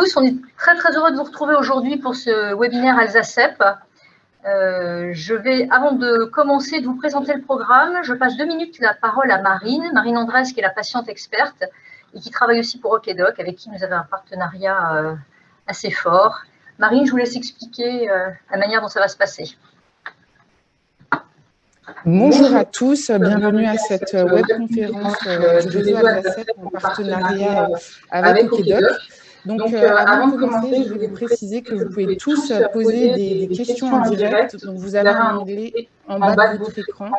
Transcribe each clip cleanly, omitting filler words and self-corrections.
tous, on est très très heureux de vous retrouver aujourd'hui pour ce webinaire Alsace-CEP. Je vais, avant de commencer, de vous présenter le programme. Je passe 2 minutes la parole à Marine Andrès, qui est la patiente experte et qui travaille aussi pour OKDoc, avec qui nous avons un partenariat assez fort. Marine, je vous laisse expliquer la manière dont ça va se passer. Bonjour à tous, bienvenue à cette webconférence du réseau Alsace en partenariat avec OKDoc. Donc, avant de commencer, je vais vous préciser que vous pouvez tous poser des questions en direct. Donc, vous avez un onglet en bas de votre écran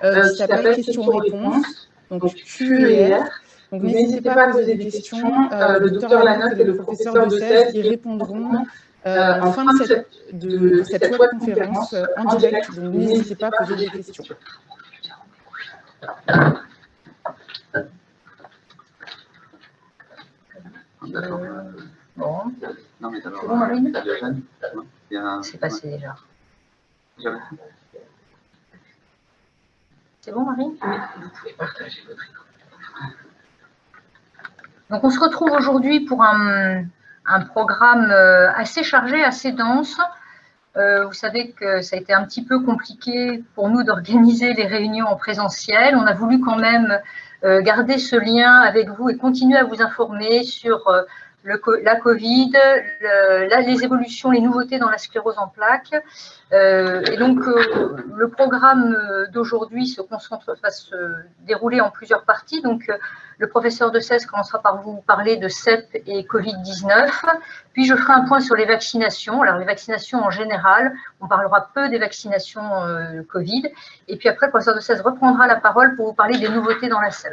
qui s'appelle questions-réponses, donc Q et R. Donc, n'hésitez pas à poser des questions. Le docteur Lanotte et le professeur de thèse y répondront en fin de cette webconférence en direct. Donc, n'hésitez pas à poser des questions. Bon. Non, mais d'abord, bon, Marine, c'est passé déjà. C'est bon, Marine? Oui, vous pouvez partager votre écran. Donc, on se retrouve aujourd'hui pour un programme assez chargé, assez dense. Vous savez que ça a été un petit peu compliqué pour nous d'organiser les réunions en présentiel. On a voulu quand même garder ce lien avec vous et continuer à vous informer sur la Covid, les évolutions, les nouveautés dans la sclérose en plaques. Et donc, le programme d'aujourd'hui va se dérouler en plusieurs parties. Donc, le professeur de thèse commencera par vous parler de CEP et Covid-19. Puis, je ferai un point sur les vaccinations. Alors, les vaccinations en général, on parlera peu des vaccinations Covid. Et puis après, le professeur de thèse reprendra la parole pour vous parler des nouveautés dans la CEP.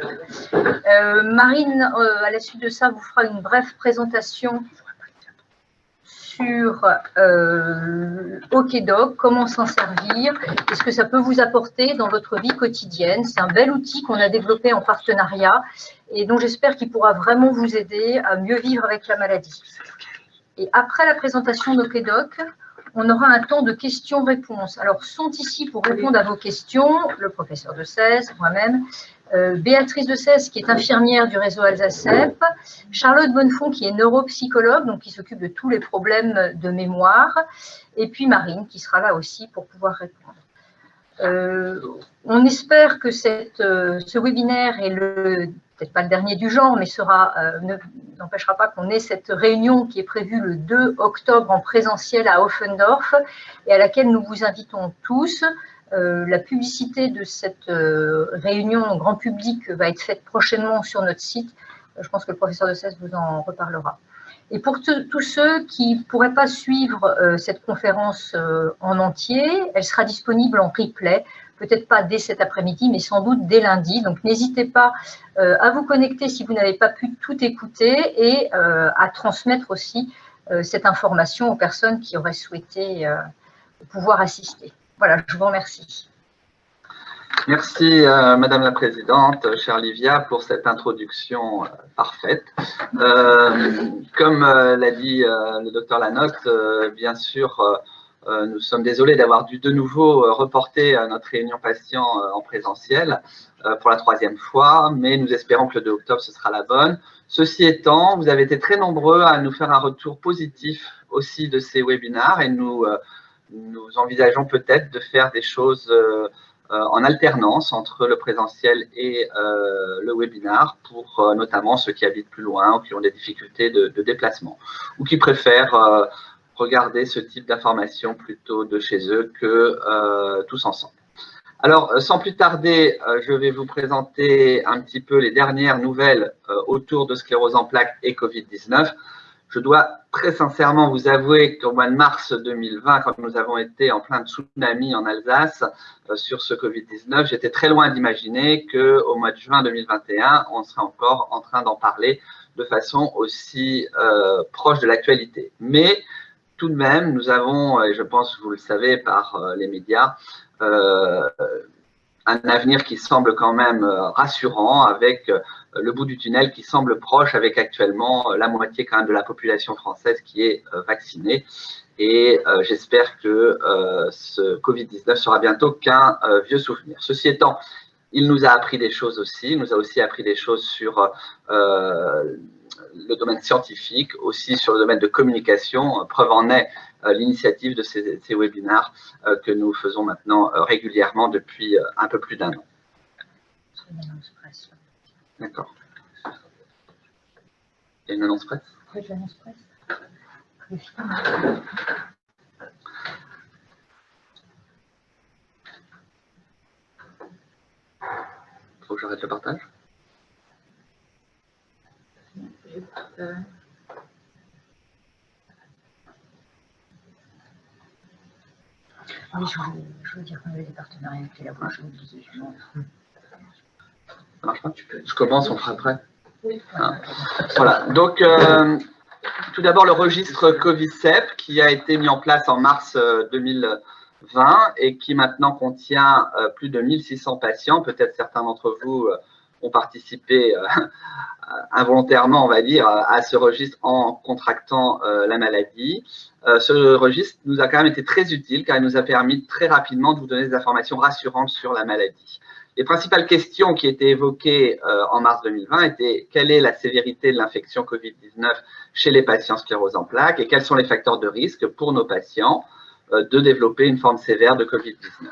Marine, à la suite de ça, vous fera une brève présentation sur OKDoc, comment s'en servir, et ce que ça peut vous apporter dans votre vie quotidienne. C'est un bel outil qu'on a développé en partenariat et dont j'espère qu'il pourra vraiment vous aider à mieux vivre avec la maladie. Et après la présentation d'OKDoc, on aura un temps de questions-réponses. Alors, sont ici pour répondre à vos questions le professeur de thèse, moi-même, Béatrice de Cèze, qui est infirmière du réseau Alsace-CEP, Charlotte Bonnefond, qui est neuropsychologue, donc qui s'occupe de tous les problèmes de mémoire, et puis Marine, qui sera là aussi pour pouvoir répondre. On espère que ce webinaire est peut-être pas le dernier du genre, mais n'empêchera pas qu'on ait cette réunion qui est prévue le 2 octobre en présentiel à Offendorf et à laquelle nous vous invitons tous. La publicité de cette réunion au grand public va être faite prochainement sur notre site. Je pense que le professeur de thèse vous en reparlera. Et pour tous ceux qui ne pourraient pas suivre cette conférence en entier, elle sera disponible en replay, peut-être pas dès cet après-midi, mais sans doute dès lundi. Donc, n'hésitez pas à vous connecter si vous n'avez pas pu tout écouter et à transmettre aussi cette information aux personnes qui auraient souhaité pouvoir assister. Voilà, je vous remercie. Merci Madame la Présidente, chère Livia, pour cette introduction parfaite. Comme l'a dit le docteur Lanotte, bien sûr, nous sommes désolés d'avoir dû de nouveau reporter notre réunion patient en présentiel pour la 3e fois, mais nous espérons que le 2 octobre, ce sera la bonne. Ceci étant, vous avez été très nombreux à nous faire un retour positif aussi de ces webinaires et nous envisageons peut-être de faire des choses en alternance entre le présentiel et le webinar pour notamment ceux qui habitent plus loin ou qui ont des difficultés de déplacement ou qui préfèrent regarder ce type d'informations plutôt de chez eux que tous ensemble. Alors, sans plus tarder, je vais vous présenter un petit peu les dernières nouvelles autour de sclérose en plaques et Covid-19. Je dois très sincèrement vous avouer qu'au mois de mars 2020, quand nous avons été en plein tsunami en Alsace sur ce Covid-19, j'étais très loin d'imaginer qu'au mois de juin 2021, on serait encore en train d'en parler de façon aussi proche de l'actualité. Mais tout de même, nous avons, et je pense que vous le savez par les médias, un avenir qui semble quand même rassurant avec le bout du tunnel qui semble proche avec actuellement la moitié quand même de la population française qui est vaccinée. Et j'espère que ce Covid-19 sera bientôt qu'un vieux souvenir. Ceci étant, il nous a appris des choses aussi. Il nous a aussi appris des choses sur le domaine scientifique, aussi sur le domaine de communication. Preuve en est l'initiative de ces webinaires que nous faisons maintenant régulièrement depuis un peu plus d'un an. D'accord. Il y a une annonce presse? Oui, l'annonce presse. Faut que j'arrête le partage? Oui, je veux dire qu'on avait des partenariats avec les laboratoires. Ça marche pas? Je commence, on fera après. Ah. Voilà, donc tout d'abord le registre Covid-CEP qui a été mis en place en mars 2020 et qui maintenant contient plus de 1600 patients. Peut-être certains d'entre vous ont participé involontairement, on va dire, à ce registre en contractant la maladie. Ce registre nous a quand même été très utile car il nous a permis très rapidement de vous donner des informations rassurantes sur la maladie. Les principales questions qui étaient évoquées en mars 2020 étaient quelle est la sévérité de l'infection Covid-19 chez les patients sclérose en plaques et quels sont les facteurs de risque pour nos patients de développer une forme sévère de Covid-19.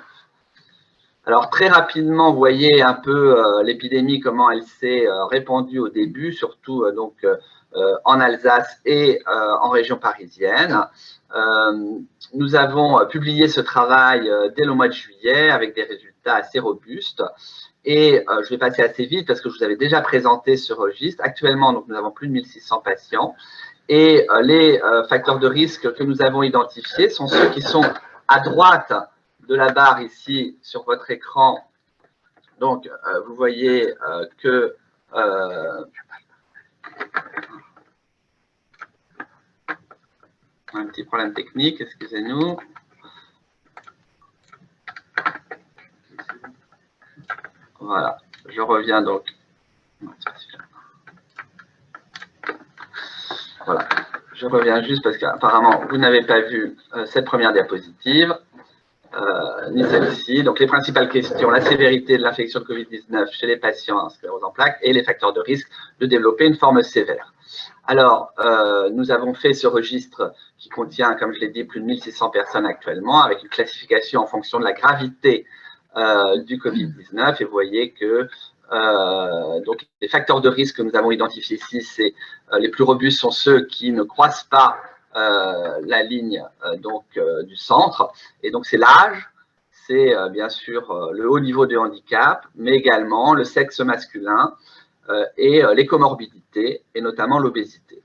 Alors très rapidement, vous voyez un peu l'épidémie, comment elle s'est répandue au début, surtout donc en Alsace et en région parisienne. Nous avons publié ce travail dès le mois de juillet avec des résultats assez robustes. Et je vais passer assez vite parce que je vous avais déjà présenté ce registre. Actuellement, donc, nous avons plus de 1600 patients. Et les facteurs de risque que nous avons identifiés sont ceux qui sont à droite de la barre ici sur votre écran. Donc, vous voyez que un petit problème technique, excusez-nous. Voilà, je reviens donc. Voilà, je reviens juste parce qu'apparemment, vous n'avez pas vu cette première diapositive, ni celle-ci. Donc, les principales questions, la sévérité de l'infection de Covid-19 chez les patients en sclérose en plaques et les facteurs de risque de développer une forme sévère. Alors, nous avons fait ce registre qui contient, comme je l'ai dit, plus de 1600 personnes actuellement, avec une classification en fonction de la gravité du Covid-19. Et vous voyez que donc, les facteurs de risque que nous avons identifiés ici, c'est les plus robustes sont ceux qui ne croisent pas la ligne du centre. Et donc, c'est l'âge, c'est bien sûr le haut niveau de handicap, mais également le sexe masculin, et les comorbidités, et notamment l'obésité.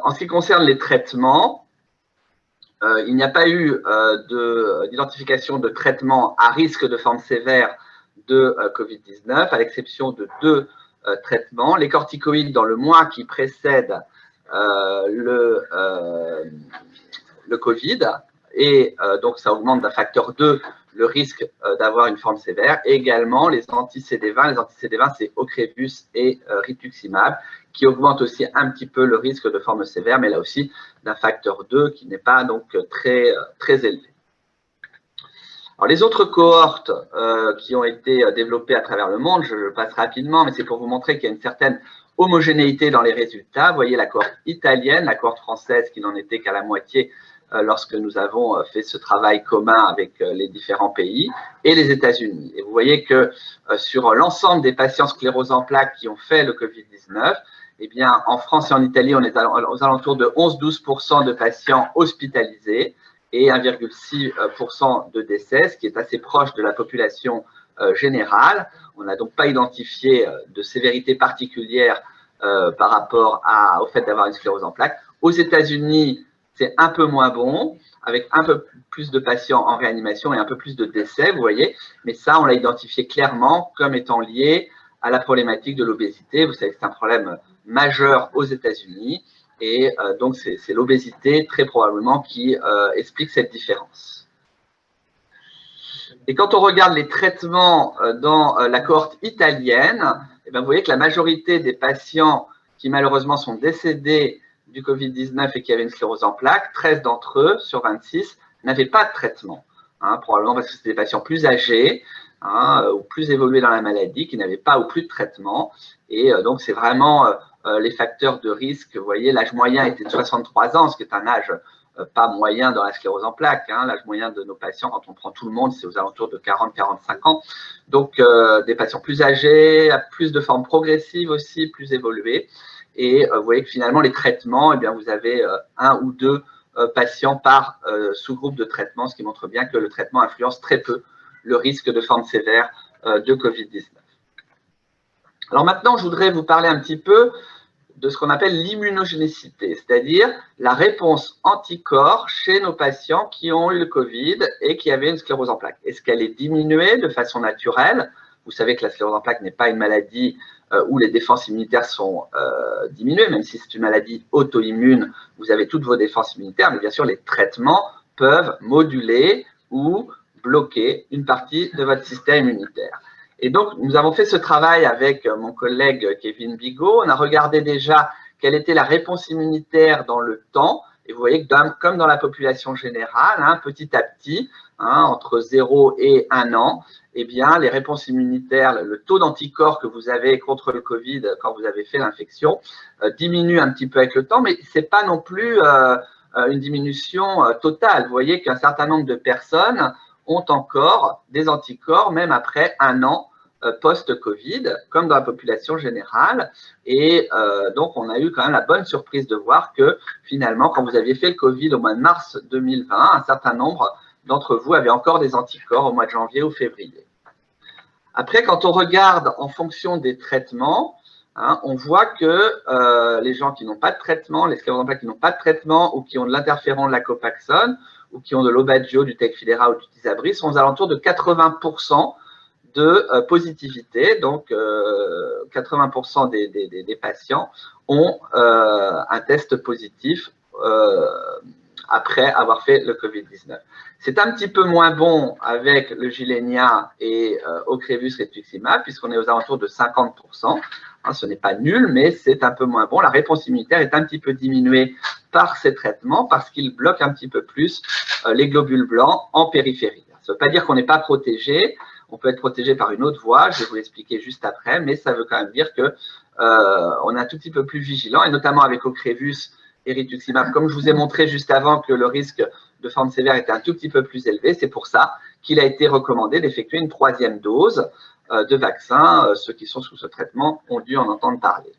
En ce qui concerne les traitements, il n'y a pas eu d'identification de traitement à risque de forme sévère de Covid-19, à l'exception de 2 traitements. Les corticoïdes dans le mois qui précède le Covid, et donc ça augmente d'un facteur 2 le risque d'avoir une forme sévère, et également les anti-CD20. Les anti-CD20, c'est Ocrevus et rituximab, qui augmentent aussi un petit peu le risque de forme sévère, mais là aussi d'un facteur 2 qui n'est pas donc très élevé. Alors, les autres cohortes qui ont été développées à travers le monde, je passe rapidement, mais c'est pour vous montrer qu'il y a une certaine homogénéité dans les résultats. Vous voyez la cohorte italienne, la cohorte française qui n'en était qu'à la moitié lorsque nous avons fait ce travail commun avec les différents pays, et les États-Unis. Et vous voyez que sur l'ensemble des patients sclérose en plaques qui ont fait le Covid-19, eh bien, en France et en Italie, on est aux alentours de 11-12% de patients hospitalisés et 1,6% de décès, ce qui est assez proche de la population générale. On n'a donc pas identifié de sévérité particulière par rapport au fait d'avoir une sclérose en plaques. Aux États-Unis, c'est un peu moins bon, avec un peu plus de patients en réanimation et un peu plus de décès, vous voyez. Mais ça, on l'a identifié clairement comme étant lié à la problématique de l'obésité. Vous savez que c'est un problème majeur aux États-Unis. Et donc, c'est l'obésité, très probablement, qui explique cette différence. Et quand on regarde les traitements dans la cohorte italienne, eh bien, vous voyez que la majorité des patients qui, malheureusement, sont décédés du Covid-19 et qui avaient une sclérose en plaques, 13 d'entre eux sur 26 n'avaient pas de traitement, hein, probablement parce que c'était des patients plus âgés, ou plus évolués dans la maladie, qui n'avaient pas ou plus de traitement. Et donc, c'est vraiment les facteurs de risque. Vous voyez, l'âge moyen était de 63 ans, ce qui est un âge pas moyen dans la sclérose en plaques. L'âge moyen de nos patients, quand on prend tout le monde, c'est aux alentours de 40-45 ans. Donc, des patients plus âgés, plus de formes progressives aussi, plus évoluées. Et vous voyez que finalement, les traitements, eh bien, vous avez un ou deux patients par sous-groupe de traitement, ce qui montre bien que le traitement influence très peu le risque de forme sévère de Covid-19. Alors maintenant, je voudrais vous parler un petit peu de ce qu'on appelle l'immunogénicité, c'est-à-dire la réponse anticorps chez nos patients qui ont eu le Covid et qui avaient une sclérose en plaques. Est-ce qu'elle est diminuée de façon naturelle? Vous savez que la sclérose en plaques n'est pas une maladie où les défenses immunitaires sont diminuées, même si c'est une maladie auto-immune, vous avez toutes vos défenses immunitaires, mais bien sûr, les traitements peuvent moduler ou bloquer une partie de votre système immunitaire. Et donc, nous avons fait ce travail avec mon collègue Kevin Bigot. On a regardé déjà quelle était la réponse immunitaire dans le temps. Et vous voyez que comme dans la population générale, petit à petit, entre 0 et 1 an, eh bien, les réponses immunitaires, le taux d'anticorps que vous avez contre le Covid quand vous avez fait l'infection diminue un petit peu avec le temps, mais ce n'est pas non plus une diminution totale. Vous voyez qu'un certain nombre de personnes ont encore des anticorps, même après 1 an post-Covid, comme dans la population générale. Et donc, on a eu quand même la bonne surprise de voir que finalement, quand vous aviez fait le Covid au mois de mars 2020, un certain nombre d'entre vous avaient encore des anticorps au mois de janvier ou février. Après, quand on regarde en fonction des traitements, on voit que les gens qui n'ont pas de traitement, les scléroses en plaques qui n'ont pas de traitement ou qui ont de l'interféron de la Copaxone ou qui ont de l'Aubagio, du Tecfidera ou du Tysabri sont aux alentours de 80% de positivité. Donc, 80% des patients ont un test positif après avoir fait le Covid-19. C'est un petit peu moins bon avec le Gilenya et Ocrevus rituximab, puisqu'on est aux alentours de 50%. Ce n'est pas nul, mais c'est un peu moins bon. La réponse immunitaire est un petit peu diminuée par ces traitements parce qu'ils bloquent un petit peu plus les globules blancs en périphérie. Ça ne veut pas dire qu'on n'est pas protégé. On peut être protégé par une autre voie, je vais vous l'expliquer juste après, mais ça veut quand même dire qu'on est un tout petit peu plus vigilant, et notamment avec Ocrevus et rituximab, comme je vous ai montré juste avant que le risque de forme sévère était un tout petit peu plus élevé, c'est pour ça qu'il a été recommandé d'effectuer une 3e dose de vaccin. Ceux qui sont sous ce traitement ont dû en entendre parler.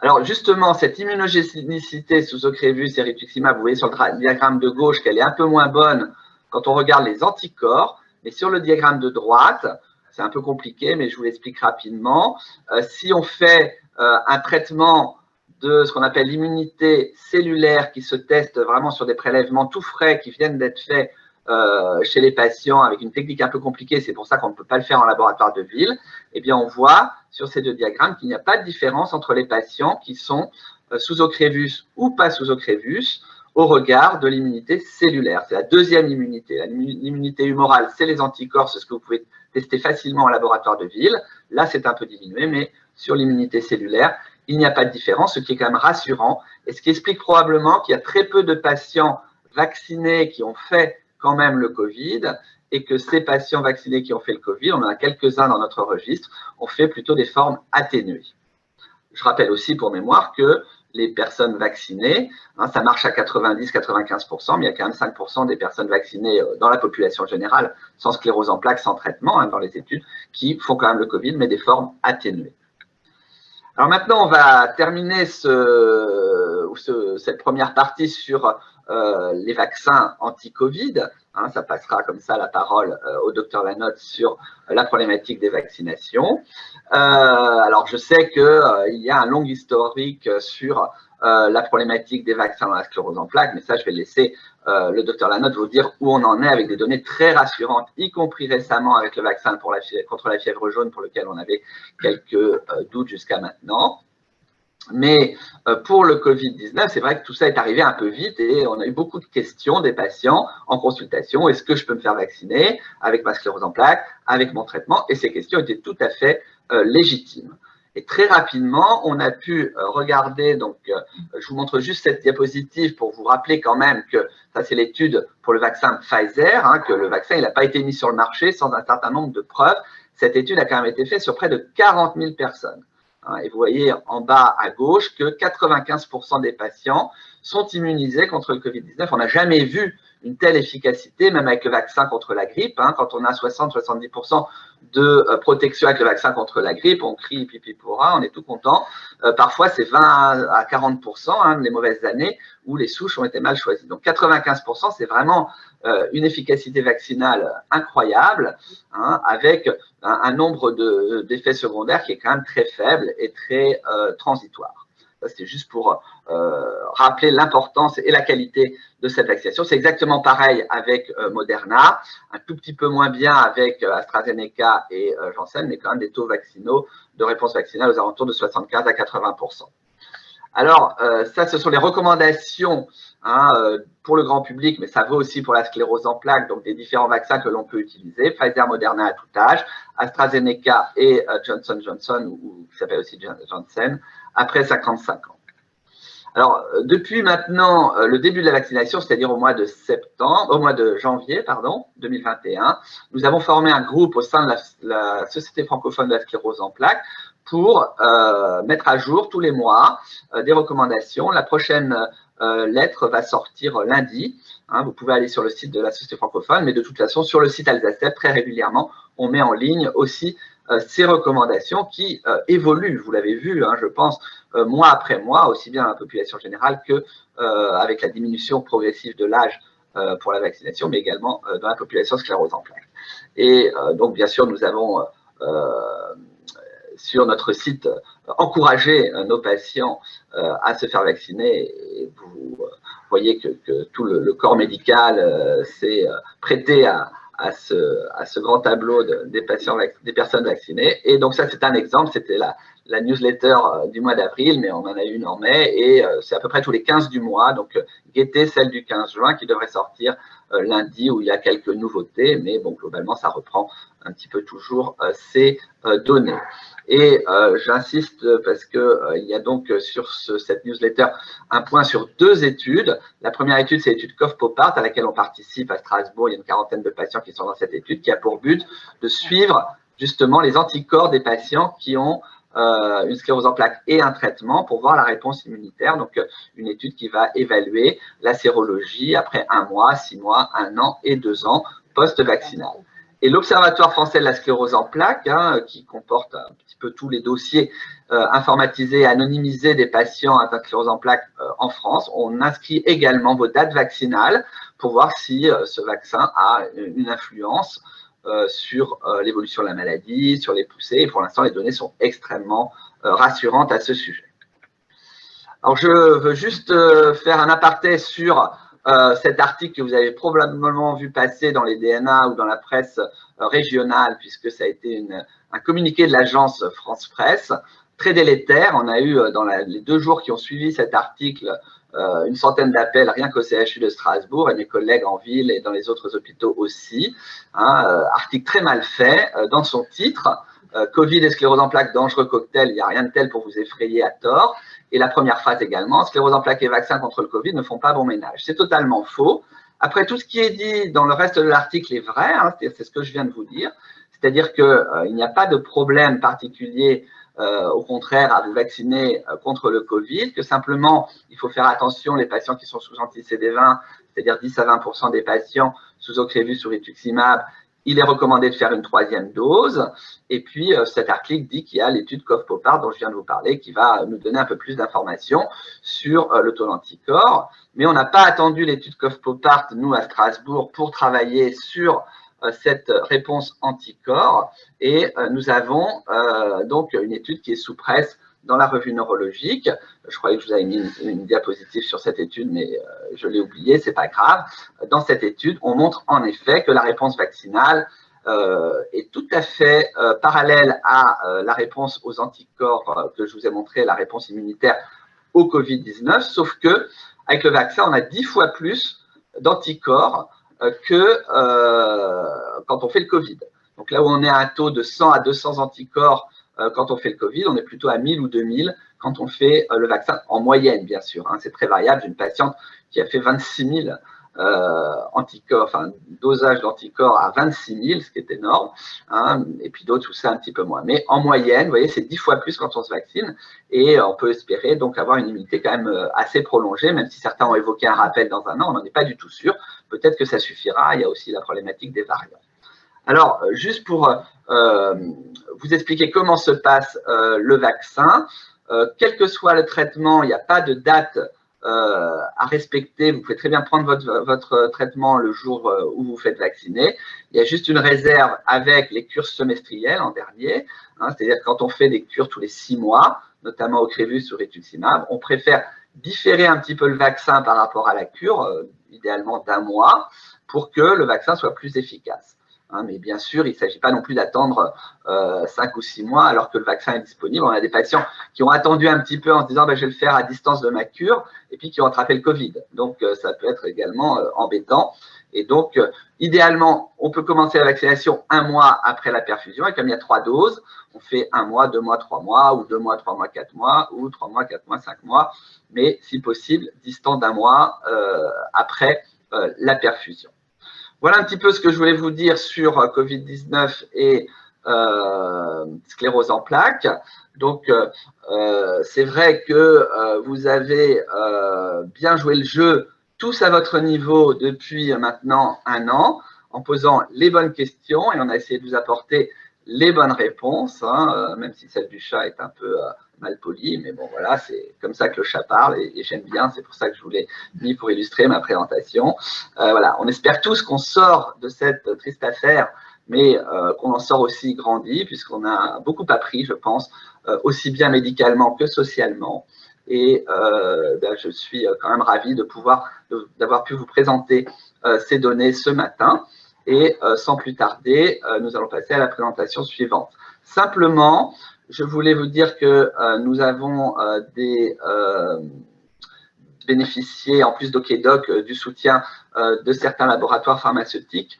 Alors justement, cette immunogénicité sous Ocrevus et rituximab, vous voyez sur le diagramme de gauche qu'elle est un peu moins bonne quand on regarde les anticorps, mais sur le diagramme de droite, c'est un peu compliqué, mais je vous l'explique rapidement. Si on fait un traitement de ce qu'on appelle l'immunité cellulaire qui se teste vraiment sur des prélèvements tout frais qui viennent d'être faits chez les patients avec une technique un peu compliquée, c'est pour ça qu'on ne peut pas le faire en laboratoire de ville, eh bien on voit sur ces deux diagrammes qu'il n'y a pas de différence entre les patients qui sont sous Ocrevus ou pas sous Ocrevus au regard de l'immunité cellulaire. C'est la deuxième immunité. L'immunité humorale, c'est les anticorps, c'est ce que vous pouvez tester facilement en laboratoire de ville. Là, c'est un peu diminué, mais sur l'immunité cellulaire, il n'y a pas de différence, ce qui est quand même rassurant et ce qui explique probablement qu'il y a très peu de patients vaccinés qui ont fait quand même le Covid et que ces patients vaccinés qui ont fait le Covid, on en a quelques-uns dans notre registre, ont fait plutôt des formes atténuées. Je rappelle aussi pour mémoire que les personnes vaccinées, ça marche à 90-95%, mais il y a quand même 5% des personnes vaccinées dans la population générale, sans sclérose en plaques, sans traitement, dans les études, qui font quand même le Covid, mais des formes atténuées. Alors maintenant, on va terminer cette première partie sur les vaccins anti-Covid. Ça passera comme ça la parole au docteur Lanotte sur la problématique des vaccinations. Alors, je sais qu'il y a un long historique sur la problématique des vaccins dans la sclérose en plaques, mais ça, je vais laisser le docteur Lanotte vous dire où on en est avec des données très rassurantes, y compris récemment avec le vaccin contre la fièvre jaune pour lequel on avait quelques doutes jusqu'à maintenant. Mais pour le Covid-19, c'est vrai que tout ça est arrivé un peu vite et on a eu beaucoup de questions des patients en consultation. Est-ce que je peux me faire vacciner avec ma sclérose en plaques, avec mon traitement? Et ces questions étaient tout à fait légitimes. Et très rapidement, on a pu regarder, donc je vous montre juste cette diapositive pour vous rappeler quand même que ça c'est l'étude pour le vaccin Pfizer, hein, que le vaccin il n'a pas été mis sur le marché sans un certain nombre de preuves. Cette étude a quand même été faite sur près de 40 000 personnes. Hein, et vous voyez en bas à gauche que 95% des patients sont immunisés contre le Covid-19. On n'a jamais vu une telle efficacité, même avec le vaccin contre la grippe. Hein, quand on a 60-70% de protection avec le vaccin contre la grippe, on crie pipi pourra, on est tout content. Parfois, c'est 20 à 40%, hein, les mauvaises années, où les souches ont été mal choisies. Donc 95%, c'est vraiment une efficacité vaccinale incroyable, hein, avec un nombre d'effets secondaires qui est quand même très faible et très transitoire. C'est juste pour rappeler l'importance et la qualité de cette vaccination. C'est exactement pareil avec Moderna, un tout petit peu moins bien avec AstraZeneca et Janssen, mais quand même des taux vaccinaux de réponse vaccinale aux alentours de 75 à 80%. Alors, ça, ce sont les recommandations hein, pour le grand public, mais ça vaut aussi pour la sclérose en plaques, donc des différents vaccins que l'on peut utiliser, Pfizer, Moderna à tout âge, AstraZeneca et Johnson & Johnson, ou qui s'appelle aussi Janssen, après 55 ans. Alors, depuis maintenant le début de la vaccination, c'est-à-dire au mois de janvier 2021, nous avons formé un groupe au sein de la Société francophone de la sclérose en plaques pour mettre à jour tous les mois des recommandations. La prochaine lettre va sortir lundi. Hein, vous pouvez aller sur le site de la Société francophone, mais de toute façon, sur le site Alzacep, très régulièrement, on met en ligne aussi ces recommandations qui évoluent, vous l'avez vu, hein, je pense, mois après mois, aussi bien dans la population générale que avec la diminution progressive de l'âge pour la vaccination, mais également dans la population sclérose en plaques. Et donc, bien sûr, nous avons sur notre site encouragé nos patients à se faire vacciner. Et vous voyez que tout le corps médical s'est prêté à ce grand tableau des personnes vaccinées. Et donc ça, c'est un exemple, c'était la newsletter du mois d'avril, mais on en a une en mai, et c'est à peu près tous les 15 du mois, donc guettez celle du 15 juin qui devrait sortir lundi, où il y a quelques nouveautés, mais bon, globalement, ça reprend un petit peu toujours ces données. Et j'insiste parce qu'il y a donc sur cette newsletter un point sur 2 études. La première étude, c'est l'étude COV-POPART à laquelle on participe à Strasbourg. Il y a une quarantaine de patients qui sont dans cette étude qui a pour but de suivre justement les anticorps des patients qui ont une sclérose en plaques et un traitement pour voir la réponse immunitaire. Donc, une étude qui va évaluer la sérologie après 1 mois, 6 mois, 1 an et 2 ans post-vaccinal. Et l'Observatoire français de la sclérose en plaques, hein, qui comporte un petit peu tous les dossiers informatisés, anonymisés des patients atteints de sclérose en plaques en France, on inscrit également vos dates vaccinales pour voir si ce vaccin a une influence sur l'évolution de la maladie, sur les poussées. Et pour l'instant, les données sont extrêmement rassurantes à ce sujet. Alors, je veux juste faire un aparté sur cet article que vous avez probablement vu passer dans les DNA ou dans la presse régionale, puisque ça a été un communiqué de l'agence France Presse, très délétère. On a eu, dans les 2 jours qui ont suivi cet article, une centaine d'appels rien qu'au CHU de Strasbourg, et mes collègues en ville et dans les autres hôpitaux aussi. Hein, article très mal fait dans son titre. Covid et sclérose en plaques, dangereux cocktail, il n'y a rien de tel pour vous effrayer à tort. Et la première phrase également, sclérose en plaques et vaccins contre le Covid ne font pas bon ménage. C'est totalement faux. Après, tout ce qui est dit dans le reste de l'article est vrai, hein, c'est ce que je viens de vous dire. C'est-à-dire qu'il n'y a pas de problème particulier, au contraire, à vous vacciner contre le Covid, que simplement, il faut faire attention, les patients qui sont sous anti-CD20, c'est-à-dire 10 à 20% des patients sous Ocrevus ou rituximab, il est recommandé de faire une 3e dose. Et puis, cet article dit qu'il y a l'étude COV-POPART dont je viens de vous parler qui va nous donner un peu plus d'informations sur le taux d'anticorps. Mais on n'a pas attendu l'étude COV-POPART, nous, à Strasbourg, pour travailler sur cette réponse anticorps. Et nous avons donc une étude qui est sous presse dans la revue neurologique. Je croyais que je vous avais mis une diapositive sur cette étude, mais je l'ai oublié, c'est pas grave. Dans cette étude, on montre en effet que la réponse vaccinale est tout à fait parallèle à la réponse aux anticorps que je vous ai montré, la réponse immunitaire au Covid-19, sauf que avec le vaccin, on a 10 fois plus d'anticorps que quand on fait le Covid. Donc là où on est à un taux de 100 à 200 anticorps quand on fait le Covid, on est plutôt à 1000 ou 2000 quand on fait le vaccin, en moyenne, bien sûr. Hein, c'est très variable. J'ai une patiente qui a fait 26 000 anticorps, enfin, dosage d'anticorps à 26 000, ce qui est énorme, hein, et puis d'autres où c'est un petit peu moins. Mais en moyenne, vous voyez, c'est 10 fois plus quand on se vaccine, et on peut espérer donc avoir une immunité quand même assez prolongée, même si certains ont évoqué un rappel dans un an, on n'en est pas du tout sûr. Peut-être que ça suffira. Il y a aussi la problématique des variants. Alors, juste pour vous expliquer comment se passe le vaccin, quel que soit le traitement, il n'y a pas de date à respecter. Vous pouvez très bien prendre votre traitement le jour où vous faites vacciner. Il y a juste une réserve avec les cures semestrielles en dernier, hein, c'est-à-dire quand on fait des cures tous les 6 mois, notamment au Ocrevus ou rituximab, on préfère différer un petit peu le vaccin par rapport à la cure, idéalement d'1 mois, pour que le vaccin soit plus efficace. Hein, mais bien sûr, il ne s'agit pas non plus d'attendre 5 ou 6 mois alors que le vaccin est disponible. On a des patients qui ont attendu un petit peu en se disant je vais le faire à distance de ma cure et puis qui ont attrapé le Covid. Donc, ça peut être également embêtant. Et donc, idéalement, on peut commencer la vaccination 1 mois après la perfusion. Et comme il y a 3 doses, on fait 1 mois, 2 mois, 3 mois, ou 2 mois, 3 mois, 4 mois, ou 3 mois, 4 mois, 5 mois, mais si possible, distant d'1 mois après la perfusion. Voilà un petit peu ce que je voulais vous dire sur Covid-19 et sclérose en plaques. Donc, c'est vrai que vous avez bien joué le jeu tous à votre niveau depuis maintenant 1 an, en posant les bonnes questions, et on a essayé de vous apporter les bonnes réponses, hein, même si celle du chat est un peu mal polie, mais bon voilà, c'est comme ça que le chat parle, et j'aime bien, c'est pour ça que je vous l'ai mis pour illustrer ma présentation. Voilà, on espère tous qu'on sort de cette triste affaire, mais qu'on en sort aussi grandi, puisqu'on a beaucoup appris, je pense, aussi bien médicalement que socialement. Et je suis quand même ravi d'avoir pu vous présenter ces données ce matin. Et sans plus tarder, nous allons passer à la présentation suivante. Simplement, je voulais vous dire que nous avons bénéficié, en plus d'OKDoc, du soutien de certains laboratoires pharmaceutiques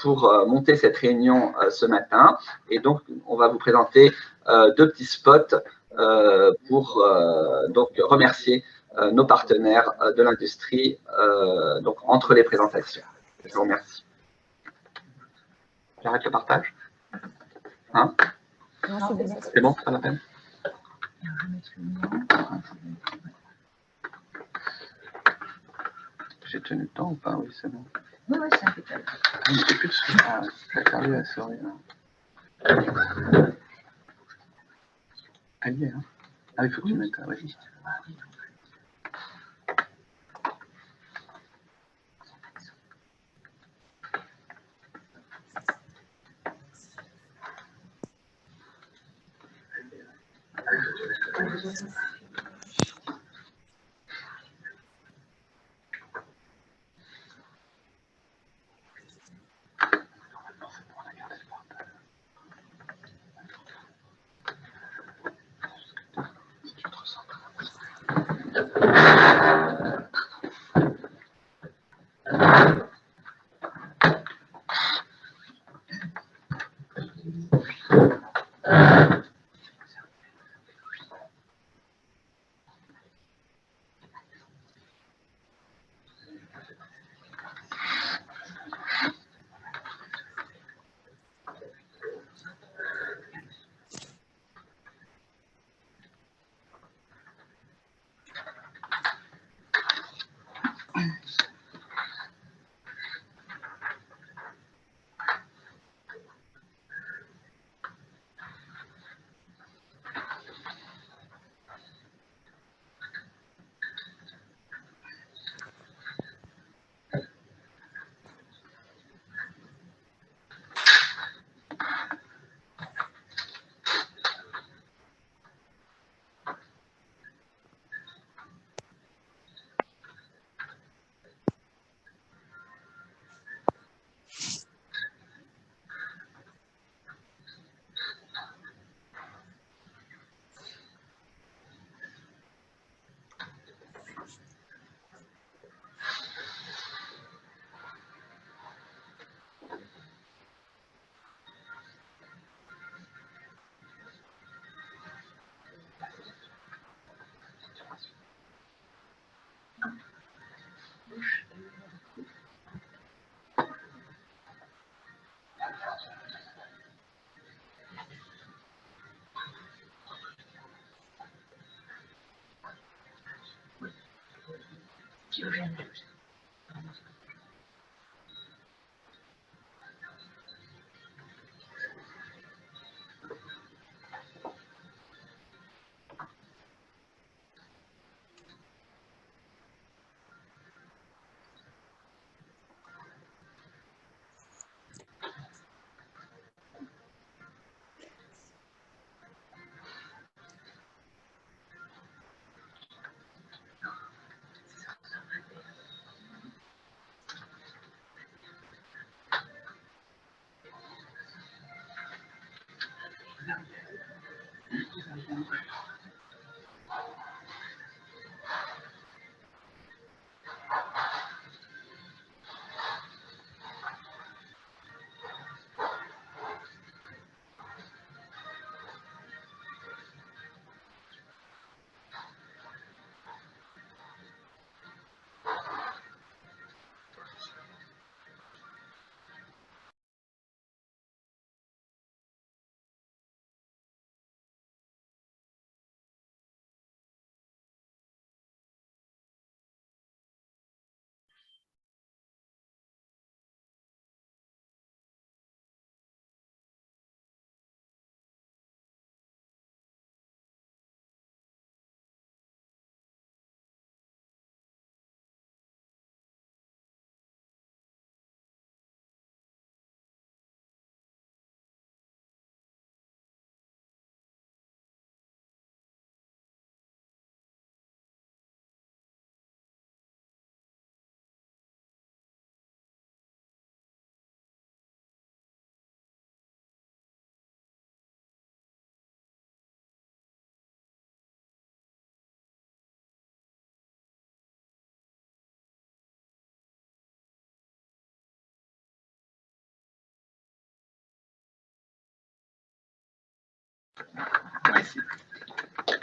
pour monter cette réunion ce matin. Et donc, on va vous présenter 2 petits spots pour donc remercier nos partenaires de l'industrie donc entre les présentations. Je vous remercie. J'arrête le partage. Hein? C'est bon, pas la peine. J'ai tenu le temps ou pas? Oui, c'est bon. Oui, c'est impeccable. Je plus dessus. J'ai perdu la souris. Elle y est, hein? Ah, il faut que tu mettes. Oui.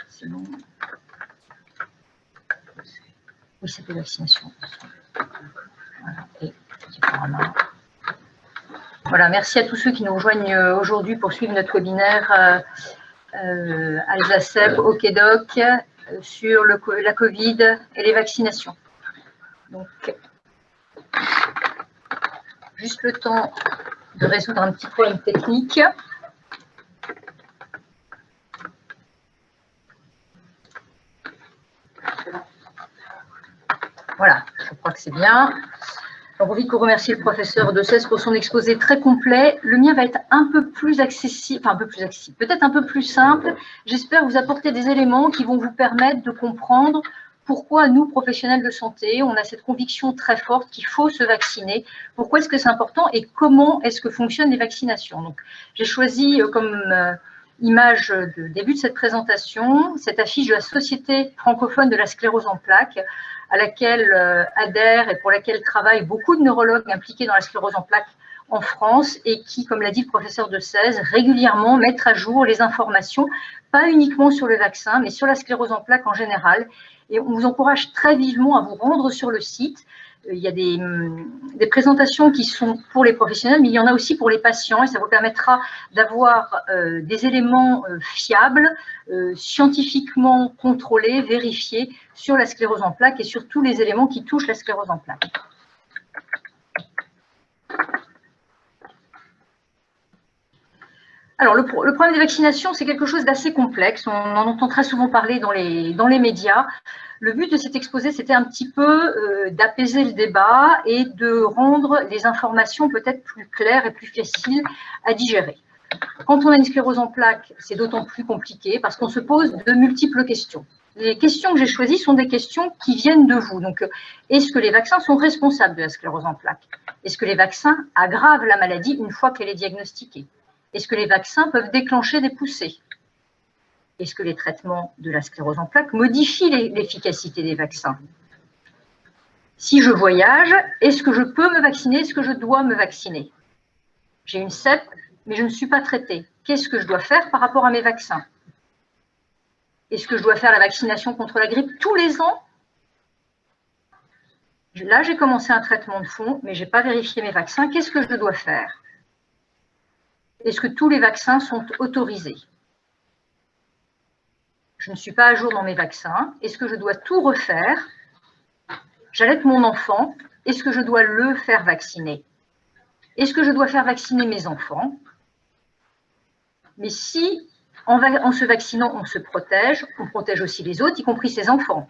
C'est bon. Oui, c'était vaccination. Voilà. Et voilà, merci à tous ceux qui nous rejoignent aujourd'hui pour suivre notre webinaire Alsacep au Quédoc sur la Covid et les vaccinations. Donc, juste le temps de résoudre un petit problème technique. Voilà, je crois que c'est bien. J'en profite pour remercier le professeur de Cèze pour son exposé très complet. Le mien va être un peu plus accessible, enfin un peu plus accessible, peut-être un peu plus simple. J'espère vous apporter des éléments qui vont vous permettre de comprendre pourquoi nous, professionnels de santé, on a cette conviction très forte qu'il faut se vacciner, pourquoi est-ce que c'est important et comment est-ce que fonctionnent les vaccinations. Donc, j'ai choisi comme image de début de cette présentation cette affiche de la Société francophone de la sclérose en plaques, à laquelle adhèrent et pour laquelle travaillent beaucoup de neurologues impliqués dans la sclérose en plaques en France et qui, comme l'a dit le professeur de Cèze, régulièrement mettent à jour les informations, pas uniquement sur le vaccin, mais sur la sclérose en plaques en général. Et on vous encourage très vivement à vous rendre sur le site. Il y a des présentations qui sont pour les professionnels, mais il y en a aussi pour les patients et ça vous permettra d'avoir des éléments fiables, scientifiquement contrôlés, vérifiés sur la sclérose en plaques et sur tous les éléments qui touchent la sclérose en plaques. Alors, le problème des vaccinations, c'est quelque chose d'assez complexe. On en entend très souvent parler dans les médias. Le but de cet exposé, c'était un petit peu d'apaiser le débat et de rendre les informations peut-être plus claires et plus faciles à digérer. Quand on a une sclérose en plaques, c'est d'autant plus compliqué parce qu'on se pose de multiples questions. Les questions que j'ai choisies sont des questions qui viennent de vous. Donc, est-ce que les vaccins sont responsables de la sclérose en plaques? Est-ce que les vaccins aggravent la maladie une fois qu'elle est diagnostiquée? Est-ce que les vaccins peuvent déclencher des poussées? Est-ce que les traitements de la sclérose en plaques modifient l'efficacité des vaccins? Si je voyage, est-ce que je peux me vacciner? Est-ce que je dois me vacciner? J'ai une CEP, mais je ne suis pas traitée. Qu'est-ce que je dois faire par rapport à mes vaccins? Est-ce que je dois faire la vaccination contre la grippe tous les ans? Là, j'ai commencé un traitement de fond, mais je n'ai pas vérifié mes vaccins. Qu'est-ce que je dois faire? Est-ce que tous les vaccins sont autorisés? Je ne suis pas à jour dans mes vaccins. Est-ce que je dois tout refaire? j'allaite mon enfant, est-ce que je dois le faire vacciner? Est-ce que je dois faire vacciner mes enfants? Mais si, en se vaccinant, on se protège, on protège aussi les autres, y compris ses enfants.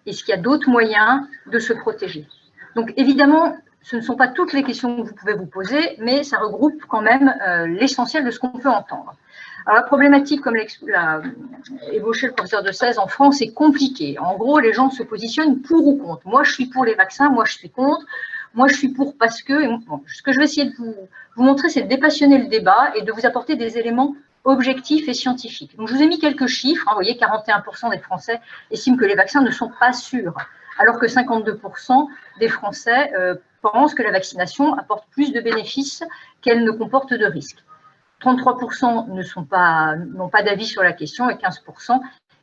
Est-ce qu'il y a d'autres moyens de se protéger? Donc, évidemment, ce ne sont pas toutes les questions que vous pouvez vous poser, mais ça regroupe quand même l'essentiel de ce qu'on peut entendre. Alors, la problématique, comme l'a ébauché le professeur de 16 en France, est compliquée. En gros, les gens se positionnent pour ou contre. Moi, je suis pour les vaccins, moi, je suis contre. Moi, je suis pour parce que… Bon, ce que je vais essayer de vous montrer, c'est de dépassionner le débat et de vous apporter des éléments objectifs et scientifiques. Donc, je vous ai mis quelques chiffres. Vous voyez, 41% des Français estiment que les vaccins ne sont pas sûrs, alors que 52% des Français pensent que la vaccination apporte plus de bénéfices qu'elle ne comporte de risques. 33% n'ont pas d'avis sur la question et 15%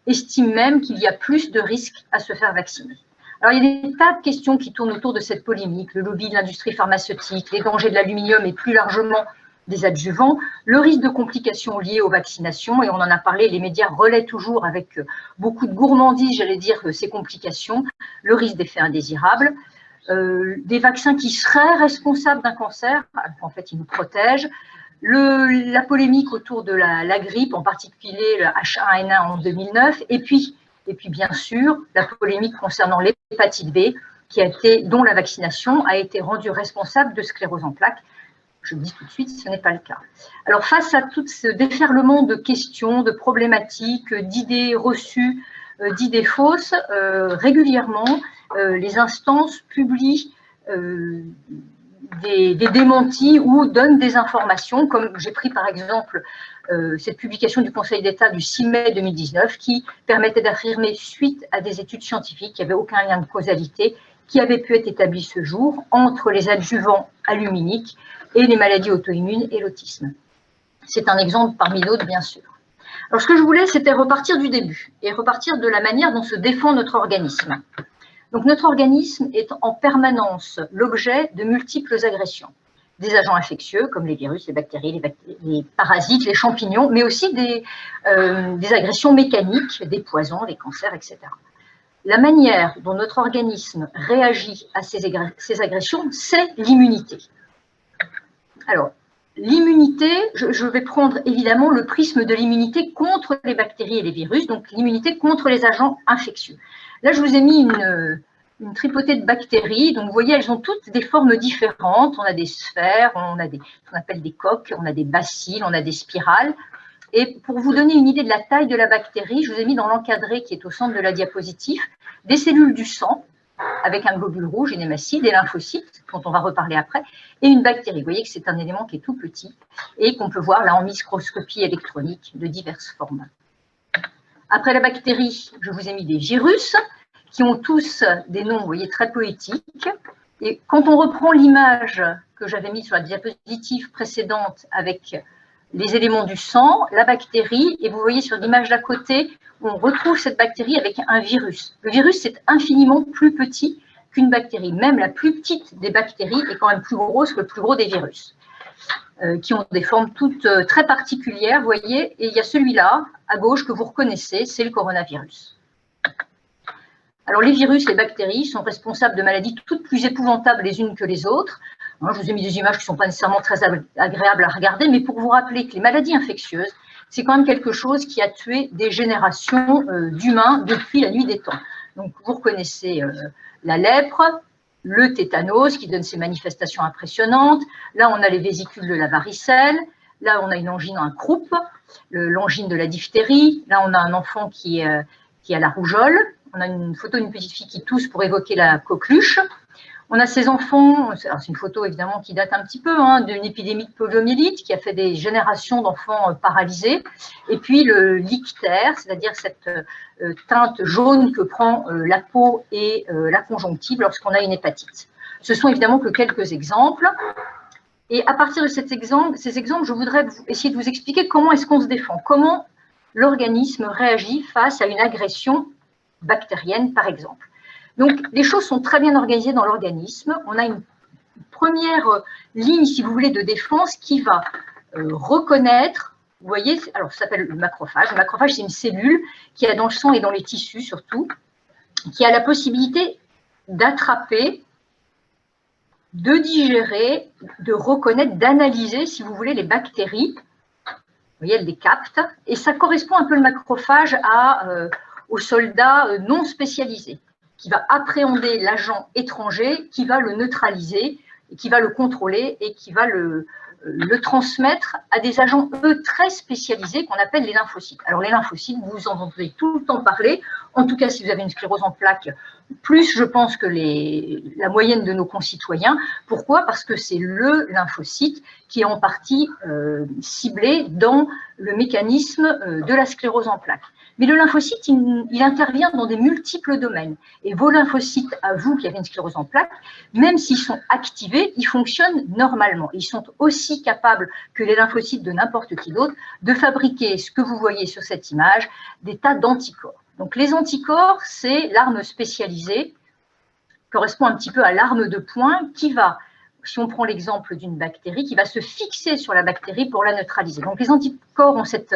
estiment même qu'il y a plus de risques à se faire vacciner. Alors, il y a des tas de questions qui tournent autour de cette polémique, le lobby de l'industrie pharmaceutique, les dangers de l'aluminium et plus largement des adjuvants, le risque de complications liées aux vaccinations, et on en a parlé, les médias relaient toujours avec beaucoup de gourmandise, j'allais dire, ces complications, le risque d'effets indésirables, des vaccins qui seraient responsables d'un cancer, en fait, ils nous protègent, la polémique autour de la grippe, en particulier le H1N1 en 2009, et puis bien sûr, la polémique concernant l'hépatite B, dont la vaccination a été rendue responsable de sclérose en plaques. Je le dis tout de suite, ce n'est pas le cas. Alors, face à tout ce déferlement de questions, de problématiques, d'idées reçues, d'idées fausses, régulièrement, les instances publient des démentis ou donnent des informations, comme j'ai pris par exemple cette publication du Conseil d'État du 6 mai 2019 qui permettait d'affirmer, suite à des études scientifiques, qu'il n'y avait aucun lien de causalité qui avait pu être établi ce jour entre les adjuvants aluminiques et les maladies auto-immunes et l'autisme. C'est un exemple parmi d'autres, bien sûr. Alors, ce que je voulais, c'était repartir du début et repartir de la manière dont se défend notre organisme. Donc, notre organisme est en permanence l'objet de multiples agressions. Des agents infectieux, comme les virus, les bactéries, les parasites, les champignons, mais aussi des agressions mécaniques, des poisons, des cancers, etc. La manière dont notre organisme réagit à ces agressions, c'est l'immunité. Alors, l'immunité, je vais prendre évidemment le prisme de l'immunité contre les bactéries et les virus, donc l'immunité contre les agents infectieux. Là, je vous ai mis une tripotée de bactéries. Donc, vous voyez, elles ont toutes des formes différentes. On a des sphères, on a ce qu'on appelle des coques, on a des bacilles, on a des spirales. Et pour vous donner une idée de la taille de la bactérie, je vous ai mis dans l'encadré qui est au centre de la diapositive des cellules du sang avec un globule rouge, une hématie, des lymphocytes, dont on va reparler après, et une bactérie. Vous voyez que c'est un élément qui est tout petit et qu'on peut voir là en microscopie électronique de diverses formes. Après la bactérie, je vous ai mis des virus qui ont tous des noms, vous voyez, très poétiques. Et quand on reprend l'image que j'avais mise sur la diapositive précédente avec les éléments du sang, la bactérie, et vous voyez sur l'image d'à côté, on retrouve cette bactérie avec un virus. Le virus, c'est infiniment plus petit qu'une bactérie. Même la plus petite des bactéries est quand même plus grosse que le plus gros des virus, qui ont des formes toutes très particulières, vous voyez, et il y a celui-là, à gauche, que vous reconnaissez, c'est le coronavirus. Alors, les virus, les bactéries sont responsables de maladies toutes plus épouvantables les unes que les autres. Je vous ai mis des images qui ne sont pas nécessairement très agréables à regarder, mais pour vous rappeler que les maladies infectieuses, c'est quand même quelque chose qui a tué des générations d'humains depuis la nuit des temps. Donc, vous reconnaissez la lèpre, le tétanos qui donne ces manifestations impressionnantes. Là, on a les vésicules de la varicelle. Là, on a une angine en croupe, l'angine de la diphtérie. Là, on a un enfant qui a la rougeole. On a une photo d'une petite fille qui tousse pour évoquer la coqueluche. On a ces enfants, c'est une photo évidemment qui date un petit peu, d'une épidémie de poliomyélite qui a fait des générations d'enfants paralysés. Et puis le l'ictère, c'est-à-dire cette teinte jaune que prend la peau et la conjonctive lorsqu'on a une hépatite. Ce sont évidemment que quelques exemples. Et à partir de ces exemples, je voudrais essayer de vous expliquer comment est-ce qu'on se défend, comment l'organisme réagit face à une agression bactérienne, par exemple. Donc, les choses sont très bien organisées dans l'organisme. On a une première ligne, si vous voulez, de défense qui va reconnaître, vous voyez, alors ça s'appelle le macrophage. Le macrophage, c'est une cellule qui a dans le sang et dans les tissus surtout, qui a la possibilité d'attraper, de digérer, de reconnaître, d'analyser, si vous voulez, les bactéries. Vous voyez, elle les capte. Et ça correspond un peu le macrophage aux soldats non spécialisés, qui va appréhender l'agent étranger, qui va le neutraliser, qui va le contrôler et qui va le transmettre à des agents, eux, très spécialisés qu'on appelle les lymphocytes. Alors, les lymphocytes, vous en entendez tout le temps parler. En tout cas, si vous avez une sclérose en plaques, plus, je pense, que la moyenne de nos concitoyens. Pourquoi? Parce que c'est le lymphocyte qui est en partie ciblé dans le mécanisme de la sclérose en plaques. Mais le lymphocyte, il intervient dans des multiples domaines. Et vos lymphocytes, à vous qui avez une sclérose en plaques, même s'ils sont activés, ils fonctionnent normalement. Ils sont aussi capables que les lymphocytes de n'importe qui d'autre de fabriquer ce que vous voyez sur cette image, des tas d'anticorps. Donc les anticorps, c'est l'arme spécialisée, correspond un petit peu à l'arme de poing qui va, si on prend l'exemple d'une bactérie, qui va se fixer sur la bactérie pour la neutraliser. Donc les anticorps ont cet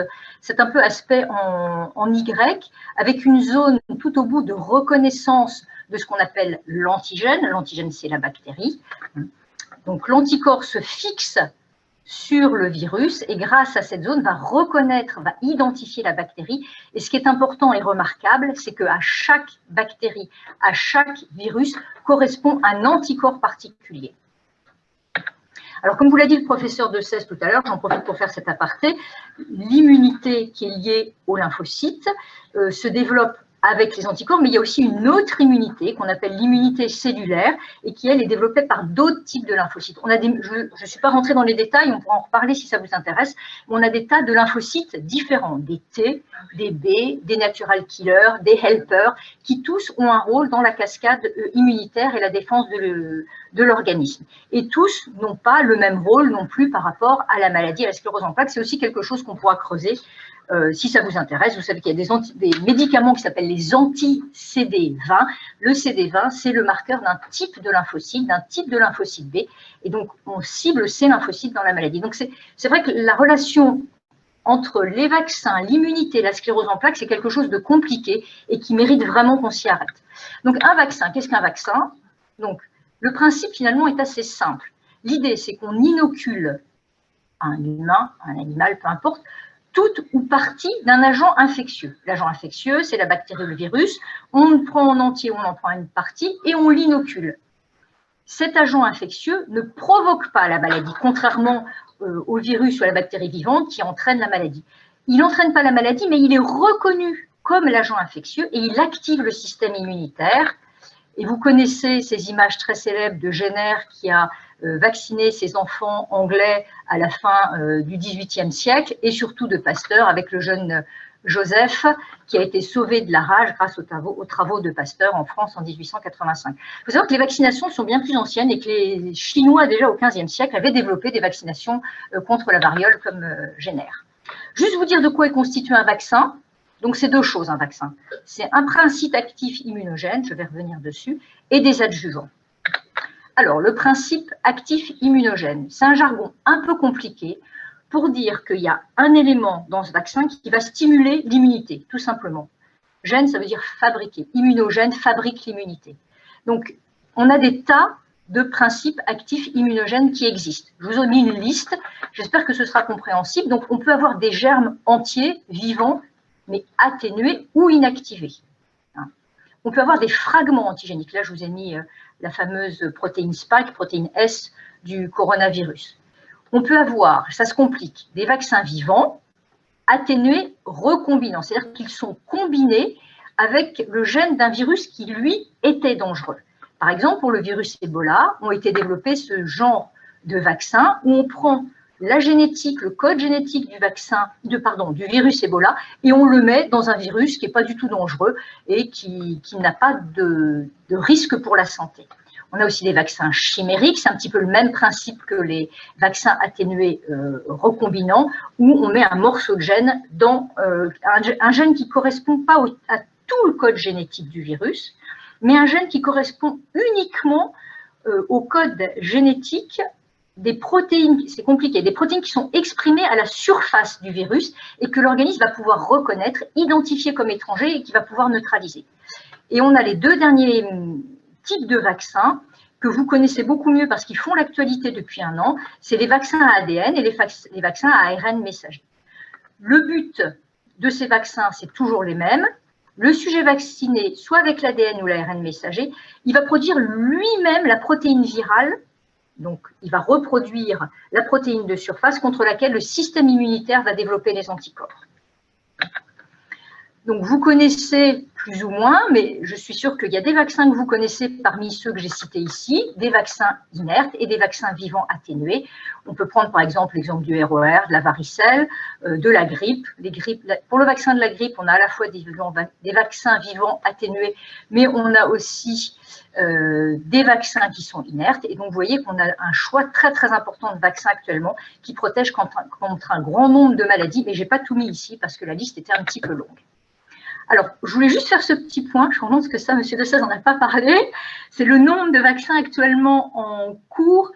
un peu aspect en Y, avec une zone tout au bout de reconnaissance de ce qu'on appelle l'antigène. L'antigène, c'est la bactérie. Donc l'anticorps se fixe sur le virus et grâce à cette zone va reconnaître, va identifier la bactérie. Et ce qui est important et remarquable, c'est qu'à chaque bactérie, à chaque virus, correspond un anticorps particulier. Alors, comme vous l'a dit le professeur Dessès tout à l'heure, j'en profite pour faire cet aparté, l'immunité qui est liée aux lymphocytes se développe avec les anticorps, mais il y a aussi une autre immunité qu'on appelle l'immunité cellulaire et qui, elle, est développée par d'autres types de lymphocytes. Je ne suis pas rentrée dans les détails, on pourra en reparler si ça vous intéresse, mais on a des tas de lymphocytes différents, des T, des B, des natural killers, des helpers, qui tous ont un rôle dans la cascade immunitaire et la défense de l'organisme. Et tous n'ont pas le même rôle non plus par rapport à la maladie, à la sclérose en plaques. C'est aussi quelque chose qu'on pourra creuser si ça vous intéresse. Vous savez qu'il y a des médicaments qui s'appellent les anti-CD20. Le CD20, c'est le marqueur d'un type de lymphocyte, d'un type de lymphocyte B. Et donc, on cible ces lymphocytes dans la maladie. Donc, c'est vrai que la relation entre les vaccins, l'immunité, la sclérose en plaques, c'est quelque chose de compliqué et qui mérite vraiment qu'on s'y arrête. Donc, un vaccin, qu'est-ce qu'un vaccin? Donc, le principe, finalement, est assez simple. L'idée, c'est qu'on inocule un humain, un animal, peu importe, toute ou partie d'un agent infectieux. L'agent infectieux, c'est la bactérie ou le virus. On le prend en entier, on en prend une partie et on l'inocule. Cet agent infectieux ne provoque pas la maladie, contrairement au virus ou à la bactérie vivante qui entraîne la maladie. Il n'entraîne pas la maladie, mais il est reconnu comme l'agent infectieux et il active le système immunitaire. Et vous connaissez ces images très célèbres de Jenner qui a vacciné ses enfants anglais à la fin du XVIIIe siècle et surtout de Pasteur avec le jeune Joseph qui a été sauvé de la rage grâce aux travaux de Pasteur en France en 1885. Il faut savoir que les vaccinations sont bien plus anciennes et que les Chinois déjà au XVe siècle avaient développé des vaccinations contre la variole comme Jenner. Juste vous dire de quoi est constitué un vaccin. Donc, c'est deux choses, un vaccin. C'est un principe actif immunogène, je vais revenir dessus, et des adjuvants. Alors, le principe actif immunogène, c'est un jargon un peu compliqué pour dire qu'il y a un élément dans ce vaccin qui va stimuler l'immunité, tout simplement. Gène, ça veut dire fabriquer. Immunogène fabrique l'immunité. Donc, on a des tas de principes actifs immunogènes qui existent. Je vous ai mis une liste, j'espère que ce sera compréhensible. Donc, on peut avoir des germes entiers, vivants, mais atténués ou inactivés. On peut avoir des fragments antigéniques. Là, je vous ai mis la fameuse protéine Spike, protéine S du coronavirus. On peut avoir, ça se complique, des vaccins vivants, atténués, recombinants. C'est-à-dire qu'ils sont combinés avec le gène d'un virus qui, lui, était dangereux. Par exemple, pour le virus Ebola, ont été développés ce genre de vaccins où on prend la génétique, le code génétique du virus Ebola, et on le met dans un virus qui n'est pas du tout dangereux et qui n'a pas de risque pour la santé. On a aussi des vaccins chimériques, c'est un petit peu le même principe que les vaccins atténués recombinants, où on met un morceau de gène dans un gène qui ne correspond pas à tout le code génétique du virus, mais un gène qui correspond uniquement au code génétique des protéines, c'est compliqué, des protéines qui sont exprimées à la surface du virus et que l'organisme va pouvoir reconnaître, identifier comme étrangers et qui va pouvoir neutraliser. Et on a les deux derniers types de vaccins que vous connaissez beaucoup mieux parce qu'ils font l'actualité depuis un an, c'est les vaccins à ADN et les vaccins à ARN messager. Le but de ces vaccins, c'est toujours les mêmes. Le sujet vacciné, soit avec l'ADN ou l'ARN messager, il va produire lui-même la protéine virale. Donc, il va reproduire la protéine de surface contre laquelle le système immunitaire va développer les anticorps. Donc, vous connaissez plus ou moins, mais je suis sûre qu'il y a des vaccins que vous connaissez parmi ceux que j'ai cités ici, des vaccins inertes et des vaccins vivants atténués. On peut prendre par exemple l'exemple du RER, de la varicelle, de la grippe. Pour le vaccin de la grippe, on a à la fois des vaccins vivants atténués, mais on a aussi des vaccins qui sont inertes. Et donc, vous voyez qu'on a un choix très, très important de vaccins actuellement qui protègent contre un grand nombre de maladies. Mais je n'ai pas tout mis ici parce que la liste était un petit peu longue. Alors, je voulais juste faire ce petit point, je pense que ça, M. Dessès n'en a pas parlé, c'est le nombre de vaccins actuellement en cours,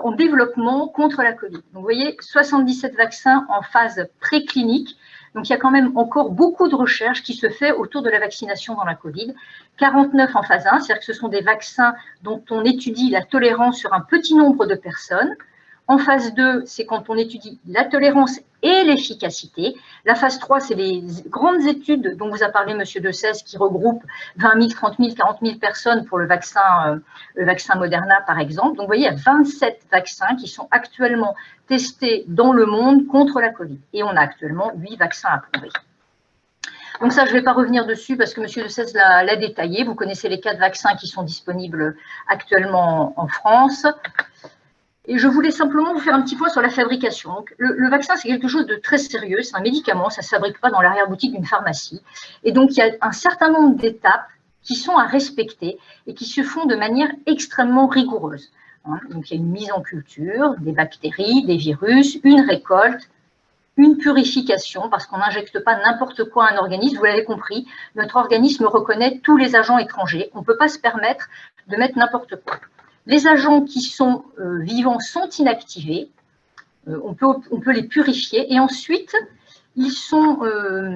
en développement contre la Covid. Donc, vous voyez, 77 vaccins en phase préclinique, donc il y a quand même encore beaucoup de recherches qui se fait autour de la vaccination dans la Covid. 49 en phase 1, c'est-à-dire que ce sont des vaccins dont on étudie la tolérance sur un petit nombre de personnes. En phase 2, c'est quand on étudie la tolérance et l'efficacité. La phase 3, c'est les grandes études dont vous a parlé M. Dessès, qui regroupent 20 000, 30 000, 40 000 personnes pour le vaccin Moderna, par exemple. Donc, vous voyez, il y a 27 vaccins qui sont actuellement testés dans le monde contre la Covid. Et on a actuellement 8 vaccins approuvés. Donc ça, je ne vais pas revenir dessus parce que M. Dessès l'a détaillé. Vous connaissez les 4 vaccins qui sont disponibles actuellement en France. Et je voulais simplement vous faire un petit point sur la fabrication. Donc, le vaccin, c'est quelque chose de très sérieux, c'est un médicament, ça ne se fabrique pas dans l'arrière-boutique d'une pharmacie. Et donc, il y a un certain nombre d'étapes qui sont à respecter et qui se font de manière extrêmement rigoureuse. Donc, il y a une mise en culture, des bactéries, des virus, une récolte, une purification, parce qu'on n'injecte pas n'importe quoi à un organisme, vous l'avez compris, notre organisme reconnaît tous les agents étrangers, on ne peut pas se permettre de mettre n'importe quoi. Les agents qui sont vivants sont inactivés, on peut les purifier et ensuite ils sont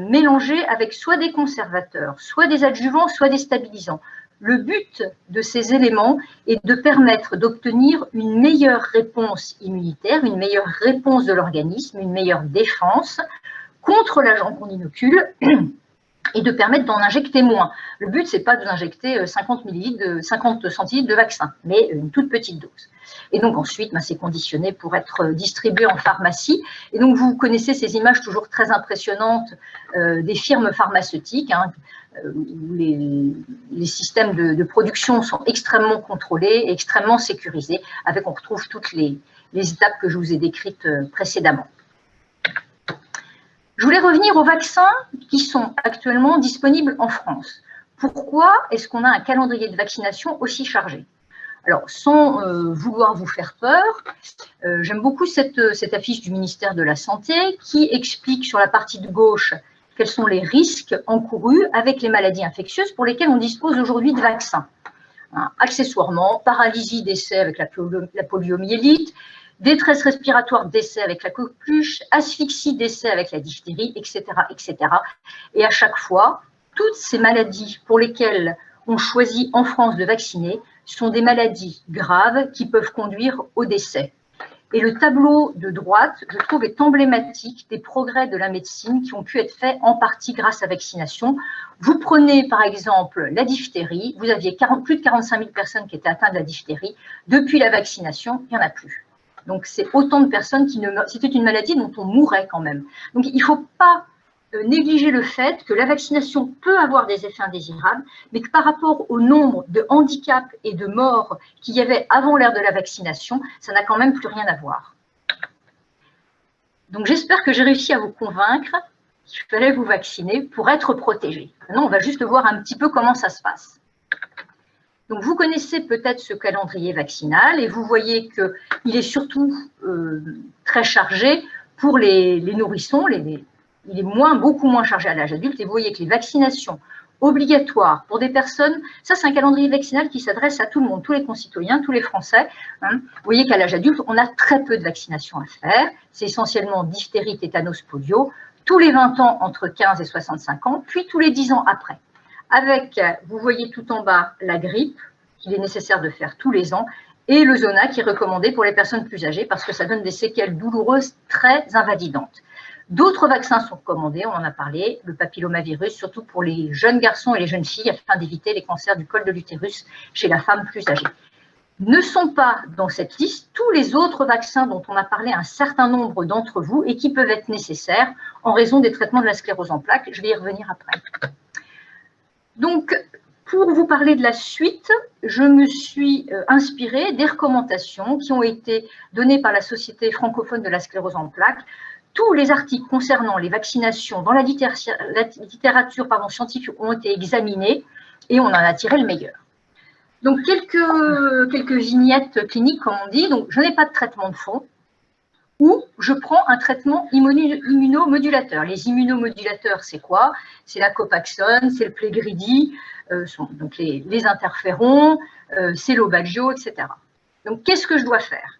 mélangés avec soit des conservateurs, soit des adjuvants, soit des stabilisants. Le but de ces éléments est de permettre d'obtenir une meilleure réponse immunitaire, une meilleure réponse de l'organisme, une meilleure défense contre l'agent qu'on inocule et de permettre d'en injecter moins. Le but, ce n'est pas d'injecter 50 centilitres de vaccin, mais une toute petite dose. Et donc ensuite, c'est conditionné pour être distribué en pharmacie. Et donc vous connaissez ces images toujours très impressionnantes des firmes pharmaceutiques, où les systèmes de production sont extrêmement contrôlés, extrêmement sécurisés, on retrouve toutes les étapes que je vous ai décrites précédemment. Je voulais revenir aux vaccins qui sont actuellement disponibles en France. Pourquoi est-ce qu'on a un calendrier de vaccination aussi chargé? Alors, sans vouloir vous faire peur, j'aime beaucoup cette affiche du ministère de la Santé qui explique sur la partie de gauche quels sont les risques encourus avec les maladies infectieuses pour lesquelles on dispose aujourd'hui de vaccins. Accessoirement, paralysie d'essai avec la poliomyélite, détresse respiratoire d'essai avec la coqueluche, asphyxie d'essai avec la diphtérie, etc., etc. Et à chaque fois, toutes ces maladies pour lesquelles on choisit en France de vacciner sont des maladies graves qui peuvent conduire au décès. Et le tableau de droite, je trouve, est emblématique des progrès de la médecine qui ont pu être faits en partie grâce à la vaccination. Vous prenez par exemple la diphtérie, vous aviez plus de 45 000 personnes qui étaient atteintes de la diphtérie. Depuis la vaccination, il n'y en a plus. Donc, c'est autant de personnes qui ne meurent. C'était une maladie dont on mourait quand même. Donc, il ne faut pas négliger le fait que la vaccination peut avoir des effets indésirables, mais que par rapport au nombre de handicaps et de morts qu'il y avait avant l'ère de la vaccination, ça n'a quand même plus rien à voir. Donc, j'espère que j'ai réussi à vous convaincre qu'il fallait vous vacciner pour être protégé. Maintenant, on va juste voir un petit peu comment ça se passe. Donc, vous connaissez peut-être ce calendrier vaccinal et vous voyez qu'il est surtout très chargé pour les nourrissons. Il est beaucoup moins chargé à l'âge adulte. Et vous voyez que les vaccinations obligatoires pour des personnes, ça c'est un calendrier vaccinal qui s'adresse à tout le monde, tous les concitoyens, tous les Français. Vous voyez qu'à l'âge adulte, on a très peu de vaccinations à faire. C'est essentiellement diphtérie, tétanos, polio, tous les 20 ans entre 15 et 65 ans, puis tous les 10 ans après. avec, vous voyez tout en bas, la grippe, qu'il est nécessaire de faire tous les ans, et le Zona qui est recommandé pour les personnes plus âgées parce que ça donne des séquelles douloureuses très invalidantes. D'autres vaccins sont recommandés, on en a parlé, le papillomavirus, surtout pour les jeunes garçons et les jeunes filles, afin d'éviter les cancers du col de l'utérus chez la femme plus âgée. Ne sont pas dans cette liste tous les autres vaccins dont on a parlé un certain nombre d'entre vous et qui peuvent être nécessaires en raison des traitements de la sclérose en plaques. Je vais y revenir après. Donc, pour vous parler de la suite, je me suis inspirée des recommandations qui ont été données par la Société francophone de la sclérose en plaques. Tous les articles concernant les vaccinations dans la littérature scientifique ont été examinés et on en a tiré le meilleur. Donc, quelques vignettes cliniques, comme on dit. Donc, je n'ai pas de traitement de fond ou je prends un traitement immunomodulateur. Les immunomodulateurs, c'est quoi? C'est la Copaxone, c'est le Plégridi, donc les interférons, c'est l'Obagio, etc. Donc, qu'est-ce que je dois faire?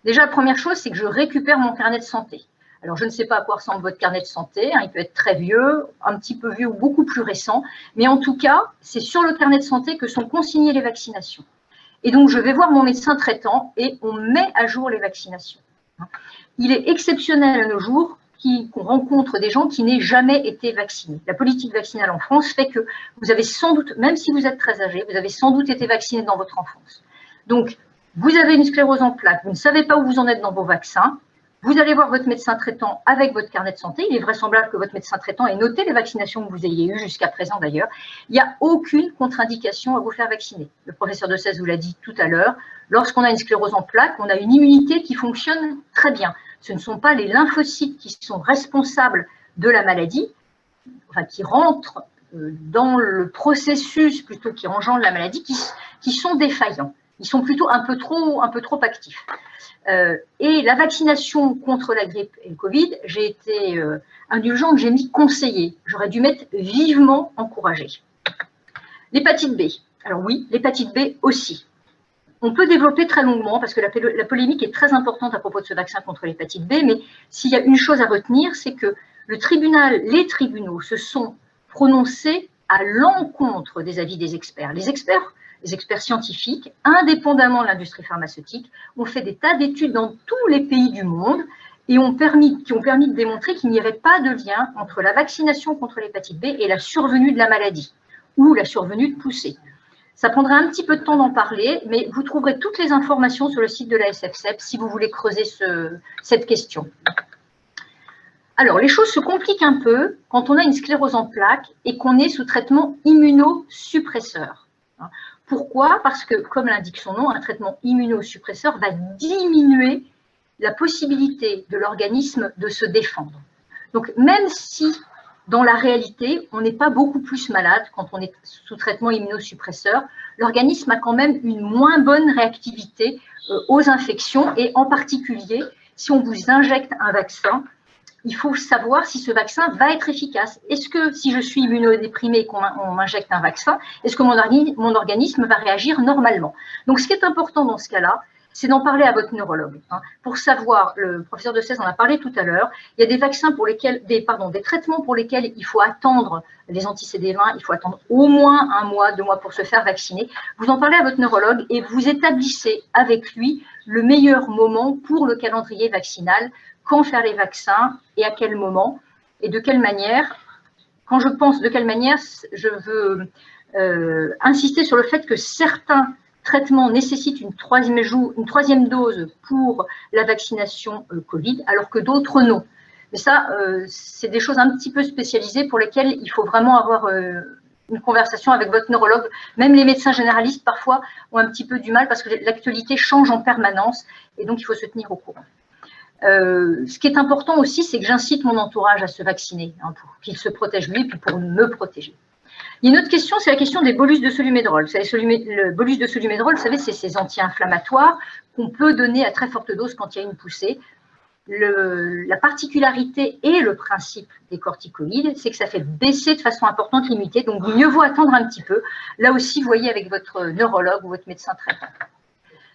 Déjà, la première chose, c'est que je récupère mon carnet de santé. Alors, je ne sais pas à quoi ressemble votre carnet de santé, hein, il peut être très vieux, un petit peu vieux ou beaucoup plus récent, mais en tout cas, c'est sur le carnet de santé que sont consignées les vaccinations. Et donc, je vais voir mon médecin traitant et on met à jour les vaccinations. Il est exceptionnel à nos jours qu'on rencontre des gens qui n'aient jamais été vaccinés. La politique vaccinale en France fait que vous avez sans doute, même si vous êtes très âgé, vous avez sans doute été vacciné dans votre enfance. Donc, vous avez une sclérose en plaques, vous ne savez pas où vous en êtes dans vos vaccins, vous allez voir votre médecin traitant avec votre carnet de santé. Il est vraisemblable que votre médecin traitant ait noté les vaccinations que vous ayez eues jusqu'à présent d'ailleurs. Il n'y a aucune contre-indication à vous faire vacciner. Le professeur de Cèze vous l'a dit tout à l'heure. Lorsqu'on a une sclérose en plaques, on a une immunité qui fonctionne très bien. Ce ne sont pas les lymphocytes qui sont responsables de la maladie, enfin qui rentrent dans le processus plutôt qui engendre la maladie, qui sont défaillants. Ils sont plutôt un peu trop actifs. Et la vaccination contre la grippe et le Covid, j'ai été indulgente, j'ai mis conseillé. J'aurais dû mettre vivement encouragé. L'hépatite B. Alors oui, l'hépatite B aussi. On peut développer très longuement parce que la polémique est très importante à propos de ce vaccin contre l'hépatite B, mais s'il y a une chose à retenir, c'est que les tribunaux se sont prononcés à l'encontre des avis des experts. Les experts scientifiques, indépendamment de l'industrie pharmaceutique, ont fait des tas d'études dans tous les pays du monde et qui ont permis de démontrer qu'il n'y avait pas de lien entre la vaccination contre l'hépatite B et la survenue de la maladie ou la survenue de poussée. Ça prendrait un petit peu de temps d'en parler, mais vous trouverez toutes les informations sur le site de la SFCEP si vous voulez creuser cette question. Alors, les choses se compliquent un peu quand on a une sclérose en plaques et qu'on est sous traitement immunosuppresseur. Pourquoi? Parce que, comme l'indique son nom, un traitement immunosuppresseur va diminuer la possibilité de l'organisme de se défendre. Donc, même si, dans la réalité, on n'est pas beaucoup plus malade quand on est sous traitement immunosuppresseur, l'organisme a quand même une moins bonne réactivité aux infections et en particulier, si on vous injecte un vaccin, il faut savoir si ce vaccin va être efficace. Est-ce que si je suis immunodéprimée et qu'on m'injecte un vaccin, est-ce que mon organisme va réagir normalement? Donc, ce qui est important dans ce cas-là, c'est d'en parler à votre neurologue. Pour savoir, le professeur de Cèze en a parlé tout à l'heure, il y a des vaccins pour lesquels, des traitements pour lesquels il faut attendre les anti-CD20, il faut attendre au moins 1 mois, 2 mois pour se faire vacciner. Vous en parlez à votre neurologue et vous établissez avec lui le meilleur moment pour le calendrier vaccinal, quand faire les vaccins et à quel moment et de quelle manière. Quand je pense de quelle manière, je veux insister sur le fait que certains traitements nécessitent une troisième dose pour la vaccination Covid, alors que d'autres non. Mais ça, c'est des choses un petit peu spécialisées pour lesquelles il faut vraiment avoir une conversation avec votre neurologue. Même les médecins généralistes, parfois, ont un petit peu du mal parce que l'actualité change en permanence et donc il faut se tenir au courant. Ce qui est important aussi, c'est que j'incite mon entourage à se vacciner, pour qu'il se protège lui et puis pour me protéger. Il y a une autre question, c'est la question des bolus de Solumédrol. Vous savez, le bolus de Solumédrol, vous savez, c'est ces anti-inflammatoires qu'on peut donner à très forte dose quand il y a une poussée. La particularité et le principe des corticoïdes, c'est que ça fait baisser de façon importante l'immunité, donc mieux vaut attendre un petit peu. Là aussi, vous voyez avec votre neurologue ou votre médecin traitant.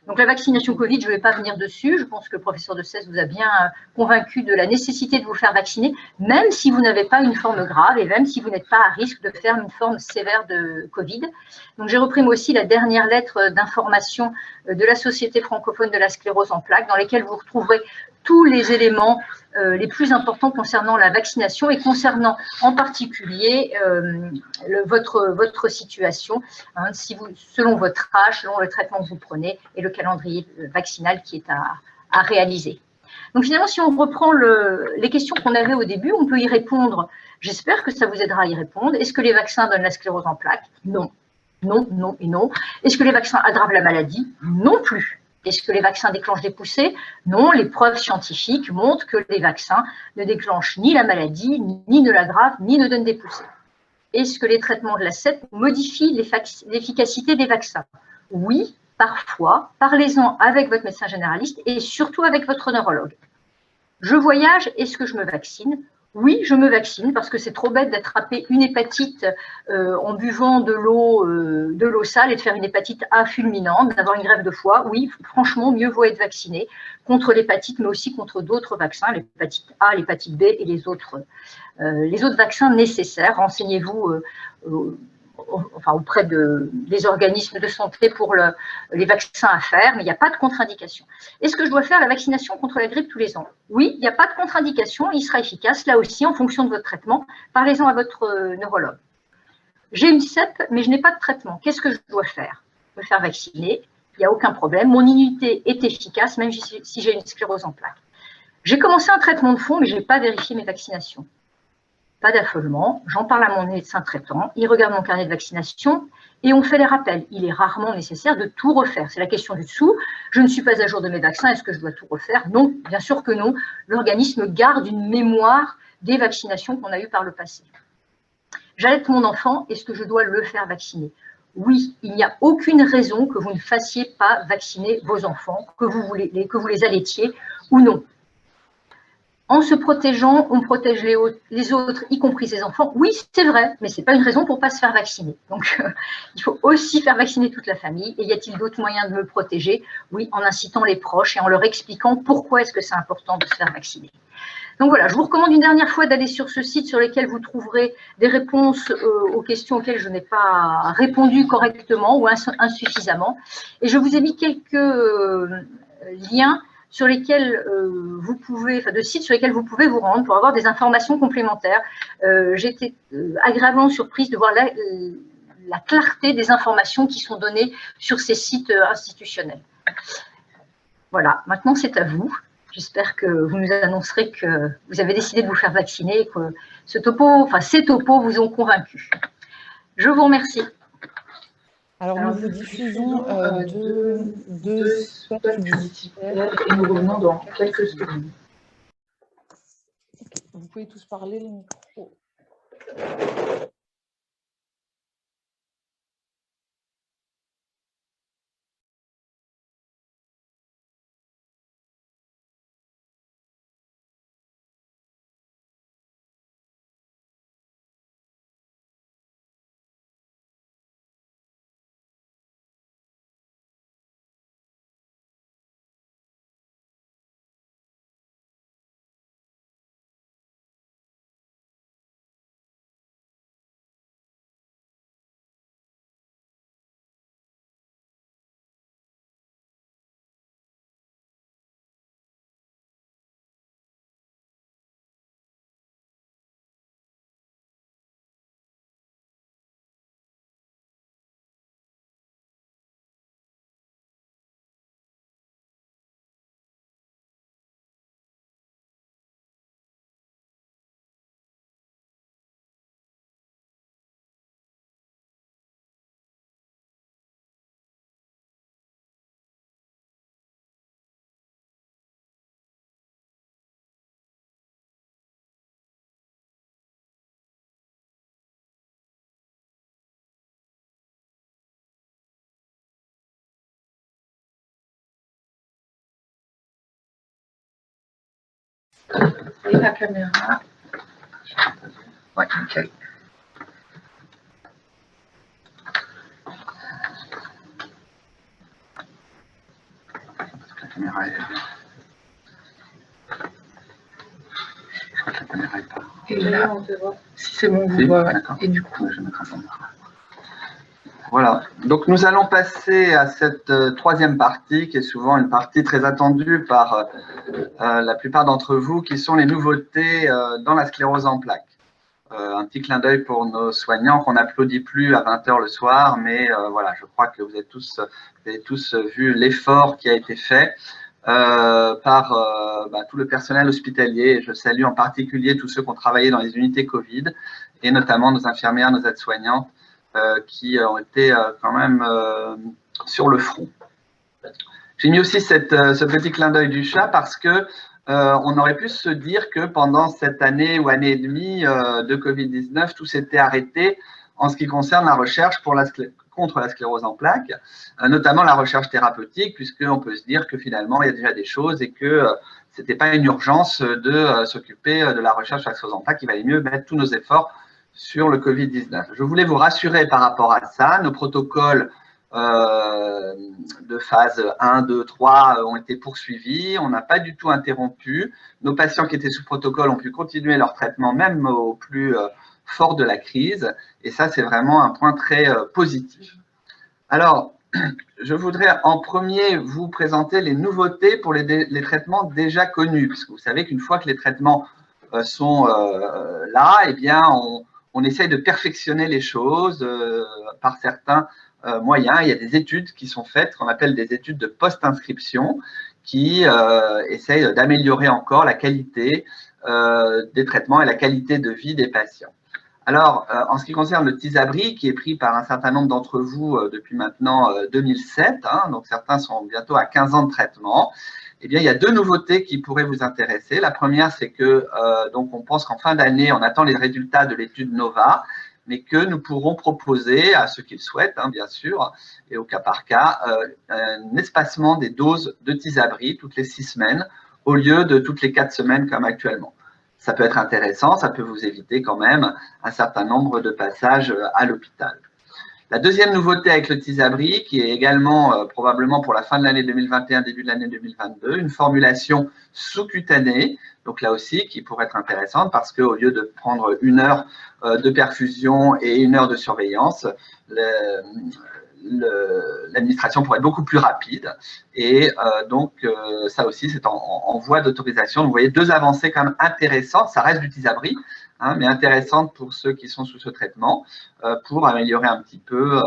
Donc la vaccination Covid, je ne vais pas venir dessus. Je pense que le professeur de Cesse vous a bien convaincu de la nécessité de vous faire vacciner, même si vous n'avez pas une forme grave et même si vous n'êtes pas à risque de faire une forme sévère de Covid. Donc j'ai repris moi aussi la dernière lettre d'information de la Société francophone de la sclérose en plaques, dans lesquelles vous retrouverez tous les éléments les plus importants concernant la vaccination et concernant en particulier votre situation, hein, si vous, selon votre âge, selon le traitement que vous prenez et le calendrier vaccinal qui est à réaliser. Donc finalement, si on reprend les questions qu'on avait au début, on peut y répondre. J'espère que ça vous aidera à y répondre. Est-ce que les vaccins donnent la sclérose en plaques? Non. Non, non et non. Est-ce que les vaccins aggravent la maladie? Non plus. Est-ce que les vaccins déclenchent des poussées? Non, les preuves scientifiques montrent que les vaccins ne déclenchent ni la maladie, ni ne l'aggravent, ni ne donnent des poussées. Est-ce que les traitements de la CEP modifient l'efficacité des vaccins? Oui, parfois. Parlez-en avec votre médecin généraliste et surtout avec votre neurologue. Je voyage, est-ce que je me vaccine? Oui, je me vaccine parce que c'est trop bête d'attraper une hépatite en buvant de l'eau sale et de faire une hépatite A fulminante, d'avoir une greffe de foie. Oui, franchement, mieux vaut être vacciné contre l'hépatite, mais aussi contre d'autres vaccins, l'hépatite A, l'hépatite B et les autres vaccins nécessaires. Renseignez-vous auprès des organismes de santé pour les vaccins à faire, mais il n'y a pas de contre-indication. Est-ce que je dois faire la vaccination contre la grippe tous les ans? Oui, il n'y a pas de contre-indication, il sera efficace, là aussi, en fonction de votre traitement. Parlez-en à votre neurologue. J'ai une CEP, mais je n'ai pas de traitement. Qu'est-ce que je dois faire? Me faire vacciner, il n'y a aucun problème. Mon immunité est efficace, même si j'ai une sclérose en plaques. J'ai commencé un traitement de fond, mais je n'ai pas vérifié mes vaccinations. Pas d'affolement, j'en parle à mon médecin traitant, il regarde mon carnet de vaccination et on fait les rappels. Il est rarement nécessaire de tout refaire. C'est la question du dessous. Je ne suis pas à jour de mes vaccins, est-ce que je dois tout refaire? Non, bien sûr que non. L'organisme garde une mémoire des vaccinations qu'on a eues par le passé. J'allaite mon enfant, est-ce que je dois le faire vacciner? Oui, il n'y a aucune raison que vous ne fassiez pas vacciner vos enfants, que vous les allaitiez ou non. En se protégeant, on protège les autres, y compris ses enfants. Oui, c'est vrai, mais ce n'est pas une raison pour ne pas se faire vacciner. Donc, il faut aussi faire vacciner toute la famille. Et y a-t-il d'autres moyens de me protéger? Oui, en incitant les proches et en leur expliquant pourquoi est-ce que c'est important de se faire vacciner. Donc voilà, je vous recommande une dernière fois d'aller sur ce site sur lequel vous trouverez des réponses aux questions auxquelles je n'ai pas répondu correctement ou insuffisamment. Et je vous ai mis quelques liens sur lesquels de sites sur lesquels vous pouvez vous rendre pour avoir des informations complémentaires. J'ai été agréablement surprise de voir la clarté des informations qui sont données sur ces sites institutionnels. Voilà, maintenant c'est à vous. J'espère que vous nous annoncerez que vous avez décidé de vous faire vacciner et que ces topos vous ont convaincu. Je vous remercie. Alors, nous vous diffusons deux spots publicitaires et nous revenons dans quelques secondes. Vous pouvez tous parler, le micro. Et la caméra. Ouais, nickel. caméra est... Je crois que la caméra est pas... Et là, on peut voir si c'est bon, vous voit. Et du coup, je vais mettre un peu. Voilà, donc nous allons passer à cette troisième partie qui est souvent une partie très attendue par la plupart d'entre vous, qui sont les nouveautés dans la sclérose en plaques. Un petit clin d'œil pour nos soignants qu'on n'applaudit plus à 20 h le soir, mais voilà, je crois que vous avez tous vu l'effort qui a été fait par tout le personnel hospitalier. Je salue en particulier tous ceux qui ont travaillé dans les unités Covid et notamment nos infirmières, nos aides-soignantes qui ont été quand même sur le front. J'ai mis aussi ce petit clin d'œil du chat parce que on aurait pu se dire que pendant cette année ou année et demie de Covid-19, tout s'était arrêté en ce qui concerne la recherche contre la sclérose en plaques, notamment la recherche thérapeutique, puisqu'on peut se dire que finalement, il y a déjà des choses et que ce n'était pas une urgence de s'occuper de la recherche sur la sclérose en plaques. Il valait mieux mettre tous nos efforts sur le Covid-19. Je voulais vous rassurer par rapport à ça. Nos protocoles de phase 1, 2, 3 ont été poursuivis. On n'a pas du tout interrompu. Nos patients qui étaient sous protocole ont pu continuer leur traitement même au plus fort de la crise. Et ça, c'est vraiment un point très positif. Alors, je voudrais en premier vous présenter les nouveautés pour les traitements déjà connus. Parce que vous savez qu'une fois que les traitements sont là, eh bien, on essaye de perfectionner les choses par certains moyens. Il y a des études qui sont faites, qu'on appelle des études de post-inscription, qui essayent d'améliorer encore la qualité des traitements et la qualité de vie des patients. Alors, en ce qui concerne le Tysabri, qui est pris par un certain nombre d'entre vous depuis maintenant 2007, donc certains sont bientôt à 15 ans de traitement, eh bien, il y a deux nouveautés qui pourraient vous intéresser. La première, c'est que donc on pense qu'en fin d'année, on attend les résultats de l'étude NOVA, mais que nous pourrons proposer à ceux qui le souhaitent, bien sûr, et au cas par cas, un espacement des doses de Tysabri toutes les 6 semaines, au lieu de toutes les 4 semaines comme actuellement. Ça peut être intéressant, ça peut vous éviter quand même un certain nombre de passages à l'hôpital. La deuxième nouveauté avec le Tysabri, qui est également probablement pour la fin de l'année 2021, début de l'année 2022, une formulation sous-cutanée, donc là aussi qui pourrait être intéressante parce qu'au lieu de prendre 1 heure de perfusion et 1 heure de surveillance, l'administration pourrait être beaucoup plus rapide et donc ça aussi c'est en voie d'autorisation. Vous voyez deux avancées quand même intéressantes, ça reste du Tysabri, mais intéressantes pour ceux qui sont sous ce traitement pour améliorer un petit peu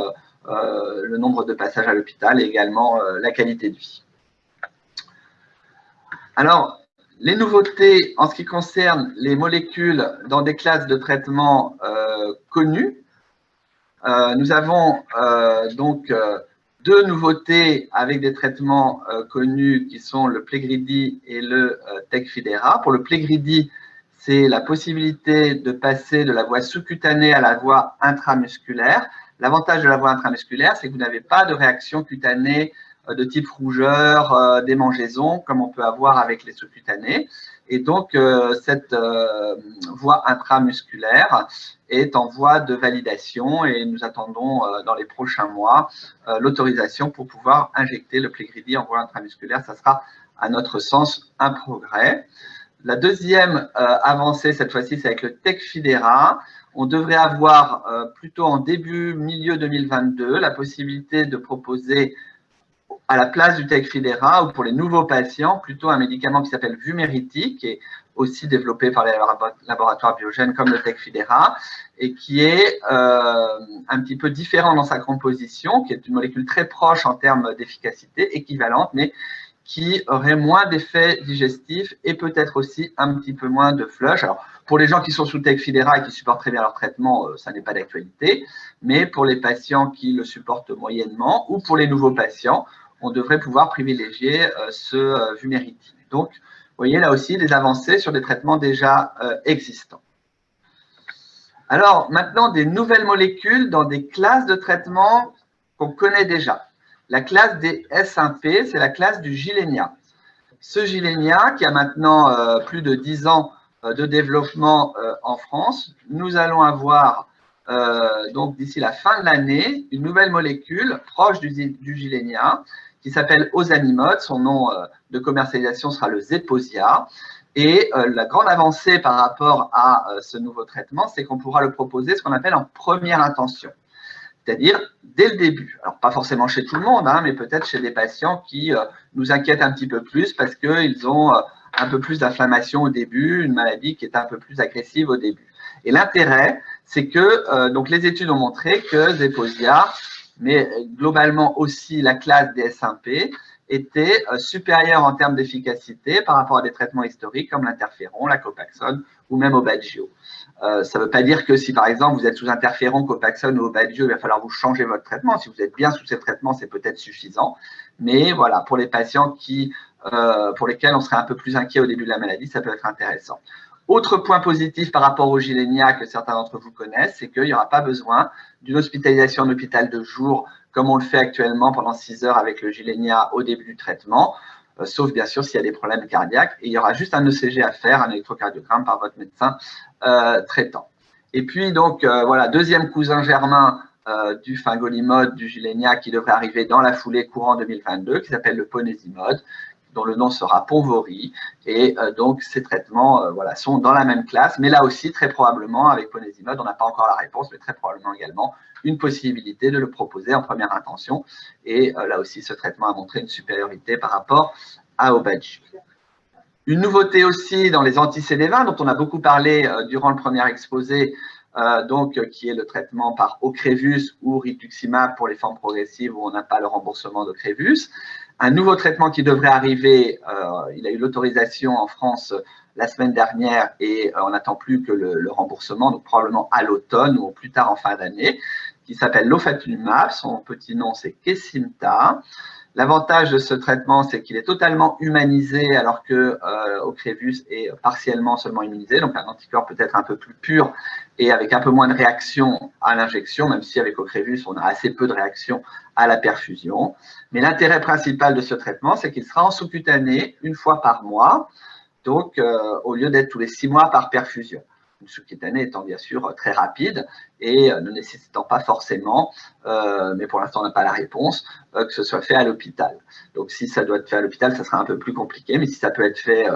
le nombre de passages à l'hôpital et également la qualité de vie. Alors, les nouveautés en ce qui concerne les molécules dans des classes de traitement connues, nous avons donc deux nouveautés avec des traitements connus qui sont le Plégridi et le Tecfidera. Pour le Plégridi, c'est la possibilité de passer de la voie sous-cutanée à la voie intramusculaire. L'avantage de la voie intramusculaire, c'est que vous n'avez pas de réaction cutanée de type rougeur, démangeaison, comme on peut avoir avec les sous-cutanés. Et donc, cette voie intramusculaire est en voie de validation et nous attendons dans les prochains mois l'autorisation pour pouvoir injecter le Plégridi en voie intramusculaire. Ça sera, à notre sens, un progrès. La deuxième avancée, cette fois-ci, c'est avec le Tecfidera. On devrait avoir plutôt en milieu 2022 la possibilité de proposer à la place du Tecfidera ou pour les nouveaux patients, plutôt un médicament qui s'appelle Vumerity, qui est aussi développé par les laboratoires Biogen comme le Tecfidera, et qui est un petit peu différent dans sa composition, qui est une molécule très proche en termes d'efficacité, équivalente, mais qui aurait moins d'effets digestifs et peut-être aussi un petit peu moins de flush. Alors, pour les gens qui sont sous Tecfidera et qui supportent très bien leur traitement, ça n'est pas d'actualité, mais pour les patients qui le supportent moyennement ou pour les nouveaux patients, on devrait pouvoir privilégier ce Vumerity. Donc, vous voyez là aussi des avancées sur des traitements déjà existants. Alors, maintenant, des nouvelles molécules dans des classes de traitement qu'on connaît déjà. La classe des S1P, c'est la classe du Gilenya. Ce Gilenya, qui a maintenant plus de 10 ans de développement en France, nous allons avoir donc d'ici la fin de l'année, une nouvelle molécule proche du Gilenya qui s'appelle ozanimod. Son nom de commercialisation sera le Zeposia. Et la grande avancée par rapport à ce nouveau traitement, c'est qu'on pourra le proposer ce qu'on appelle en première intention, c'est-à-dire dès le début. Alors, pas forcément chez tout le monde, hein, mais peut-être chez des patients qui nous inquiètent un petit peu plus parce qu'ils ont un peu plus d'inflammation au début, une maladie qui est un peu plus agressive au début. Et l'intérêt, c'est que donc les études ont montré que Zeposia, mais globalement aussi la classe des S1P, était supérieure en termes d'efficacité par rapport à des traitements historiques comme l'interféron, la Copaxone ou même Aubagio. Ça ne veut pas dire que si par exemple vous êtes sous interféron, Copaxone ou Aubagio, il va falloir vous changer votre traitement. Si vous êtes bien sous ces traitements, c'est peut-être suffisant. Mais voilà, pour les patients pour lesquels on serait un peu plus inquiet au début de la maladie, ça peut être intéressant. Autre point positif par rapport au Gilenya que certains d'entre vous connaissent, c'est qu'il n'y aura pas besoin d'une hospitalisation en hôpital de jour comme on le fait actuellement pendant 6 heures avec le Gilenya au début du traitement, sauf bien sûr s'il y a des problèmes cardiaques. Et il y aura juste un ECG à faire, un électrocardiogramme par votre médecin traitant. Et puis donc, voilà, deuxième cousin germain du fingolimod, du Gilenya qui devrait arriver dans la foulée courant 2022, qui s'appelle le ponesimod, dont le nom sera Ponvory. Et donc, ces traitements voilà, sont dans la même classe, mais là aussi, très probablement, avec ponesimod, on n'a pas encore la réponse, mais très probablement également une possibilité de le proposer en première intention. Et là aussi, ce traitement a montré une supériorité par rapport à Aubagio. Une nouveauté aussi dans les anti-CD20, dont on a beaucoup parlé durant le premier exposé, qui est le traitement par Ocrevus ou rituximab pour les formes progressives où on n'a pas le remboursement d'Ocrevus. Un nouveau traitement qui devrait arriver, il a eu l'autorisation en France la semaine dernière et on n'attend plus que le remboursement, donc probablement à l'automne ou plus tard en fin d'année, qui s'appelle l'ofatumumab. Son petit nom, c'est Kesimpta. L'avantage de ce traitement, c'est qu'il est totalement humanisé alors que Ocrevus est partiellement seulement immunisé, donc un anticorps peut-être un peu plus pur et avec un peu moins de réaction à l'injection, même si avec Ocrevus, on a assez peu de réaction à la perfusion. Mais l'intérêt principal de ce traitement, c'est qu'il sera en sous-cutané une fois par mois, donc au lieu d'être tous les 6 mois par perfusion. Une sous-cutanée étant bien sûr très rapide et ne nécessitant pas forcément, mais pour l'instant on n'a pas la réponse, que ce soit fait à l'hôpital. Donc si ça doit être fait à l'hôpital, ça sera un peu plus compliqué, mais si ça peut être fait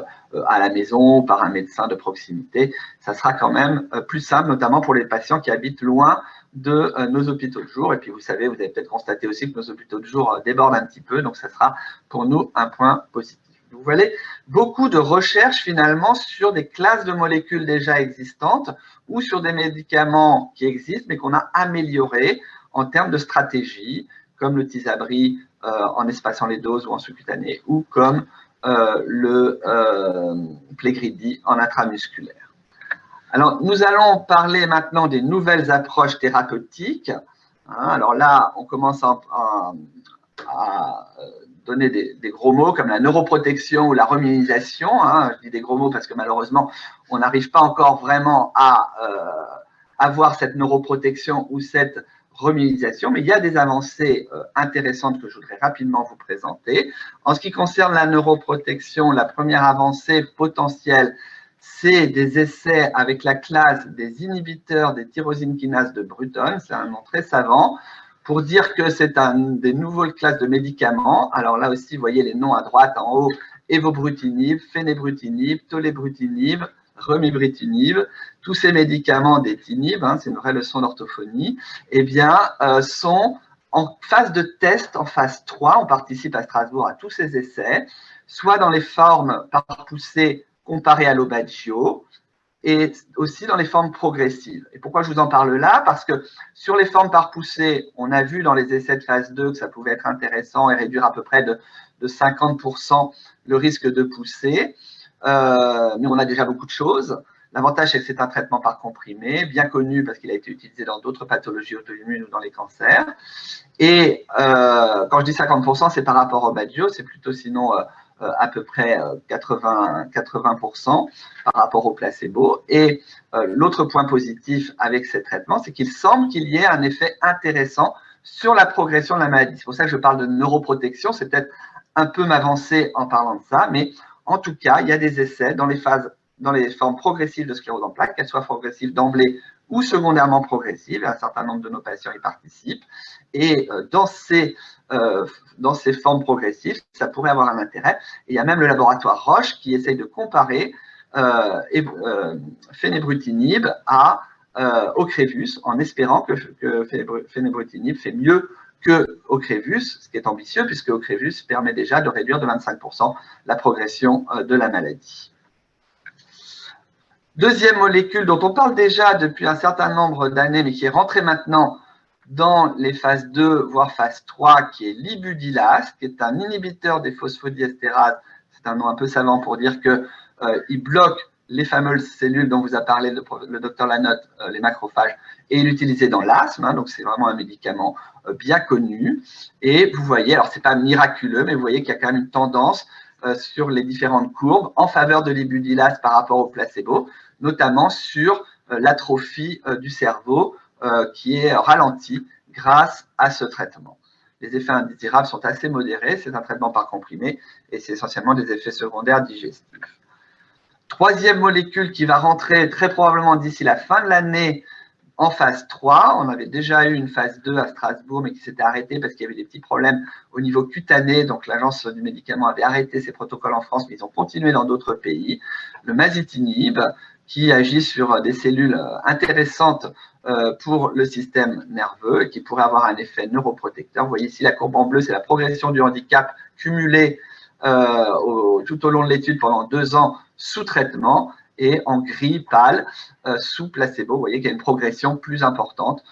à la maison ou par un médecin de proximité, ça sera quand même plus simple, notamment pour les patients qui habitent loin de nos hôpitaux de jour. Et puis vous savez, vous avez peut-être constaté aussi que nos hôpitaux de jour débordent un petit peu, donc ça sera pour nous un point positif. Vous voyez, beaucoup de recherches finalement sur des classes de molécules déjà existantes ou sur des médicaments qui existent mais qu'on a améliorés en termes de stratégie, comme le Tysabri en espaçant les doses ou en sous-cutané, ou comme le Plégridi en intramusculaire. Alors, nous allons parler maintenant des nouvelles approches thérapeutiques. Alors là, on commence à donner des gros mots comme la neuroprotection ou la remyelisation. Je dis des gros mots parce que malheureusement, on n'arrive pas encore vraiment à avoir cette neuroprotection ou cette remyelisation, mais il y a des avancées intéressantes que je voudrais rapidement vous présenter. En ce qui concerne la neuroprotection, la première avancée potentielle, c'est des essais avec la classe des inhibiteurs des tyrosine kinases de Bruton. C'est un nom très savant pour dire que c'est des nouvelles classes de médicaments. Alors là aussi, vous voyez les noms à droite en haut, evobrutinib, phénébrutinib, tolébrutinib, remibrutinib, tous ces médicaments des TINIB, c'est une vraie leçon d'orthophonie, eh bien, sont en phase de test, en phase 3, on participe à Strasbourg à tous ces essais, soit dans les formes par poussée comparées à l'Aubagio, et aussi dans les formes progressives. Et pourquoi je vous en parle là? Parce que sur les formes par poussée, on a vu dans les essais de phase 2 que ça pouvait être intéressant et réduire à peu près de 50% le risque de poussée. Mais on a déjà beaucoup de choses. L'avantage, c'est que c'est un traitement par comprimé, bien connu parce qu'il a été utilisé dans d'autres pathologies auto-immunes ou dans les cancers. Et quand je dis 50%, c'est par rapport au Aubagio, c'est plutôt sinon à peu près 80% par rapport au placebo. Et l'autre point positif avec ces traitements, c'est qu'il semble qu'il y ait un effet intéressant sur la progression de la maladie. C'est pour ça que je parle de neuroprotection, c'est peut-être un peu m'avancer en parlant de ça, mais en tout cas, il y a des essais dans les formes progressives de sclérose en plaques, qu'elles soient progressives d'emblée ou secondairement progressive. Un certain nombre de nos patients y participent. Et dans ces formes progressives, ça pourrait avoir un intérêt. Et il y a même le laboratoire Roche qui essaye de comparer phénébrutinib à Ocrevus, en espérant que phénébrutinib fait mieux que Ocrevus, ce qui est ambitieux, puisque Ocrevus permet déjà de réduire de 25% la progression de la maladie. Deuxième molécule dont on parle déjà depuis un certain nombre d'années, mais qui est rentrée maintenant dans les phases 2, voire phase 3, qui est l'ibudilast, qui est un inhibiteur des phosphodiestérases. C'est un nom un peu savant pour dire qu'il bloque les fameuses cellules dont vous a parlé le docteur Lanotte, les macrophages, et il est utilisé dans l'asthme, hein, donc c'est vraiment un médicament bien connu. Et vous voyez, alors c'est pas miraculeux, mais vous voyez qu'il y a quand même une tendance sur les différentes courbes en faveur de l'ibudilast par rapport au placebo, notamment sur l'atrophie du cerveau qui est ralentie grâce à ce traitement. Les effets indésirables sont assez modérés, c'est un traitement par comprimé et c'est essentiellement des effets secondaires digestifs. Troisième molécule qui va rentrer très probablement d'ici la fin de l'année en phase 3. On avait déjà eu une phase 2 à Strasbourg, mais qui s'était arrêtée parce qu'il y avait des petits problèmes au niveau cutané. Donc, l'agence du médicament avait arrêté ses protocoles en France, mais ils ont continué dans d'autres pays. Le masitinib, qui agit sur des cellules intéressantes pour le système nerveux et qui pourrait avoir un effet neuroprotecteur. Vous voyez ici la courbe en bleu, c'est la progression du handicap cumulé tout au long de l'étude pendant 2 ans sous traitement, et en gris pâle sous placebo. Vous voyez qu'il y a une progression plus importante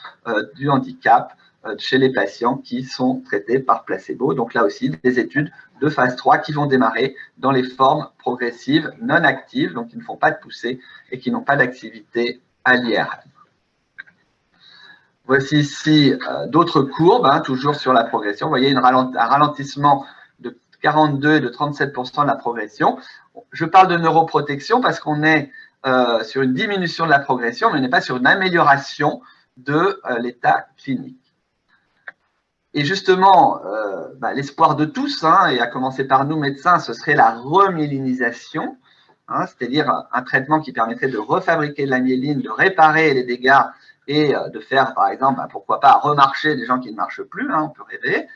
du handicap chez les patients qui sont traités par placebo. Donc là aussi, des études de phase 3 qui vont démarrer dans les formes progressives non actives, donc qui ne font pas de poussée et qui n'ont pas d'activité à l'IRM. Voici ici d'autres courbes, hein, toujours sur la progression. Vous voyez un ralentissement de 42 et de 37% de la progression. Je parle de neuroprotection parce qu'on est sur une diminution de la progression, mais on n'est pas sur une amélioration de l'état clinique. Et justement, l'espoir de tous, hein, et à commencer par nous médecins, ce serait la remyélinisation, hein, c'est-à-dire un traitement qui permettrait de refabriquer de la myéline, de réparer les dégâts et de faire, par exemple, pourquoi pas, remarcher des gens qui ne marchent plus, hein, on peut rêver.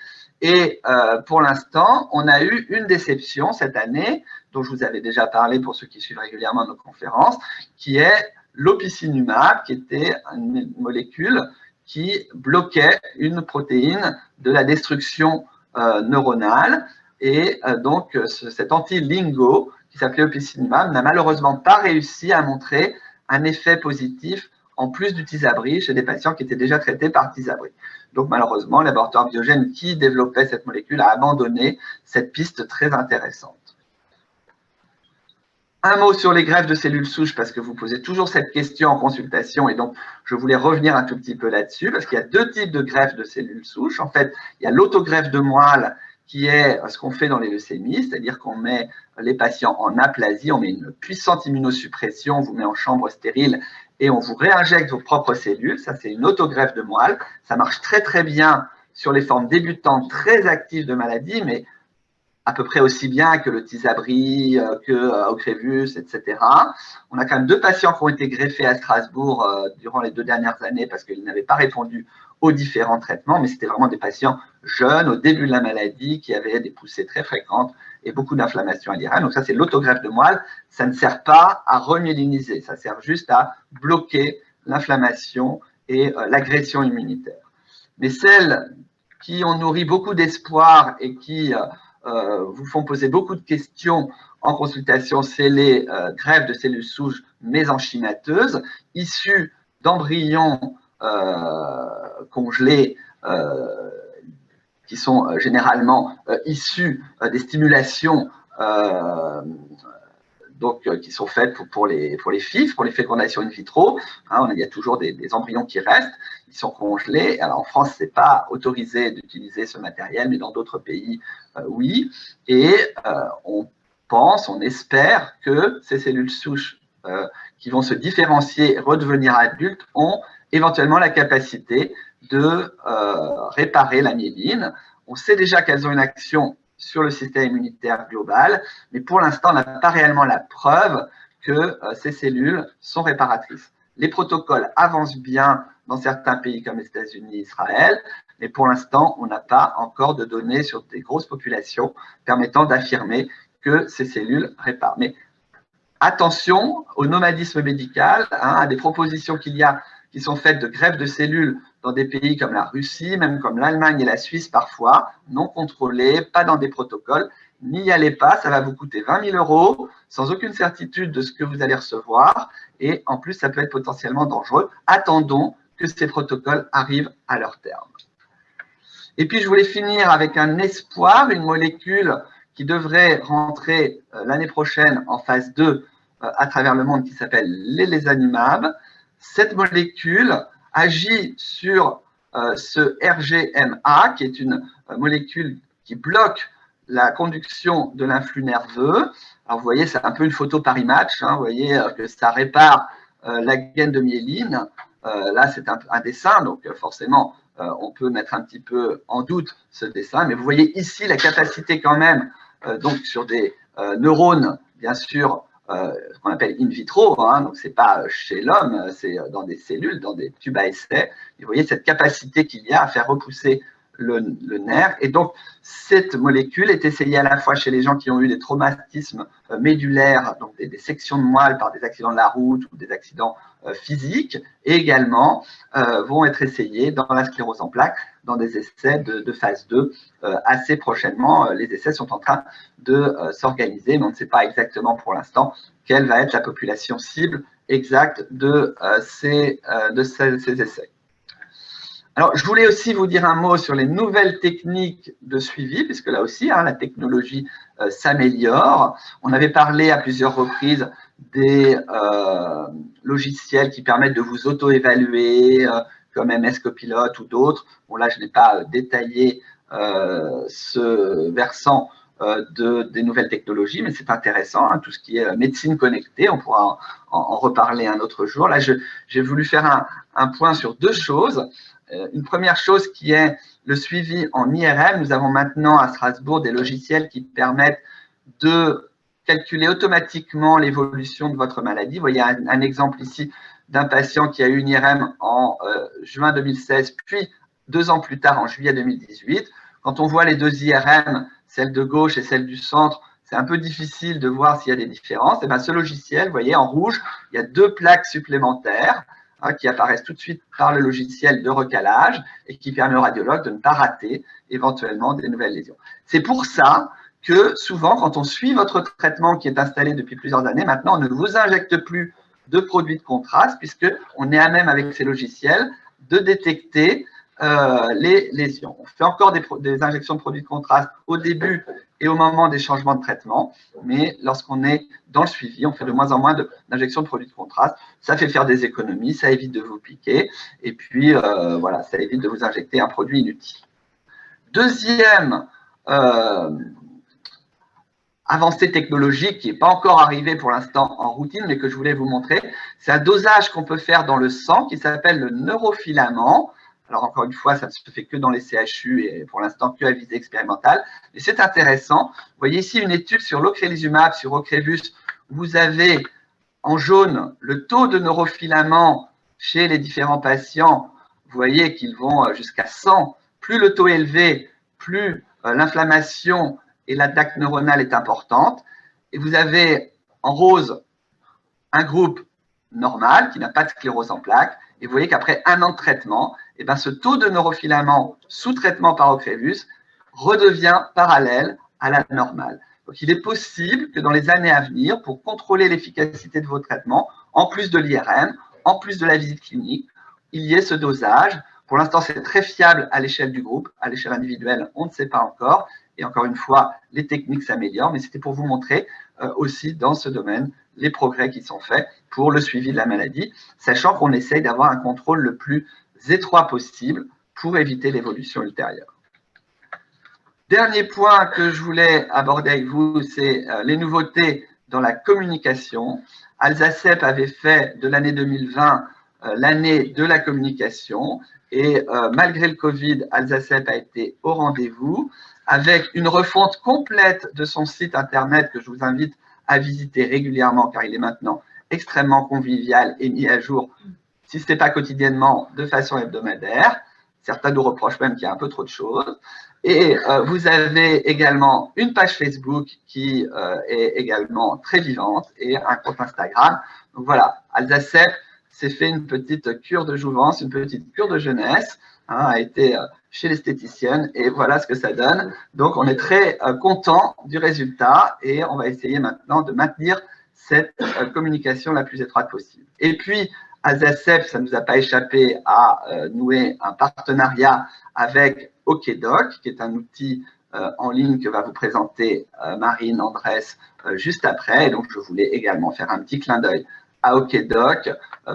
Et pour l'instant, on a eu une déception cette année, dont je vous avais déjà parlé pour ceux qui suivent régulièrement nos conférences, qui est l'opicinumab, qui était une molécule qui bloquait une protéine de la destruction neuronale. Et donc, cet anti-LINGO, qui s'appelait opicinumab, n'a malheureusement pas réussi à montrer un effet positif en plus du Tysabri chez des patients qui étaient déjà traités par Tysabri. Donc, malheureusement, le laboratoire Biogen qui développait cette molécule a abandonné cette piste très intéressante. Un mot sur les greffes de cellules souches, parce que vous posez toujours cette question en consultation, et donc je voulais revenir un tout petit peu là-dessus, parce qu'il y a 2 types de greffes de cellules souches. En fait, il y a l'autogreffe de moelle, qui est ce qu'on fait dans les leucémies, c'est-à-dire qu'on met les patients en aplasie, on met une puissante immunosuppression, on vous met en chambre stérile, et on vous réinjecte vos propres cellules. Ça, c'est une autogreffe de moelle. Ça marche très, très bien sur les formes débutantes très actives de maladie, mais à peu près aussi bien que le Tysabri, que Ocrevus, etc. On a quand même 2 patients qui ont été greffés à Strasbourg durant les 2 dernières années parce qu'ils n'avaient pas répondu aux différents traitements, mais c'était vraiment des patients jeunes au début de la maladie qui avaient des poussées très fréquentes et beaucoup d'inflammation à l'IRM. Donc ça, c'est l'autogreffe de moelle. Ça ne sert pas à remyéliniser, ça sert juste à bloquer l'inflammation et l'agression immunitaire. Mais celles qui ont nourri beaucoup d'espoir et qui vous font poser beaucoup de questions en consultation, c'est les greffes de cellules souches mésenchymateuses issues d'embryons congelés qui sont généralement issus des stimulations qui sont faites pour les FIV, pour les fécondations in vitro. Hein, il y a toujours des embryons qui restent, ils sont congelés. Alors en France, ce n'est pas autorisé d'utiliser ce matériel, mais dans d'autres pays, oui. Et on espère que ces cellules souches qui vont se différencier et redevenir adultes ont éventuellement la capacité de réparer la myéline. On sait déjà qu'elles ont une action sur le système immunitaire global, mais pour l'instant, on n'a pas réellement la preuve que ces cellules sont réparatrices. Les protocoles avancent bien dans certains pays comme les États-Unis et Israël, mais pour l'instant, on n'a pas encore de données sur des grosses populations permettant d'affirmer que ces cellules réparent. Mais attention au nomadisme médical, à des propositions qui sont faites de greffe de cellules dans des pays comme la Russie, même comme l'Allemagne et la Suisse parfois, non contrôlées, pas dans des protocoles. N'y allez pas, ça va vous coûter 20 000 € sans aucune certitude de ce que vous allez recevoir et en plus, ça peut être potentiellement dangereux. Attendons que ces protocoles arrivent à leur terme. Et puis, je voulais finir avec un espoir, une molécule qui devrait rentrer l'année prochaine en phase 2 à travers le monde qui s'appelle l'Elesanimab. Cette molécule agit sur ce RGMA, qui est une molécule qui bloque la conduction de l'influx nerveux. Alors, vous voyez, c'est un peu une photo par image. Vous voyez que ça répare la gaine de myéline. Là, c'est un dessin, donc forcément, on peut mettre un petit peu en doute ce dessin. Mais vous voyez ici la capacité quand même, donc sur des neurones, bien sûr, ce qu'on appelle in vitro, donc ce n'est pas chez l'homme, c'est dans des cellules, dans des tubes à essai. Et vous voyez cette capacité qu'il y a à faire repousser le nerf. Et donc, cette molécule est essayée à la fois chez les gens qui ont eu des traumatismes médulaires, donc des sections de moelle par des accidents de la route ou des accidents physiques, et également vont être essayées dans la sclérose en plaques, dans des essais de phase 2 assez prochainement. Les essais sont en train de s'organiser, mais on ne sait pas exactement pour l'instant quelle va être la population cible exacte de ces essais. Alors, je voulais aussi vous dire un mot sur les nouvelles techniques de suivi, puisque là aussi, la technologie s'améliore. On avait parlé à plusieurs reprises des logiciels qui permettent de vous auto-évaluer, comme MS Copilot ou d'autres. Bon, là, je n'ai pas détaillé ce versant des nouvelles technologies, mais c'est intéressant, tout ce qui est médecine connectée, on pourra en reparler un autre jour. Là, j'ai voulu faire un point sur deux choses. Une première chose qui est le suivi en IRM. Nous avons maintenant à Strasbourg des logiciels qui permettent de calculer automatiquement l'évolution de votre maladie. Vous voyez un exemple ici d'un patient qui a eu une IRM en juin 2016, puis 2 ans plus tard, en juillet 2018. Quand on voit les deux IRM, celle de gauche et celle du centre, c'est un peu difficile de voir s'il y a des différences. Et bien, ce logiciel, vous voyez, en rouge, il y a 2 plaques supplémentaires qui apparaissent tout de suite par le logiciel de recalage et qui permet au radiologue de ne pas rater éventuellement des nouvelles lésions. C'est pour ça que souvent, quand on suit votre traitement qui est installé depuis plusieurs années, maintenant, on ne vous injecte plus de produits de contraste puisqu'on est à même avec ces logiciels de détecter les lésions. On fait encore des injections de produits de contraste au début et au moment des changements de traitement, mais lorsqu'on est dans le suivi, on fait de moins en moins d'injections de produits de contraste. Ça fait faire des économies, ça évite de vous piquer, et puis voilà, ça évite de vous injecter un produit inutile. Deuxième avancée technologique qui n'est pas encore arrivée pour l'instant en routine, mais que je voulais vous montrer, c'est un dosage qu'on peut faire dans le sang qui s'appelle le neurofilament. Alors, encore une fois, ça ne se fait que dans les CHU et pour l'instant que à visée expérimentale. Mais c'est intéressant. Vous voyez ici une étude sur l'ocrelizumab, sur Ocrevus. Vous avez en jaune le taux de neurofilament chez les différents patients. Vous voyez qu'ils vont jusqu'à 100. Plus le taux est élevé, plus l'inflammation et l'attaque neuronale est importante. Et vous avez en rose un groupe normal qui n'a pas de sclérose en plaques. Et vous voyez qu'après 1 an de traitement, eh bien, ce taux de neurofilament sous traitement par Ocrevus redevient parallèle à la normale. Donc, il est possible que dans les années à venir, pour contrôler l'efficacité de vos traitements, en plus de l'IRM, en plus de la visite clinique, il y ait ce dosage. Pour l'instant, c'est très fiable à l'échelle du groupe. À l'échelle individuelle, on ne sait pas encore. Et encore une fois, les techniques s'améliorent, mais c'était pour vous montrer aussi dans ce domaine les progrès qui sont faits pour le suivi de la maladie, sachant qu'on essaye d'avoir un contrôle le plus étroit possible pour éviter l'évolution ultérieure. Dernier point que je voulais aborder avec vous, c'est les nouveautés dans la communication. Alzacep avait fait de l'année 2020 l'année de la communication et malgré le Covid, Alzacep a été au rendez-vous avec une refonte complète de son site internet que je vous invite à visiter régulièrement car il est maintenant extrêmement convivial et mis à jour, si ce n'est pas quotidiennement, de façon hebdomadaire. Certains nous reprochent même qu'il y a un peu trop de choses. Et vous avez également une page Facebook qui est également très vivante et un compte Instagram. Donc voilà, Alzacep s'est fait une petite cure de jouvence, une petite cure de jeunesse, a été chez l'esthéticienne et voilà ce que ça donne. Donc on est très content du résultat et on va essayer maintenant de maintenir cette communication la plus étroite possible. Et puis, Alzacep, ça ne nous a pas échappé à nouer un partenariat avec OKDoc, qui est un outil en ligne que va vous présenter Marine Andrès juste après. Et donc, je voulais également faire un petit clin d'œil à OKDoc,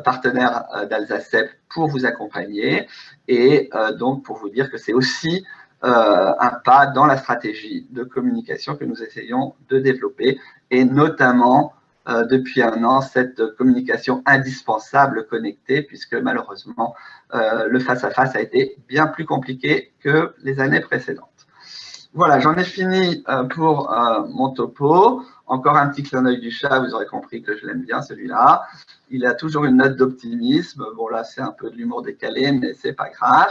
partenaire d'Alzacep, pour vous accompagner et donc pour vous dire que c'est aussi un pas dans la stratégie de communication que nous essayons de développer et notamment depuis un an, cette communication indispensable connectée, puisque malheureusement, le face-à-face a été bien plus compliqué que les années précédentes. Voilà, j'en ai fini pour mon topo. Encore un petit clin d'œil du chat, vous aurez compris que je l'aime bien celui-là. Il a toujours une note d'optimisme. Bon, là, c'est un peu de l'humour décalé, mais c'est pas grave.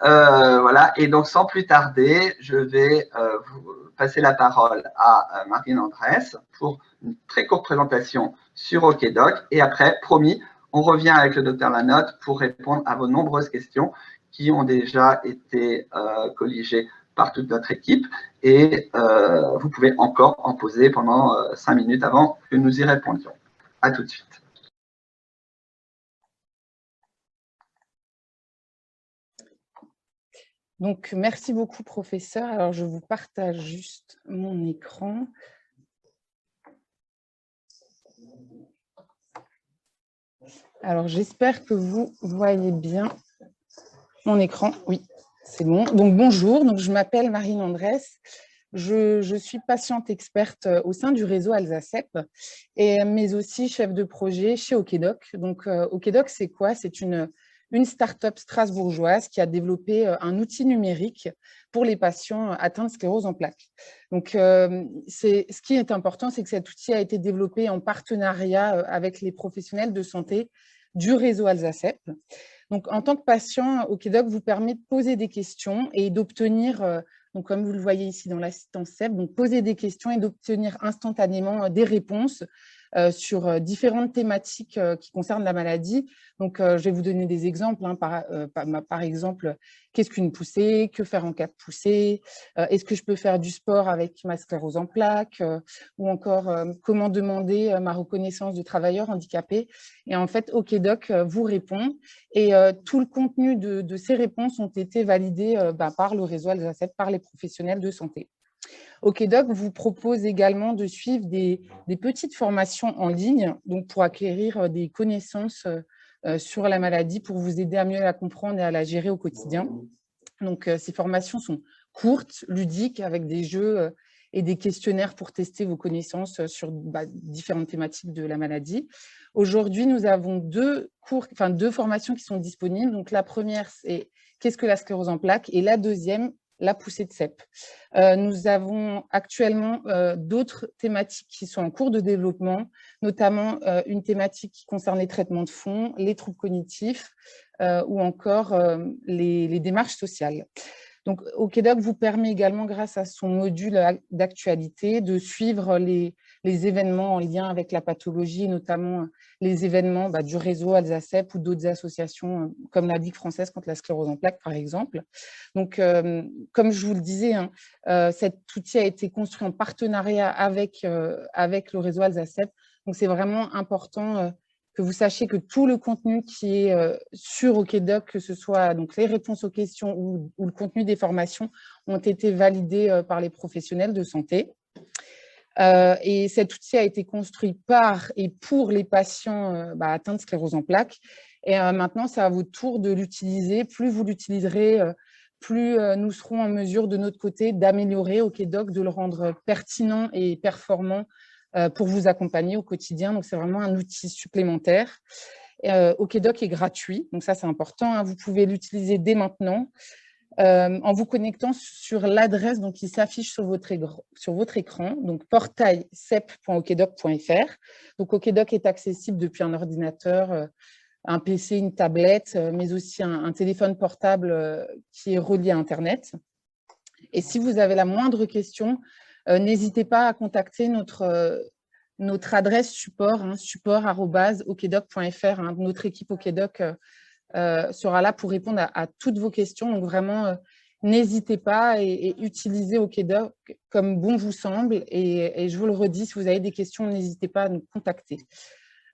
Voilà, et donc sans plus tarder, je vais vous passer la parole à Marine Andrès pour une très courte présentation sur OKDoc. Et après, promis, on revient avec le docteur Lanotte pour répondre à vos nombreuses questions qui ont déjà été colligées par toute notre équipe. Et vous pouvez encore en poser pendant 5 minutes avant que nous y répondions. À tout de suite. Donc, merci beaucoup, professeur. Alors, je vous partage juste mon écran. Alors, j'espère que vous voyez bien mon écran. Oui, c'est bon. Donc, bonjour. Donc, je m'appelle Marine Andrès. Je suis patiente experte au sein du réseau Alzacep, mais aussi chef de projet chez OKDoc. Donc, OKDoc, c'est quoi? C'est une start-up strasbourgeoise qui a développé un outil numérique pour les patients atteints de sclérose en plaques. Donc, ce qui est important, c'est que cet outil a été développé en partenariat avec les professionnels de santé du réseau Alzacep. Donc, en tant que patient, OKDoc vous permet de poser des questions et d'obtenir, donc comme vous le voyez ici dans l'assistance CEP, donc poser des questions et d'obtenir instantanément des réponses sur différentes thématiques qui concernent la maladie. Donc, je vais vous donner des exemples. Hein, par exemple, qu'est-ce qu'une poussée? Que faire en cas de poussée? Est-ce que je peux faire du sport avec ma sclérose en plaques? Ou encore, comment demander ma reconnaissance de travailleur handicapé? Et en fait, OKDoc vous répond. Et tout le contenu de ces réponses ont été validés par le réseau Alzacep, par les professionnels de santé. OKDoc vous propose également de suivre des petites formations en ligne donc pour acquérir des connaissances sur la maladie, pour vous aider à mieux la comprendre et à la gérer au quotidien. Donc, ces formations sont courtes, ludiques, avec des jeux et des questionnaires pour tester vos connaissances sur différentes thématiques de la maladie. Aujourd'hui, nous avons deux formations qui sont disponibles. Donc, la première, c'est « Qu'est-ce que la sclérose en plaques ?» et la deuxième, la poussée de CEP. Nous avons actuellement d'autres thématiques qui sont en cours de développement, notamment une thématique qui concerne les traitements de fond, les troubles cognitifs ou encore les démarches sociales. Donc, OKDoc vous permet également, grâce à son module d'actualité, de suivre les événements en lien avec la pathologie, notamment les événements du réseau Alzacep ou d'autres associations, comme la Ligue française contre la sclérose en plaques, par exemple. Donc, comme je vous le disais, hein, cet outil a été construit en partenariat avec le réseau Alzacep. Donc, c'est vraiment important que vous sachiez que tout le contenu qui est sur OKDoc, que ce soit donc les réponses aux questions ou le contenu des formations, ont été validés par les professionnels de santé. Et cet outil a été construit par et pour les patients atteints de sclérose en plaques. Et maintenant, c'est à votre tour de l'utiliser. Plus vous l'utiliserez, plus nous serons en mesure de notre côté d'améliorer OKDoc, de le rendre pertinent et performant pour vous accompagner au quotidien. Donc, c'est vraiment un outil supplémentaire. OKDoc est gratuit, donc ça, c'est important. Hein. Vous pouvez l'utiliser dès maintenant. en vous connectant sur l'adresse qui s'affiche sur votre écran, donc portail-cep.okdoc.fr. Donc, Okdoc est accessible depuis un ordinateur, un PC, une tablette, mais aussi un téléphone portable qui est relié à Internet. Et si vous avez la moindre question, n'hésitez pas à contacter notre adresse support, support@okdoc.fr. Notre équipe Okdoc sera là pour répondre à toutes vos questions. Donc, vraiment, n'hésitez pas et utilisez Okdoc comme bon vous semble. Et je vous le redis, si vous avez des questions, n'hésitez pas à nous contacter.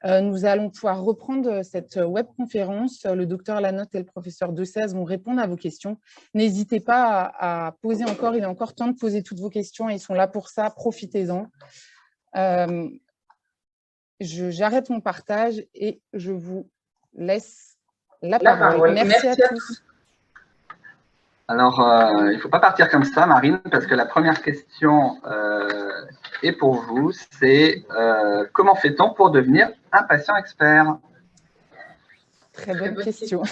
Nous allons pouvoir reprendre cette webconférence. Le docteur Lanotte et le professeur Dessèze vont répondre à vos questions. N'hésitez pas à poser encore, il est encore temps de poser toutes vos questions. Ils sont là pour ça, profitez-en. J'arrête mon partage et je vous laisse la parole. Merci à tous. Alors, il ne faut pas partir comme ça, Marine, parce que la première question est pour vous, c'est comment fait-on pour devenir un patient expert? Très bonne question.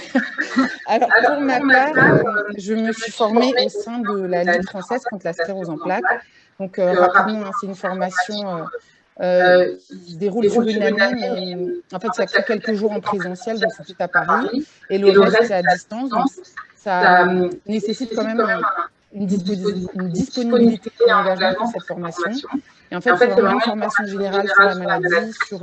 Alors, pour ma part, je me suis formée au sein de la Ligue française contre la sclérose en plaques. Donc, rapidement, c'est une formation qui se déroule sur une année, mais en fait, il y a que quelques jours en présentiel, donc c'est tout à Paris, et le reste, c'est à distance. Donc, ça nécessite quand même une disponibilité et un engagement pour cette formation. Et en fait, c'est vraiment une formation générale sur la maladie, sur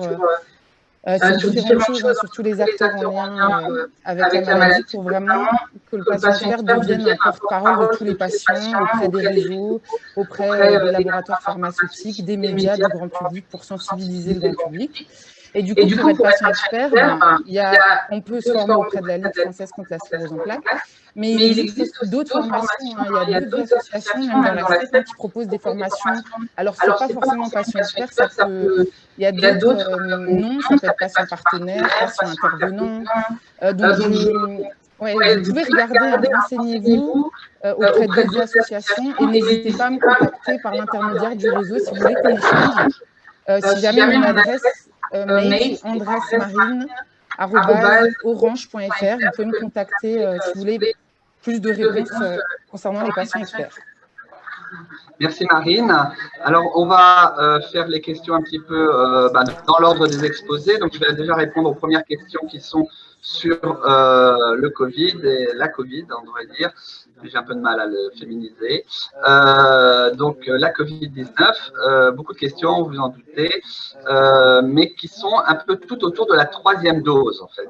différentes choses, sur tous les acteurs en lien avec la maladie, pour vraiment que le patient expert devienne un porte-parole de tous les patients, auprès des réseaux, auprès des laboratoires pharmaceutiques, des médias, du grand public, pour sensibiliser le grand public. Et du coup, pour être patient expert, on peut se former auprès de la Ligue française contre la sclérose en plaques, mais il existe d'autres formations. Il y a d'autres associations, même dans la CEP, qui proposent des formations. Alors, ce n'est pas forcément patient expert, il y a d'autres noms, ça peut être patient partenaire, patient intervenant. Donc, vous pouvez regarder, renseignez-vous auprès d'autres associations et n'hésitez pas à me contacter par l'intermédiaire du réseau si vous voulez qu'on échange. Si jamais mon adresse mail, andresmarine@orange.fr. Vous pouvez me contacter si vous voulez plus de réponses concernant les patients experts. Merci Marine. Alors, on va faire les questions un petit peu dans l'ordre des exposés. Donc, je vais déjà répondre aux premières questions qui sont sur le Covid et la Covid, on devrait dire. J'ai un peu de mal à le féminiser. Donc, la Covid-19, beaucoup de questions, vous vous en doutez, mais qui sont un peu tout autour de la troisième dose, en fait.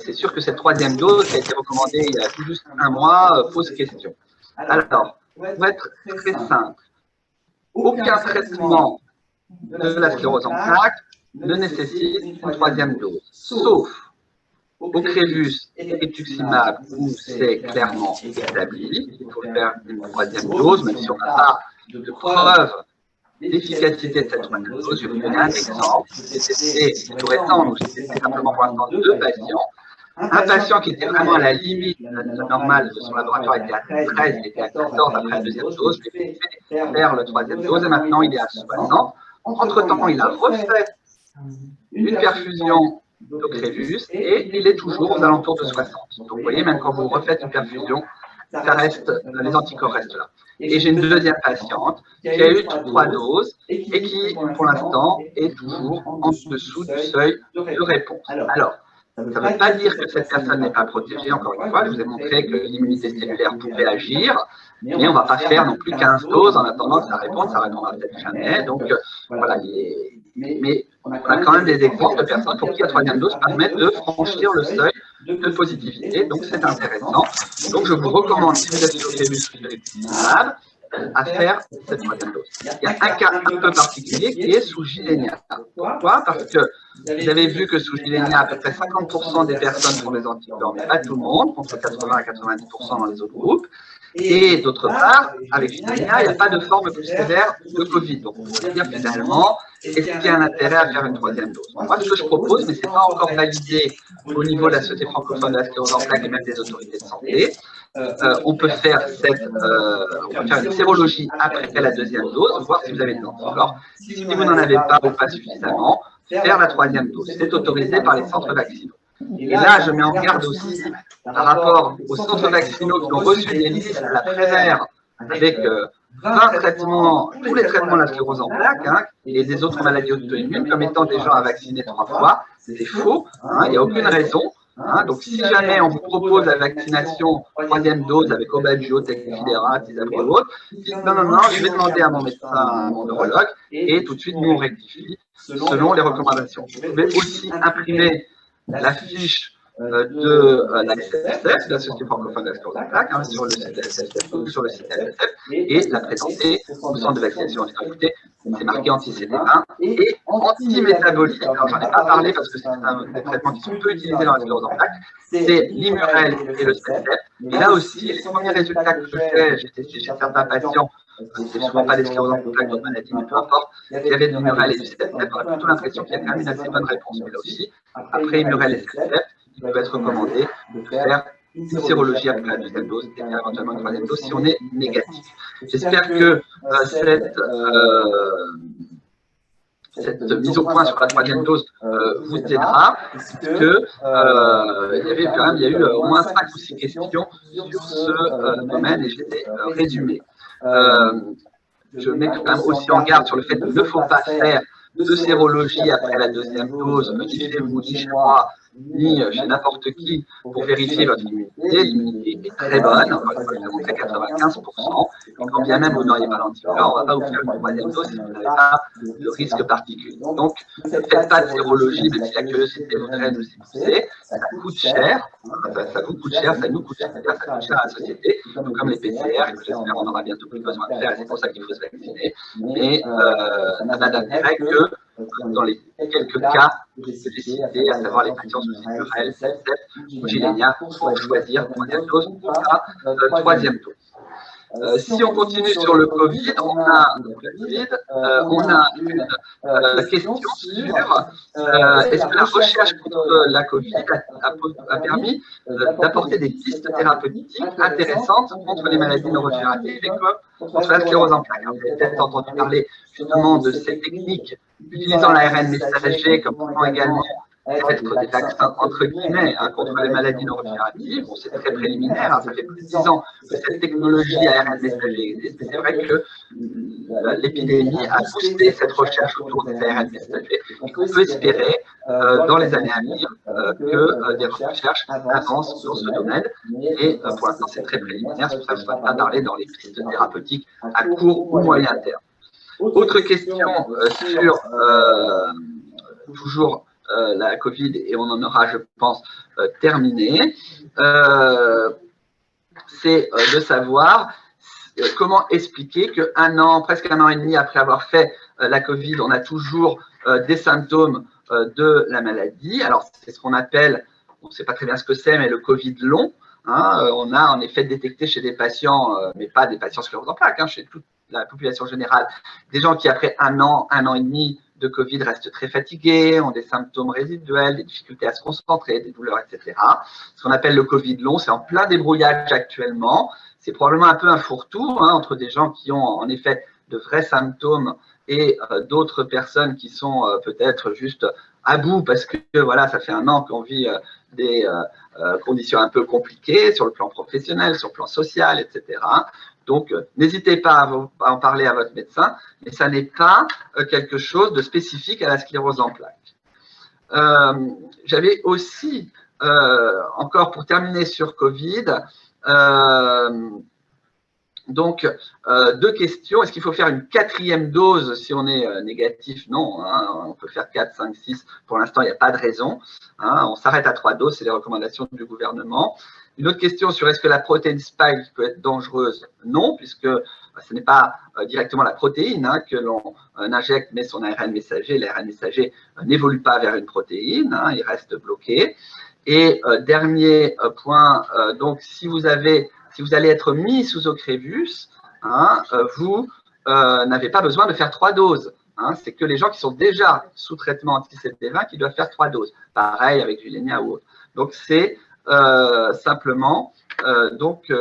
C'est sûr que cette troisième dose qui a été recommandée il y a tout juste un mois pose question. Alors, pour être très simple, aucun traitement de la sclérose en plaques ne nécessite une troisième dose, sauf Ocrevus et rituximab, où c'est clairement établi, il faut faire une troisième dose, même si on n'a pas de preuve d'efficacité de cette troisième dose. Je vais vous donner un exemple. C'était tout récent, donc c'était simplement pour l'instant 2 patients. Un patient qui était vraiment à la limite normale de son laboratoire était à 13, il était à 14 après la deuxième dose, je lui ai fait faire la troisième dose et maintenant il est à 60. Entre-temps, il a refait une perfusion d'Ocrevus et il est toujours aux alentours de 60. Donc vous voyez, même quand vous refaites une perfusion, ça reste, les anticorps restent là. Et j'ai une deuxième patiente qui a eu 3 doses et qui, pour l'instant, est toujours en dessous du seuil de réponse. Alors, ça ne veut pas dire que cette personne n'est pas protégée, encore une fois, je vous ai montré que l'immunité cellulaire pouvait agir, mais on ne va pas faire non plus 15 doses en attendant que ça répondra peut-être jamais. Donc voilà, mais on a quand même des exemples de personnes pour qui la troisième dose permet de franchir le seuil de positivité, donc c'est intéressant. Donc je vous recommande, si vous êtes sur rituximab, à faire cette troisième dose. Il y a un cas un peu particulier qui est sous Gilenya. Pourquoi? Parce que vous avez vu que sous Gilenya, à peu près 50% des personnes font des anticorps, mais pas tout le monde, contre 80 à 90% dans les autres groupes. Et d'autre part, avec Gilenya, il n'y a pas de forme plus sévère de Covid. Donc, on pourrait dire finalement, est-ce qu'il y a un intérêt à faire une troisième dose? Moi, ce que je propose, mais ce n'est pas encore validé au niveau de la Société francophone de la sclérose en plaques et même des autorités de santé, on peut faire une sérologie après la deuxième dose, voir si vous avez des anticorps. Si vous n'en avez pas ou pas suffisamment, faire la troisième dose. C'est autorisé par les centres vaccinaux. Et là, je mets en garde aussi par rapport aux centres vaccinaux qui ont reçu des listes à la Prévert avec 20 traitements, tous les traitements de la sclérose en plaques et des autres maladies auto-immunes comme étant des gens à vacciner 3 fois. C'est faux, il n'y a aucune raison. Donc, si jamais on vous propose la vaccination 3e dose avec Aubagio, Tecfidera, Tysabri ou autre, dites non, je vais demander à mon médecin, à mon neurologue, et tout de suite, nous, on rectifie selon les recommandations. Vous pouvez aussi imprimer la fiche de la SSF, la Société francophone de la sclérose en plaques, sur le site SSF ou sur le site SSF, et la présenter au centre de vaccination. Écoutez, c'est marqué anti-CD20 et anti-métabolique. Alors, j'en ai pas parlé parce que c'est un des traitements qui sont peu utilisés dans la sclérose en plaques. C'est l'Immurel et le SSF. Et là aussi, les premiers résultats que j'ai testés chez certains patients, c'est souvent pas des scléroses en plaques, d'autres maladies, mais peu importe, il y avait de l'Immurel et du SSF, on a plutôt l'impression qu'il y a quand même une assez bonne réponse. Mais là aussi, après Immurel et SSF, il peut être recommandé de faire une sérologie après la 2e dose et éventuellement une 3e dose si on est négatif. J'espère que cette mise au point sur la 3e dose vous aidera, parce que il y a eu au moins 5 ou 6 questions sur ce domaine et je les ai résumées. Je mets quand même aussi en garde sur le fait qu'il ne faut pas faire de sérologie après la 2e dose, ni chez vous, ni chez moi, ni chez n'importe qui, pour vérifier votre immunité. L'immunité est très bonne, on va montrer 95%, et quand bien même vous n'auriez pas l'anticorps, on ne va pas vous faire une 3e dose si vous n'avez pas de risque particulier. Donc, ne faites pas de sérologie, même si la curiosité voudrait nous y pousser, ça coûte cher, ça vous coûte cher, ça nous coûte cher, c'est-à-dire ça coûte cher à la société, tout comme les PCR, que j'espère on aura bientôt plus besoin de faire, et c'est pour ça qu'il faut se vacciner, mais ça n'a d'intérêt que dans les quelques cas que j'ai cités, à savoir les patients sous Immurel, SSF ou Gilenya, pour choisir 3e dose ou pas 3e dose. Si on continue sur le Covid, on a une question sur est-ce que la recherche contre la Covid a permis d'apporter des pistes thérapeutiques intéressantes contre les maladies neurodégénératives et contre la sclérose en plaques. Vous avez peut-être entendu parler justement de ces techniques utilisant l'ARN messager comme pouvant également être des vaccins entre guillemets contre les maladies neurodégénératives. Bon, c'est très préliminaire, ça fait plus de 10 ans que cette technologie ARN messager existe, mais c'est vrai que l'épidémie a boosté cette recherche autour des ARN messagers et qu'on peut espérer dans les années à venir que des recherches avancent dans ce domaine. Et pour l'instant, c'est très préliminaire, c'est pour ça que je ne vais pas parler dans les pistes thérapeutiques à court ou moyen terme. Autre question sur toujours la Covid, et on en aura, je pense, terminé, c'est de savoir comment expliquer qu'un an, presque 1 an et demi après avoir fait la Covid, on a toujours des symptômes de la maladie. Alors, c'est ce qu'on appelle, on ne sait pas très bien ce que c'est, mais le Covid long. On a en effet détecté chez des patients, mais pas des patients sclérose en plaques, chez toute la population générale, des gens qui après 1 an et demi de Covid restent très fatigués, ont des symptômes résiduels, des difficultés à se concentrer, des douleurs, etc. Ce qu'on appelle le Covid long, c'est en plein débrouillage actuellement. C'est probablement un peu un fourre-tout entre des gens qui ont en effet de vrais symptômes et d'autres personnes qui sont peut-être juste à bout parce que voilà, ça fait 1 an qu'on vit des conditions un peu compliquées sur le plan professionnel, sur le plan social, etc. Donc, n'hésitez pas à en parler à votre médecin, mais ça n'est pas quelque chose de spécifique à la sclérose en plaques. J'avais aussi, encore pour terminer sur Covid, donc, 2 questions. Est-ce qu'il faut faire une 4e dose si on est négatif? Non, on peut faire 4, 5, 6. Pour l'instant, il n'y a pas de raison. On s'arrête à 3 doses, c'est les recommandations du gouvernement. Une autre question sur est-ce que la protéine spike peut être dangereuse? Non, puisque ce n'est pas directement la protéine que l'on injecte, mais son ARN messager. L'ARN messager n'évolue pas vers une protéine, il reste bloqué. Et dernier point, donc si vous allez être mis sous Ocrevus, vous n'avez pas besoin de faire 3 doses. C'est que les gens qui sont déjà sous traitement anti-CD20 qui doivent faire 3 doses. Pareil avec Gilenya ou autre. Donc, c'est simplement,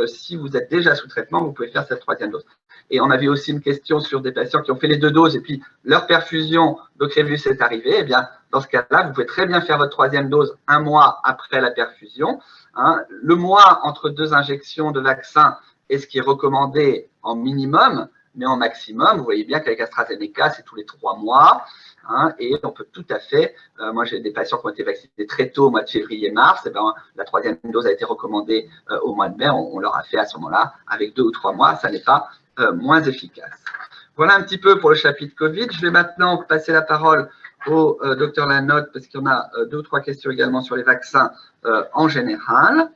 si vous êtes déjà sous traitement, vous pouvez faire cette 3e dose. Et on avait aussi une question sur des patients qui ont fait les 2 doses et puis leur perfusion d'Ocrevus est arrivée. Eh bien, dans ce cas-là, vous pouvez très bien faire votre 3e dose 1 mois après la perfusion. Hein. Le mois entre 2 injections de vaccin est ce qui est recommandé en minimum, mais en maximum, vous voyez bien qu'avec AstraZeneca, c'est tous les 3 mois. Hein, et on peut tout à fait, moi j'ai des patients qui ont été vaccinés très tôt au mois de février-mars, et ben, la 3e dose a été recommandée au mois de mai, on leur a fait à ce moment-là avec 2 ou 3 mois, ça n'est pas moins efficace. Voilà un petit peu pour le chapitre Covid. Je vais maintenant passer la parole au docteur Lanotte, parce qu'il y en a 2 ou 3 questions également sur les vaccins en général.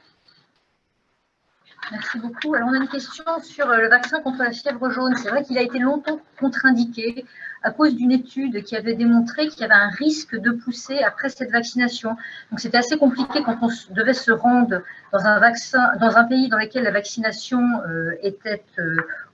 Merci beaucoup. Alors, on a une question sur le vaccin contre la fièvre jaune. C'est vrai qu'il a été longtemps contre-indiqué à cause d'une étude qui avait démontré qu'il y avait un risque de pousser après cette vaccination. Donc, c'était assez compliqué quand on devait se rendre dans un pays dans lequel la vaccination était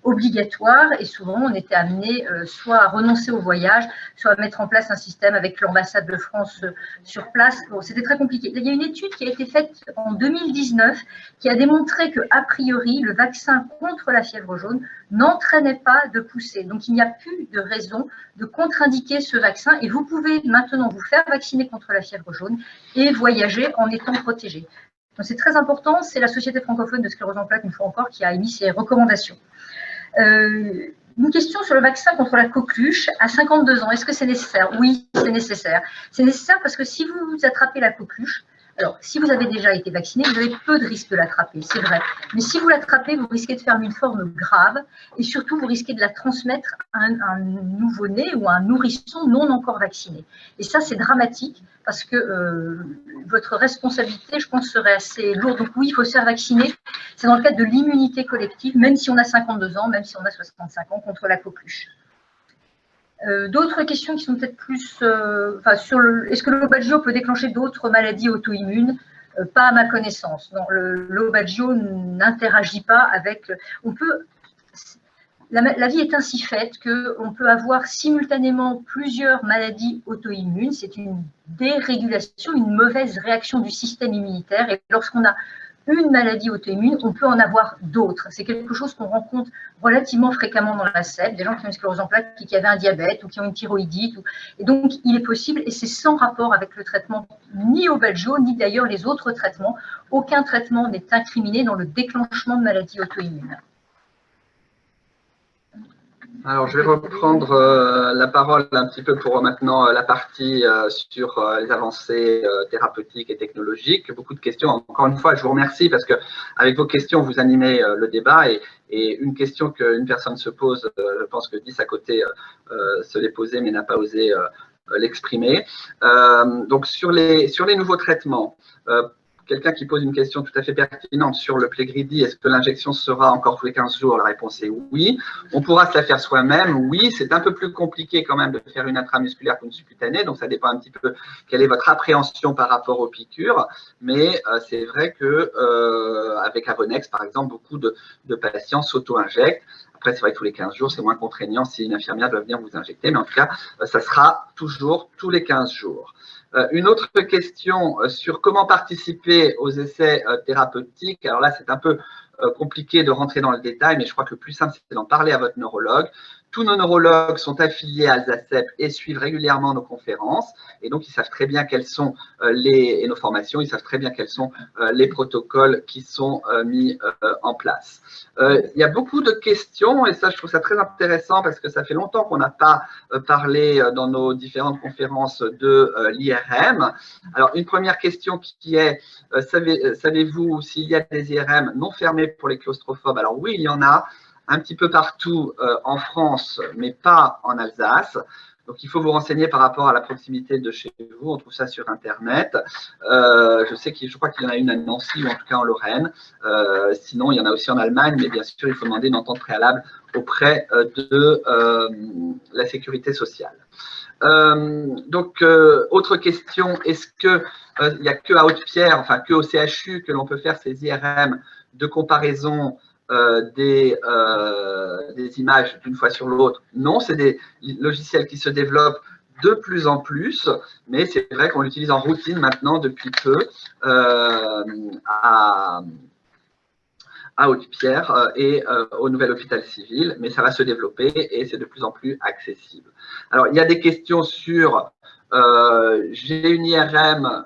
obligatoire, et souvent on était amené soit à renoncer au voyage, soit à mettre en place un système avec l'ambassade de France sur place. Bon, c'était très compliqué. Il y a une étude qui a été faite en 2019 qui a démontré que, a priori, le vaccin contre la fièvre jaune n'entraînait pas de poussée. Donc, il n'y a plus de raison de contre-indiquer ce vaccin, et vous pouvez maintenant vous faire vacciner contre la fièvre jaune et voyager en étant protégé. Donc, c'est très important. C'est la Société francophone de sclérose en plaques, une fois encore, qui a émis ces recommandations. Une question sur le vaccin contre la coqueluche à 52 ans. Est-ce que c'est nécessaire? Oui, c'est nécessaire. C'est nécessaire parce que si vous attrapez la coqueluche, alors si vous avez déjà été vacciné, vous avez peu de risques de l'attraper, c'est vrai. Mais si vous l'attrapez, vous risquez de faire une forme grave, et surtout vous risquez de la transmettre à un nouveau-né ou à un nourrisson non encore vacciné. Et ça, c'est dramatique parce que votre responsabilité, je pense, serait assez lourde. Donc oui, il faut se faire vacciner. C'est dans le cadre de l'immunité collective, même si on a 52 ans, même si on a 65 ans, contre la coqueluche. D'autres questions qui sont peut-être plus sur est-ce que l'Aubagio peut déclencher d'autres maladies auto-immunes? Pas à ma connaissance. L'Aubagio n'interagit pas avec. La vie est ainsi faite qu'on peut avoir simultanément plusieurs maladies auto-immunes. C'est une dérégulation, une mauvaise réaction du système immunitaire. Et lorsqu'on a une maladie auto-immune, on peut en avoir d'autres. C'est quelque chose qu'on rencontre relativement fréquemment dans la SEP, des gens qui ont une sclérose en plaques, qui avaient un diabète ou qui ont une thyroïdite. Et donc, il est possible, et c'est sans rapport avec le traitement ni Aubagio, ni d'ailleurs les autres traitements. Aucun traitement n'est incriminé dans le déclenchement de maladies auto-immunes. Alors, je vais reprendre la parole un petit peu pour maintenant la partie sur les avancées thérapeutiques et technologiques. Beaucoup de questions. Encore une fois, je vous remercie parce que avec vos questions, vous animez le débat, et une question qu'une personne se pose, je pense que 10 à côté se l'est posée mais n'a pas osé l'exprimer. Donc, sur les nouveaux traitements, quelqu'un qui pose une question tout à fait pertinente sur le Plegridy, est-ce que l'injection sera encore tous les 15 jours? La réponse est oui. On pourra se la faire soi-même, oui. C'est un peu plus compliqué quand même de faire une intramusculaire qu'une subcutanée, donc ça dépend un petit peu quelle est votre appréhension par rapport aux piqûres. Mais c'est vrai que avec Avonex, par exemple, beaucoup de patients s'auto-injectent. Après, c'est vrai que tous les 15 jours, c'est moins contraignant si une infirmière doit venir vous injecter, mais en tout cas, ça sera toujours tous les 15 jours. Une autre question sur comment participer aux essais thérapeutiques. Alors là, c'est un peu compliqué de rentrer dans le détail, mais je crois que le plus simple, c'est d'en parler à votre neurologue. Tous nos neurologues sont affiliés à Alzacep et suivent régulièrement nos conférences, et donc ils savent très bien quelles sont et nos formations, ils savent très bien quels sont les protocoles qui sont mis en place. Il y a beaucoup de questions, et ça, je trouve ça très intéressant parce que ça fait longtemps qu'on n'a pas parlé dans nos différentes conférences de l'IRM. Alors, une première question qui est, savez-vous s'il y a des IRM non fermés pour les claustrophobes? Alors oui, il y en a un petit peu partout en France, mais pas en Alsace. Donc, il faut vous renseigner par rapport à la proximité de chez vous. On trouve ça sur Internet. Je crois qu'il y en a une à Nancy ou en tout cas en Lorraine. Sinon, il y en a aussi en Allemagne, mais bien sûr, il faut demander une entente préalable auprès de la sécurité sociale. Autre question, est-ce qu'il n'y a que à Haute-Pierre, enfin que au CHU, que l'on peut faire ces IRM de comparaison des images d'une fois sur l'autre? Non, c'est des logiciels qui se développent de plus en plus, mais c'est vrai qu'on l'utilise en routine maintenant depuis peu à Haute-Pierre et au nouvel hôpital civil, mais ça va se développer et c'est de plus en plus accessible. Alors, il y a des questions sur j'ai une IRM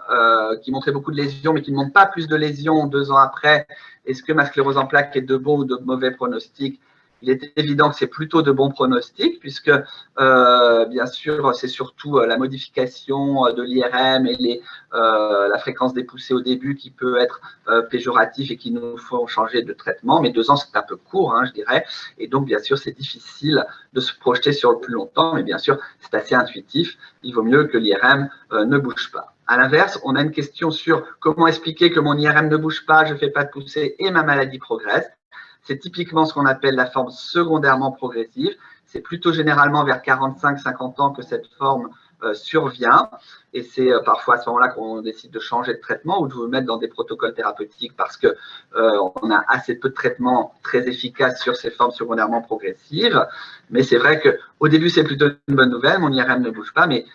qui montrait beaucoup de lésions, mais qui ne montre pas plus de lésions 2 ans après. Est-ce que ma sclérose en plaques est de bon ou de mauvais pronostic? Il est évident que c'est plutôt de bons pronostics, puisque bien sûr, c'est surtout la modification de l'IRM et la fréquence des poussées au début qui peut être péjoratif et qui nous font changer de traitement. Mais 2 ans, c'est un peu court, hein, je dirais. Et donc, bien sûr, c'est difficile de se projeter sur le plus longtemps. Mais bien sûr, c'est assez intuitif. Il vaut mieux que l'IRM ne bouge pas. À l'inverse, on a une question sur comment expliquer que mon IRM ne bouge pas, je ne fais pas de poussée et ma maladie progresse. C'est typiquement ce qu'on appelle la forme secondairement progressive. C'est plutôt généralement vers 45-50 ans que cette forme survient. Et c'est parfois à ce moment-là qu'on décide de changer de traitement ou de vous mettre dans des protocoles thérapeutiques parce qu'on a assez peu de traitements très efficaces sur ces formes secondairement progressives. Mais c'est vrai qu'au début, c'est plutôt une bonne nouvelle. Mon IRM ne bouge pas, mais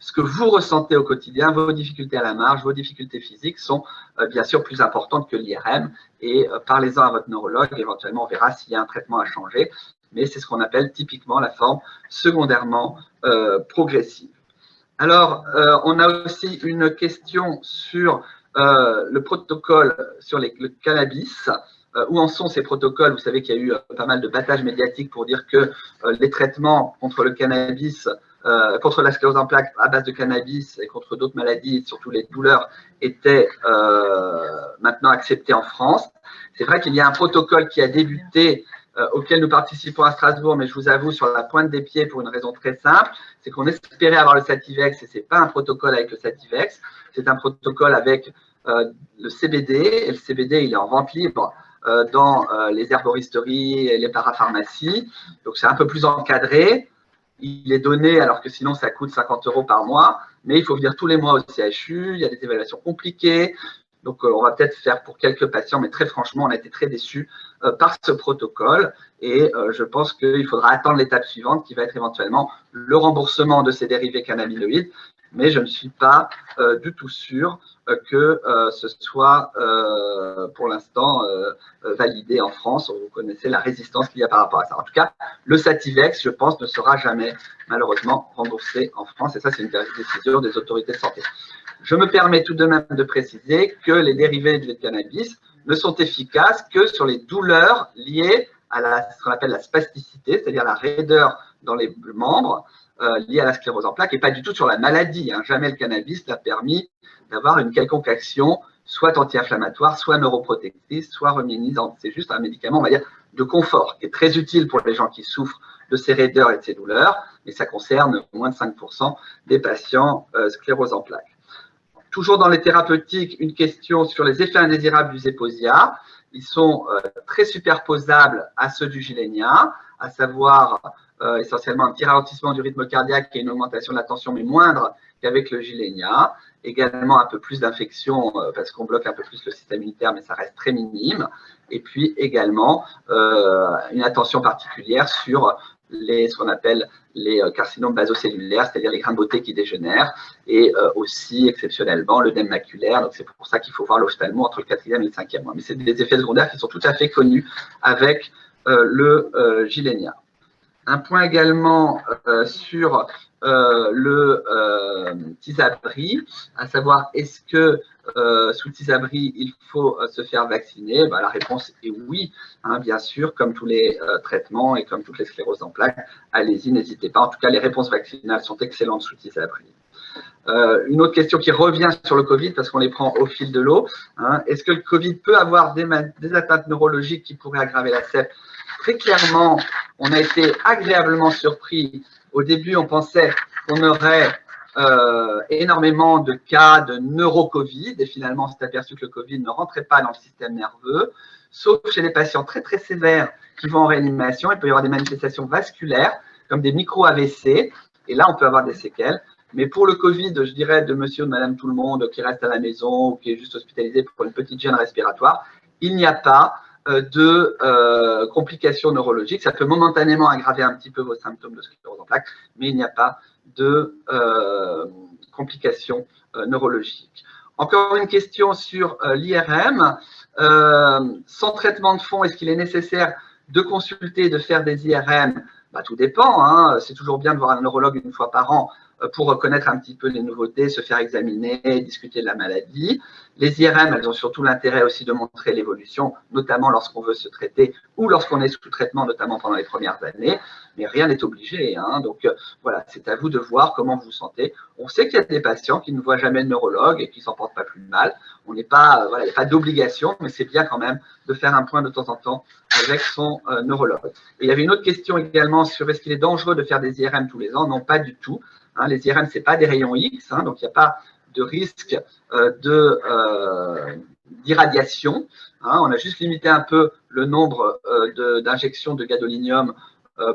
ce que vous ressentez au quotidien, vos difficultés à la marge, vos difficultés physiques sont bien sûr plus importantes que l'IRM. Et parlez-en à votre neurologue, éventuellement on verra s'il y a un traitement à changer. Mais c'est ce qu'on appelle typiquement la forme secondairement progressive. Alors, on a aussi une question sur le protocole sur le cannabis. Où en sont ces protocoles? Vous savez qu'il y a eu pas mal de battage médiatique pour dire que les traitements contre le cannabis, contre la sclérose en plaques à base de cannabis et contre d'autres maladies, surtout les douleurs, étaient maintenant acceptés en France. C'est vrai qu'il y a un protocole qui a débuté auquel nous participons à Strasbourg, mais je vous avoue sur la pointe des pieds pour une raison très simple, c'est qu'on espérait avoir le Sativex et ce n'est pas un protocole avec le Sativex, c'est un protocole avec le CBD, et le CBD il est en vente libre dans les herboristeries et les parapharmacies, donc c'est un peu plus encadré. Il est donné alors que sinon ça coûte 50 € par mois, mais il faut venir tous les mois au CHU, il y a des évaluations compliquées. Donc, on va peut-être faire pour quelques patients, mais très franchement, on a été très déçus par ce protocole. Et je pense qu'il faudra attendre l'étape suivante qui va être éventuellement le remboursement de ces dérivés cannabinoïdes. Mais je ne suis pas du tout sûr que ce soit pour l'instant validé en France. Vous connaissez la résistance qu'il y a par rapport à ça. En tout cas, le Sativex, je pense, ne sera jamais malheureusement remboursé en France. Et ça, c'est une décision des autorités de santé. Je me permets tout de même de préciser que les dérivés de cannabis ne sont efficaces que sur les douleurs liées à ce qu'on appelle la spasticité, c'est-à-dire la raideur dans les membres liée à la sclérose en plaques et pas du tout sur la maladie. Hein. Jamais le cannabis n'a permis d'avoir une quelconque action, soit anti-inflammatoire, soit neuroprotectrice, soit remienisante. C'est juste un médicament, on va dire, de confort, qui est très utile pour les gens qui souffrent de ces raideurs et de ces douleurs, mais ça concerne moins de 5% des patients sclérose en plaques. Toujours dans les thérapeutiques, une question sur les effets indésirables du Zeposia. Ils sont très superposables à ceux du Gilenya, à savoir essentiellement un petit ralentissement du rythme cardiaque et une augmentation de la tension, mais moindre qu'avec le Gilenya. Également un peu plus d'infection parce qu'on bloque un peu plus le système immunitaire, mais ça reste très minime. Et puis également une attention particulière sur ce qu'on appelle les carcinomes basocellulaires, c'est-à-dire les grains de beauté qui dégénèrent, et aussi exceptionnellement l'œdème maculaire. Donc c'est pour ça qu'il faut voir l'ophtalmo entre le 4e et le 5e mois. Mais c'est des effets secondaires qui sont tout à fait connus avec le Gilenya. Un point également sur le Tysabri, à savoir est-ce que sous Tysabri il faut se faire vacciner? La réponse est oui, hein, bien sûr, comme tous les traitements et comme toutes les scléroses en plaques, allez-y, n'hésitez pas. En tout cas, les réponses vaccinales sont excellentes sous Tysabri. Une autre question qui revient sur le Covid, parce qu'on les prend au fil de l'eau, hein, est-ce que le Covid peut avoir des atteintes neurologiques qui pourraient aggraver la CEP? Très clairement, on a été agréablement surpris. Au début, on pensait qu'on aurait énormément de cas de neuro-Covid, et finalement, on s'est aperçu que le Covid ne rentrait pas dans le système nerveux, sauf chez les patients très très sévères qui vont en réanimation. Il peut y avoir des manifestations vasculaires, comme des micro-AVC, et là, on peut avoir des séquelles. Mais pour le Covid, je dirais de monsieur ou de madame tout le monde qui reste à la maison ou qui est juste hospitalisé pour une petite gêne respiratoire, il n'y a pas de complications neurologiques. Ça peut momentanément aggraver un petit peu vos symptômes de sclérose en plaques, mais il n'y a pas de complications neurologiques. Encore une question sur l'IRM. Sans traitement de fond, est-ce qu'il est nécessaire de consulter, de faire des IRM? Tout dépend. Hein. C'est toujours bien de voir un neurologue une fois par an pour reconnaître un petit peu les nouveautés, se faire examiner, discuter de la maladie. Les IRM, elles ont surtout l'intérêt aussi de montrer l'évolution, notamment lorsqu'on veut se traiter ou lorsqu'on est sous traitement, notamment pendant les premières années. Mais rien n'est obligé, hein. Donc voilà, c'est à vous de voir comment vous vous sentez. On sait qu'il y a des patients qui ne voient jamais de neurologue et qui ne s'en portent pas plus mal. On n'est pas, voilà, il n'y a pas d'obligation, mais c'est bien quand même de faire un point de temps en temps avec son neurologue. Et il y avait une autre question également sur est-ce qu'il est dangereux de faire des IRM tous les ans? Non, pas du tout. Hein, les IRM, ce n'est pas des rayons X, hein, donc il n'y a pas de risque d'irradiation. Hein, on a juste limité un peu le nombre d'injections de gadolinium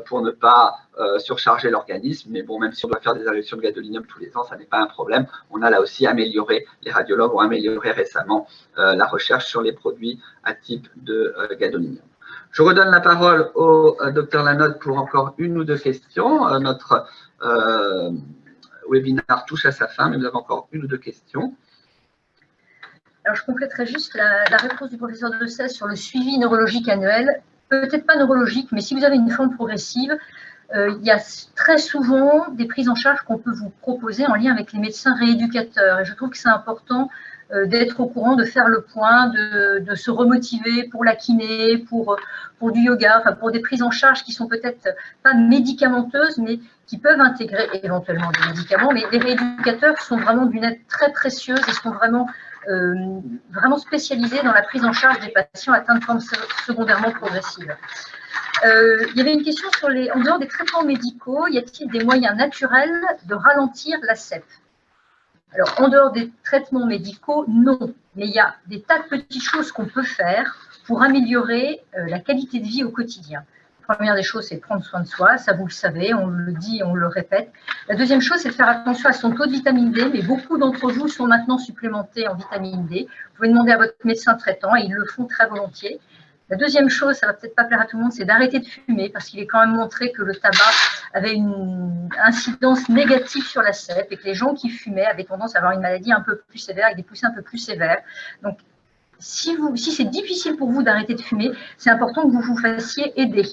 pour ne pas surcharger l'organisme. Mais bon, même si on doit faire des injections de gadolinium tous les ans, ça n'est pas un problème. On a là aussi amélioré, les radiologues ont amélioré récemment la recherche sur les produits à type de gadolinium. Je redonne la parole au Dr Lanotte pour encore une ou deux questions. Notre webinaire touche à sa fin, mais nous avons encore une ou deux questions. Alors, je compléterai juste la réponse du professeur Dessay sur le suivi neurologique annuel. Peut-être pas neurologique, mais si vous avez une forme progressive, il y a très souvent des prises en charge qu'on peut vous proposer en lien avec les médecins rééducateurs. Et je trouve que c'est important d'être au courant, de faire le point, de se remotiver pour la kiné, pour du yoga, enfin pour des prises en charge qui sont peut-être pas médicamenteuses, mais qui peuvent intégrer éventuellement des médicaments. Mais les rééducateurs sont vraiment d'une aide très précieuse et sont vraiment spécialisés dans la prise en charge des patients atteints de formes secondairement progressives. Il y avait une question sur en dehors des traitements médicaux, y a-t-il des moyens naturels de ralentir la SEP? Alors, en dehors des traitements médicaux, non. Mais il y a des tas de petites choses qu'on peut faire pour améliorer la qualité de vie au quotidien. La première des choses, c'est prendre soin de soi. Ça, vous le savez, on le dit, on le répète. La deuxième chose, c'est de faire attention à son taux de vitamine D. Mais beaucoup d'entre vous sont maintenant supplémentés en vitamine D. Vous pouvune demander à votre médecin traitant et ils le font très volontiers. La deuxième chose, ça ne va peut-être pas plaire à tout le monde, c'est d'arrêter de fumer parce qu'il est quand même montré que le tabac avait une incidence négative sur la SEP et que les gens qui fumaient avaient tendance à avoir une maladie un peu plus sévère, avec des poussées un peu plus sévères. Donc, si c'est difficile pour vous d'arrêter de fumer, c'est important que vous vous fassiez aider.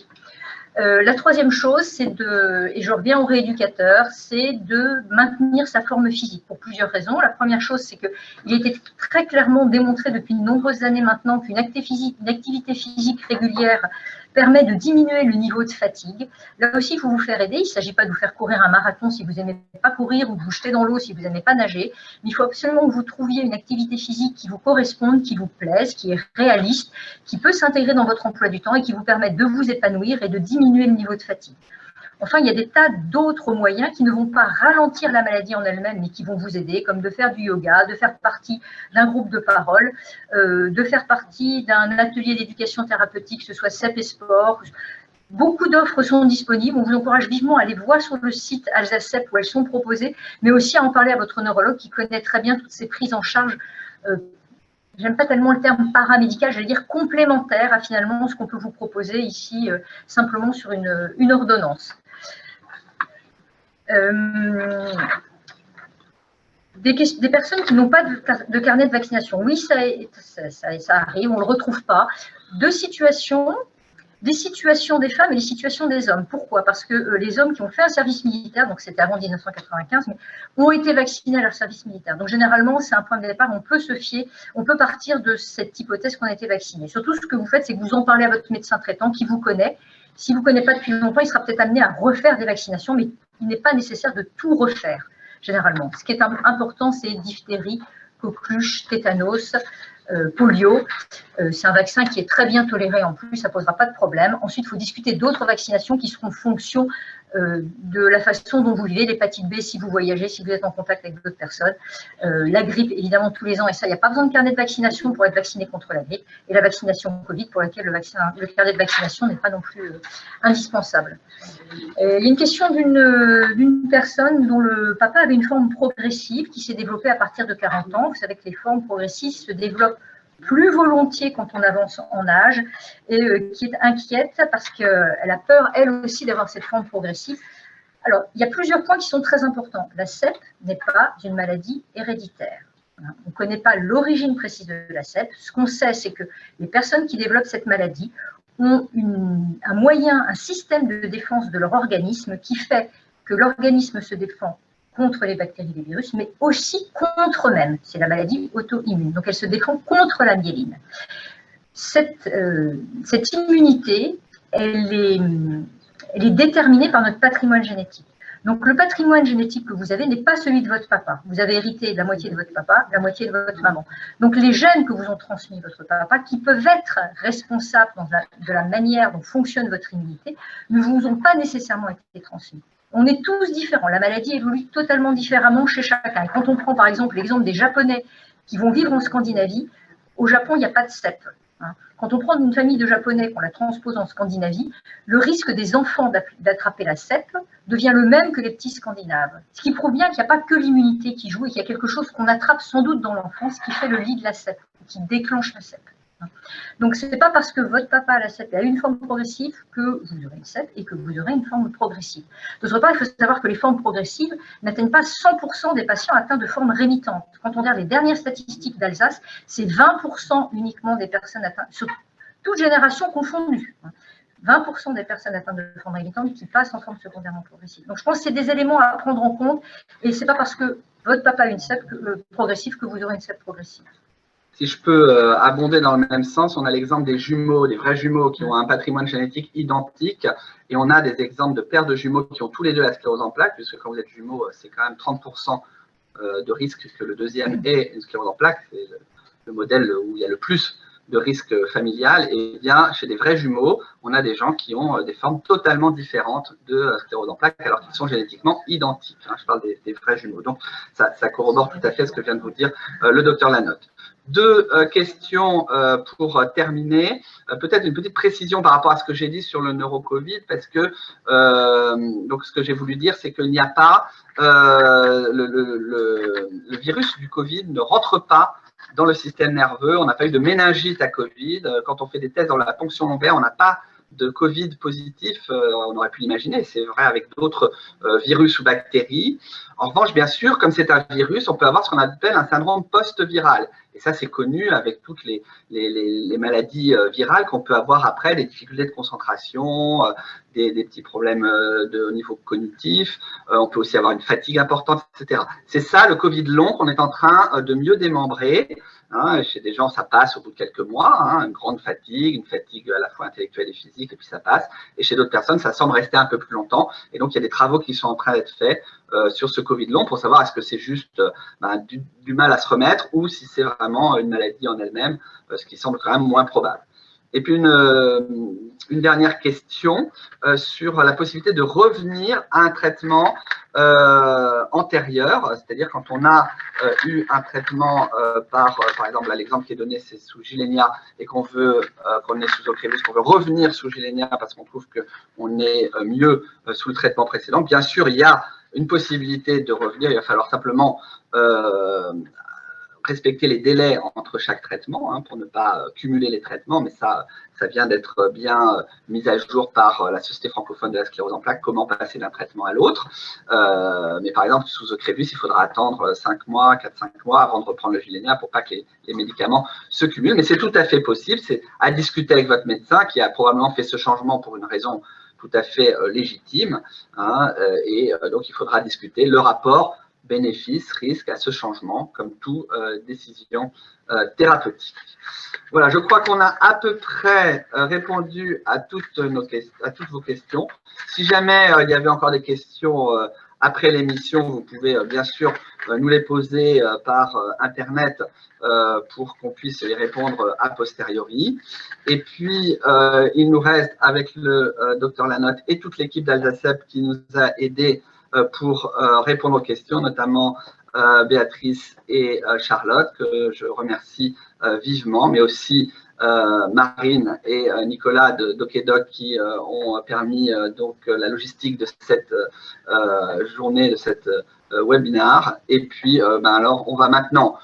La troisième chose, et je reviens au rééducateur, c'est de maintenir sa forme physique pour plusieurs raisons. La première chose, c'est qu'il a été très clairement démontré depuis de nombreuses années maintenant qu'une activité physique régulière permet de diminuer le niveau de fatigue. Là aussi, il faut vous faire aider. Il ne s'agit pas de vous faire courir un marathon si vous n'aimez pas courir ou de vous jeter dans l'eau si vous n'aimez pas nager. Mais il faut absolument que vous trouviez une activité physique qui vous corresponde, qui vous plaise, qui est réaliste, qui peut s'intégrer dans votre emploi du temps et qui vous permette de vous épanouir et de diminuer le niveau de fatigue. Enfin, il y a des tas d'autres moyens qui ne vont pas ralentir la maladie en elle-même, mais qui vont vous aider, comme de faire du yoga, de faire partie d'un groupe de parole, de faire partie d'un atelier d'éducation thérapeutique, que ce soit CEP et sport. Beaucoup d'offres sont disponibles. On vous encourage vivement à aller voir sur le site Alsace-CEP où elles sont proposées, mais aussi à en parler à votre neurologue qui connaît très bien toutes ces prises en charge. J'aime pas tellement le terme paramédical, je vais dire complémentaire à finalement ce qu'on peut vous proposer ici simplement sur une ordonnance. Des personnes qui n'ont pas de carnet de vaccination. Oui, ça arrive, on ne le retrouve pas. Des situations des femmes et des situations des hommes. Pourquoi? Parce que les hommes qui ont fait un service militaire, donc c'était avant 1995, mais ont été vaccinés à leur service militaire. Donc généralement, c'est un point de départ, on peut partir de cette hypothèse qu'on a été vacciné. Surtout, ce que vous faites, c'est que vous en parlez à votre médecin traitant qui vous connaît. Si vous ne connaissez pas depuis longtemps, il sera peut-être amené à refaire des vaccinations, mais il n'est pas nécessaire de tout refaire, généralement. Ce qui est important, c'est diphtérie, coqueluche, tétanos, polio. C'est un vaccin qui est très bien toléré en plus, ça ne posera pas de problème. Ensuite, il faut discuter d'autres vaccinations qui seront en fonction de la façon dont vous vivez, l'hépatite B si vous voyagez, si vous êtes en contact avec d'autres personnes, la grippe évidemment tous les ans, et ça, il n'y a pas besoin de carnet de vaccination pour être vacciné contre la grippe, et la vaccination Covid pour laquelle le carnet de vaccination n'est pas non plus indispensable. Il y a une question d'une personne dont le papa avait une forme progressive qui s'est développée à partir de 40 ans. Vous savez que les formes progressives se développent plus volontiers quand on avance en âge et qui est inquiète parce qu'elle a peur, elle aussi, d'avoir cette forme progressive. Alors, il y a plusieurs points qui sont très importants. La SEP n'est pas une maladie héréditaire. On ne connaît pas l'origine précise de la SEP. Ce qu'on sait, c'est que les personnes qui développent cette maladie ont un système de défense de leur organisme qui fait que l'organisme se défend contre les bactéries et les virus, mais aussi contre eux-mêmes. C'est la maladie auto-immune. Donc, elle se défend contre la myéline. Cette immunité, elle est déterminée par notre patrimoine génétique. Donc, le patrimoine génétique que vous avez n'est pas celui de votre papa. Vous avez hérité la moitié de votre papa, la moitié de votre maman. Donc, les gènes que vous ont transmis votre papa, qui peuvent être responsables de la manière dont fonctionne votre immunité, ne vous ont pas nécessairement été transmis. On est tous différents. La maladie évolue totalement différemment chez chacun. Et quand on prend, par exemple, l'exemple des Japonais qui vont vivre en Scandinavie, au Japon, il n'y a pas de CEP. Quand on prend une famille de Japonais, qu'on la transpose en Scandinavie, le risque des enfants d'attraper la CEP devient le même que les petits Scandinaves. Ce qui prouve bien qu'il n'y a pas que l'immunité qui joue et qu'il y a quelque chose qu'on attrape sans doute dans l'enfance qui fait le lit de la CEP, qui déclenche la CEP. Donc, ce n'est pas parce que votre papa a la CEP et a une forme progressive que vous aurez une CEP et que vous aurez une forme progressive. D'autre part, il faut savoir que les formes progressives n'atteignent pas 100% des patients atteints de formes rémitantes. Quand on regarde les dernières statistiques d'Alsace, c'est 20% uniquement des personnes atteintes, sur toute génération confondue. 20% des personnes atteintes de formes rémitantes qui passent en forme secondairement progressive. Donc, je pense que c'est des éléments à prendre en compte et ce n'est pas parce que votre papa a une CEP progressive que vous aurez une CEP progressive. Si je peux abonder dans le même sens, on a l'exemple des jumeaux, des vrais jumeaux qui ont un patrimoine génétique identique, et on a des exemples de paires de jumeaux qui ont tous les deux la sclérose en plaques, puisque quand vous êtes jumeaux, c'est quand même 30% de risque que le deuxième ait une sclérose en plaques. C'est le modèle où il y a le plus de risque familial. Et bien, chez des vrais jumeaux, on a des gens qui ont des formes totalement différentes de sclérose en plaques, alors qu'ils sont génétiquement identiques. Je parle des vrais jumeaux. Donc, ça corrobore tout à fait ce que vient de vous dire le docteur Lanotte. Deux questions pour terminer. Peut-être une petite précision par rapport à ce que j'ai dit sur le neuro-Covid, parce que donc ce que j'ai voulu dire, c'est qu'il n'y a pas le virus du Covid ne rentre pas dans le système nerveux. On n'a pas eu de méningite à Covid. Quand on fait des tests dans la ponction lombaire, on n'a pas de Covid positif, on aurait pu l'imaginer, c'est vrai avec d'autres virus ou bactéries. En revanche, bien sûr, comme c'est un virus, on peut avoir ce qu'on appelle un syndrome post-viral. Et ça, c'est connu avec toutes les maladies virales qu'on peut avoir après, des difficultés de concentration, des petits problèmes au niveau cognitif. On peut aussi avoir une fatigue importante, etc. C'est ça, le Covid long, qu'on est en train de mieux démembrer. Chez des gens, ça passe au bout de quelques mois, une grande fatigue, une fatigue à la fois intellectuelle et physique, et puis ça passe. Et chez d'autres personnes, ça semble rester un peu plus longtemps. Et donc, il y a des travaux qui sont en train d'être faits sur ce Covid long pour savoir est-ce que c'est juste du mal à se remettre ou si c'est vraiment une maladie en elle-même, ce qui semble quand même moins probable. Et puis, une dernière question sur la possibilité de revenir à un traitement antérieur, c'est-à-dire quand on a eu un traitement par exemple, l'exemple qui est donné, c'est sous Gilenya et qu'on est sous Ocrevus, qu'on veut revenir sous Gilenya parce qu'on trouve qu'on est mieux sous le traitement précédent. Bien sûr, il y a une possibilité de revenir, il va falloir simplement respecter les délais entre chaque traitement pour ne pas cumuler les traitements, mais ça vient d'être bien mis à jour par la Société francophone de la sclérose en plaques, comment passer d'un traitement à l'autre. Mais par exemple, sous Ocrevus, il faudra attendre 4-5 mois avant de reprendre le Gilenya pour pas que les médicaments se cumulent. Mais c'est tout à fait possible, c'est à discuter avec votre médecin qui a probablement fait ce changement pour une raison tout à fait légitime. Et donc, il faudra discuter le rapport bénéfice, risque à ce changement, comme toute décision thérapeutique. Voilà, je crois qu'on a à peu près répondu à toutes vos questions. Si jamais il y avait encore des questions après l'émission, vous pouvez bien sûr nous les poser par Internet pour qu'on puisse les répondre a posteriori. Et puis, il nous reste avec le docteur Lanotte et toute l'équipe d'Alzacep qui nous a aidés pour répondre aux questions, notamment Béatrice et Charlotte, que je remercie vivement, mais aussi Marine et Nicolas de Dokedoc qui ont permis donc la logistique de cette journée, de cette webinar. Et puis, alors, on va maintenant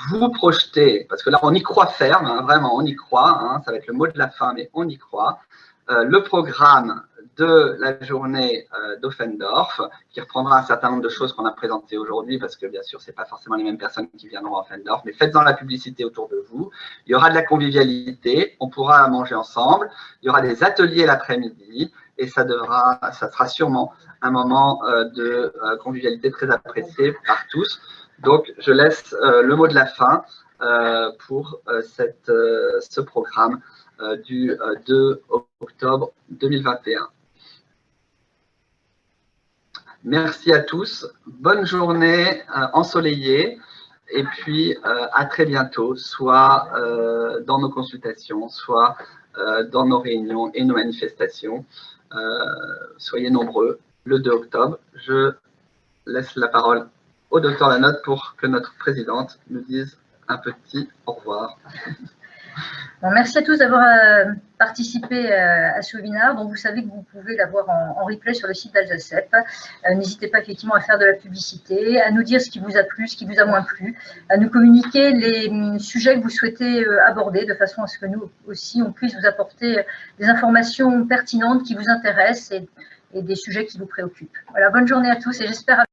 vous projeter, parce que là, on y croit ferme, vraiment, on y croit, ça va être le mot de la fin, mais on y croit, le programme de la journée d'Offendorf, qui reprendra un certain nombre de choses qu'on a présentées aujourd'hui, parce que bien sûr, ce n'est pas forcément les mêmes personnes qui viendront à Offendorf, mais faites-en la publicité autour de vous. Il y aura de la convivialité, on pourra manger ensemble, il y aura des ateliers l'après-midi, et ça sera sûrement un moment de convivialité très apprécié par tous. Donc, je laisse le mot de la fin pour ce programme du 2 octobre 2021. Merci à tous, bonne journée ensoleillée et puis à très bientôt, soit dans nos consultations, soit dans nos réunions et nos manifestations. Soyez nombreux le 2 octobre. Je laisse la parole au docteur Lanotte pour que notre présidente nous dise un petit au revoir. Bon, merci à tous d'avoir participé à ce webinaire. Donc, vous savez que vous pouvez l'avoir en replay sur le site d'Alsacep. N'hésitez pas effectivement à faire de la publicité, à nous dire ce qui vous a plu, ce qui vous a moins plu, à nous communiquer les sujets que vous souhaitez aborder de façon à ce que nous aussi, on puisse vous apporter des informations pertinentes qui vous intéressent et des sujets qui vous préoccupent. Voilà, bonne journée à tous et j'espère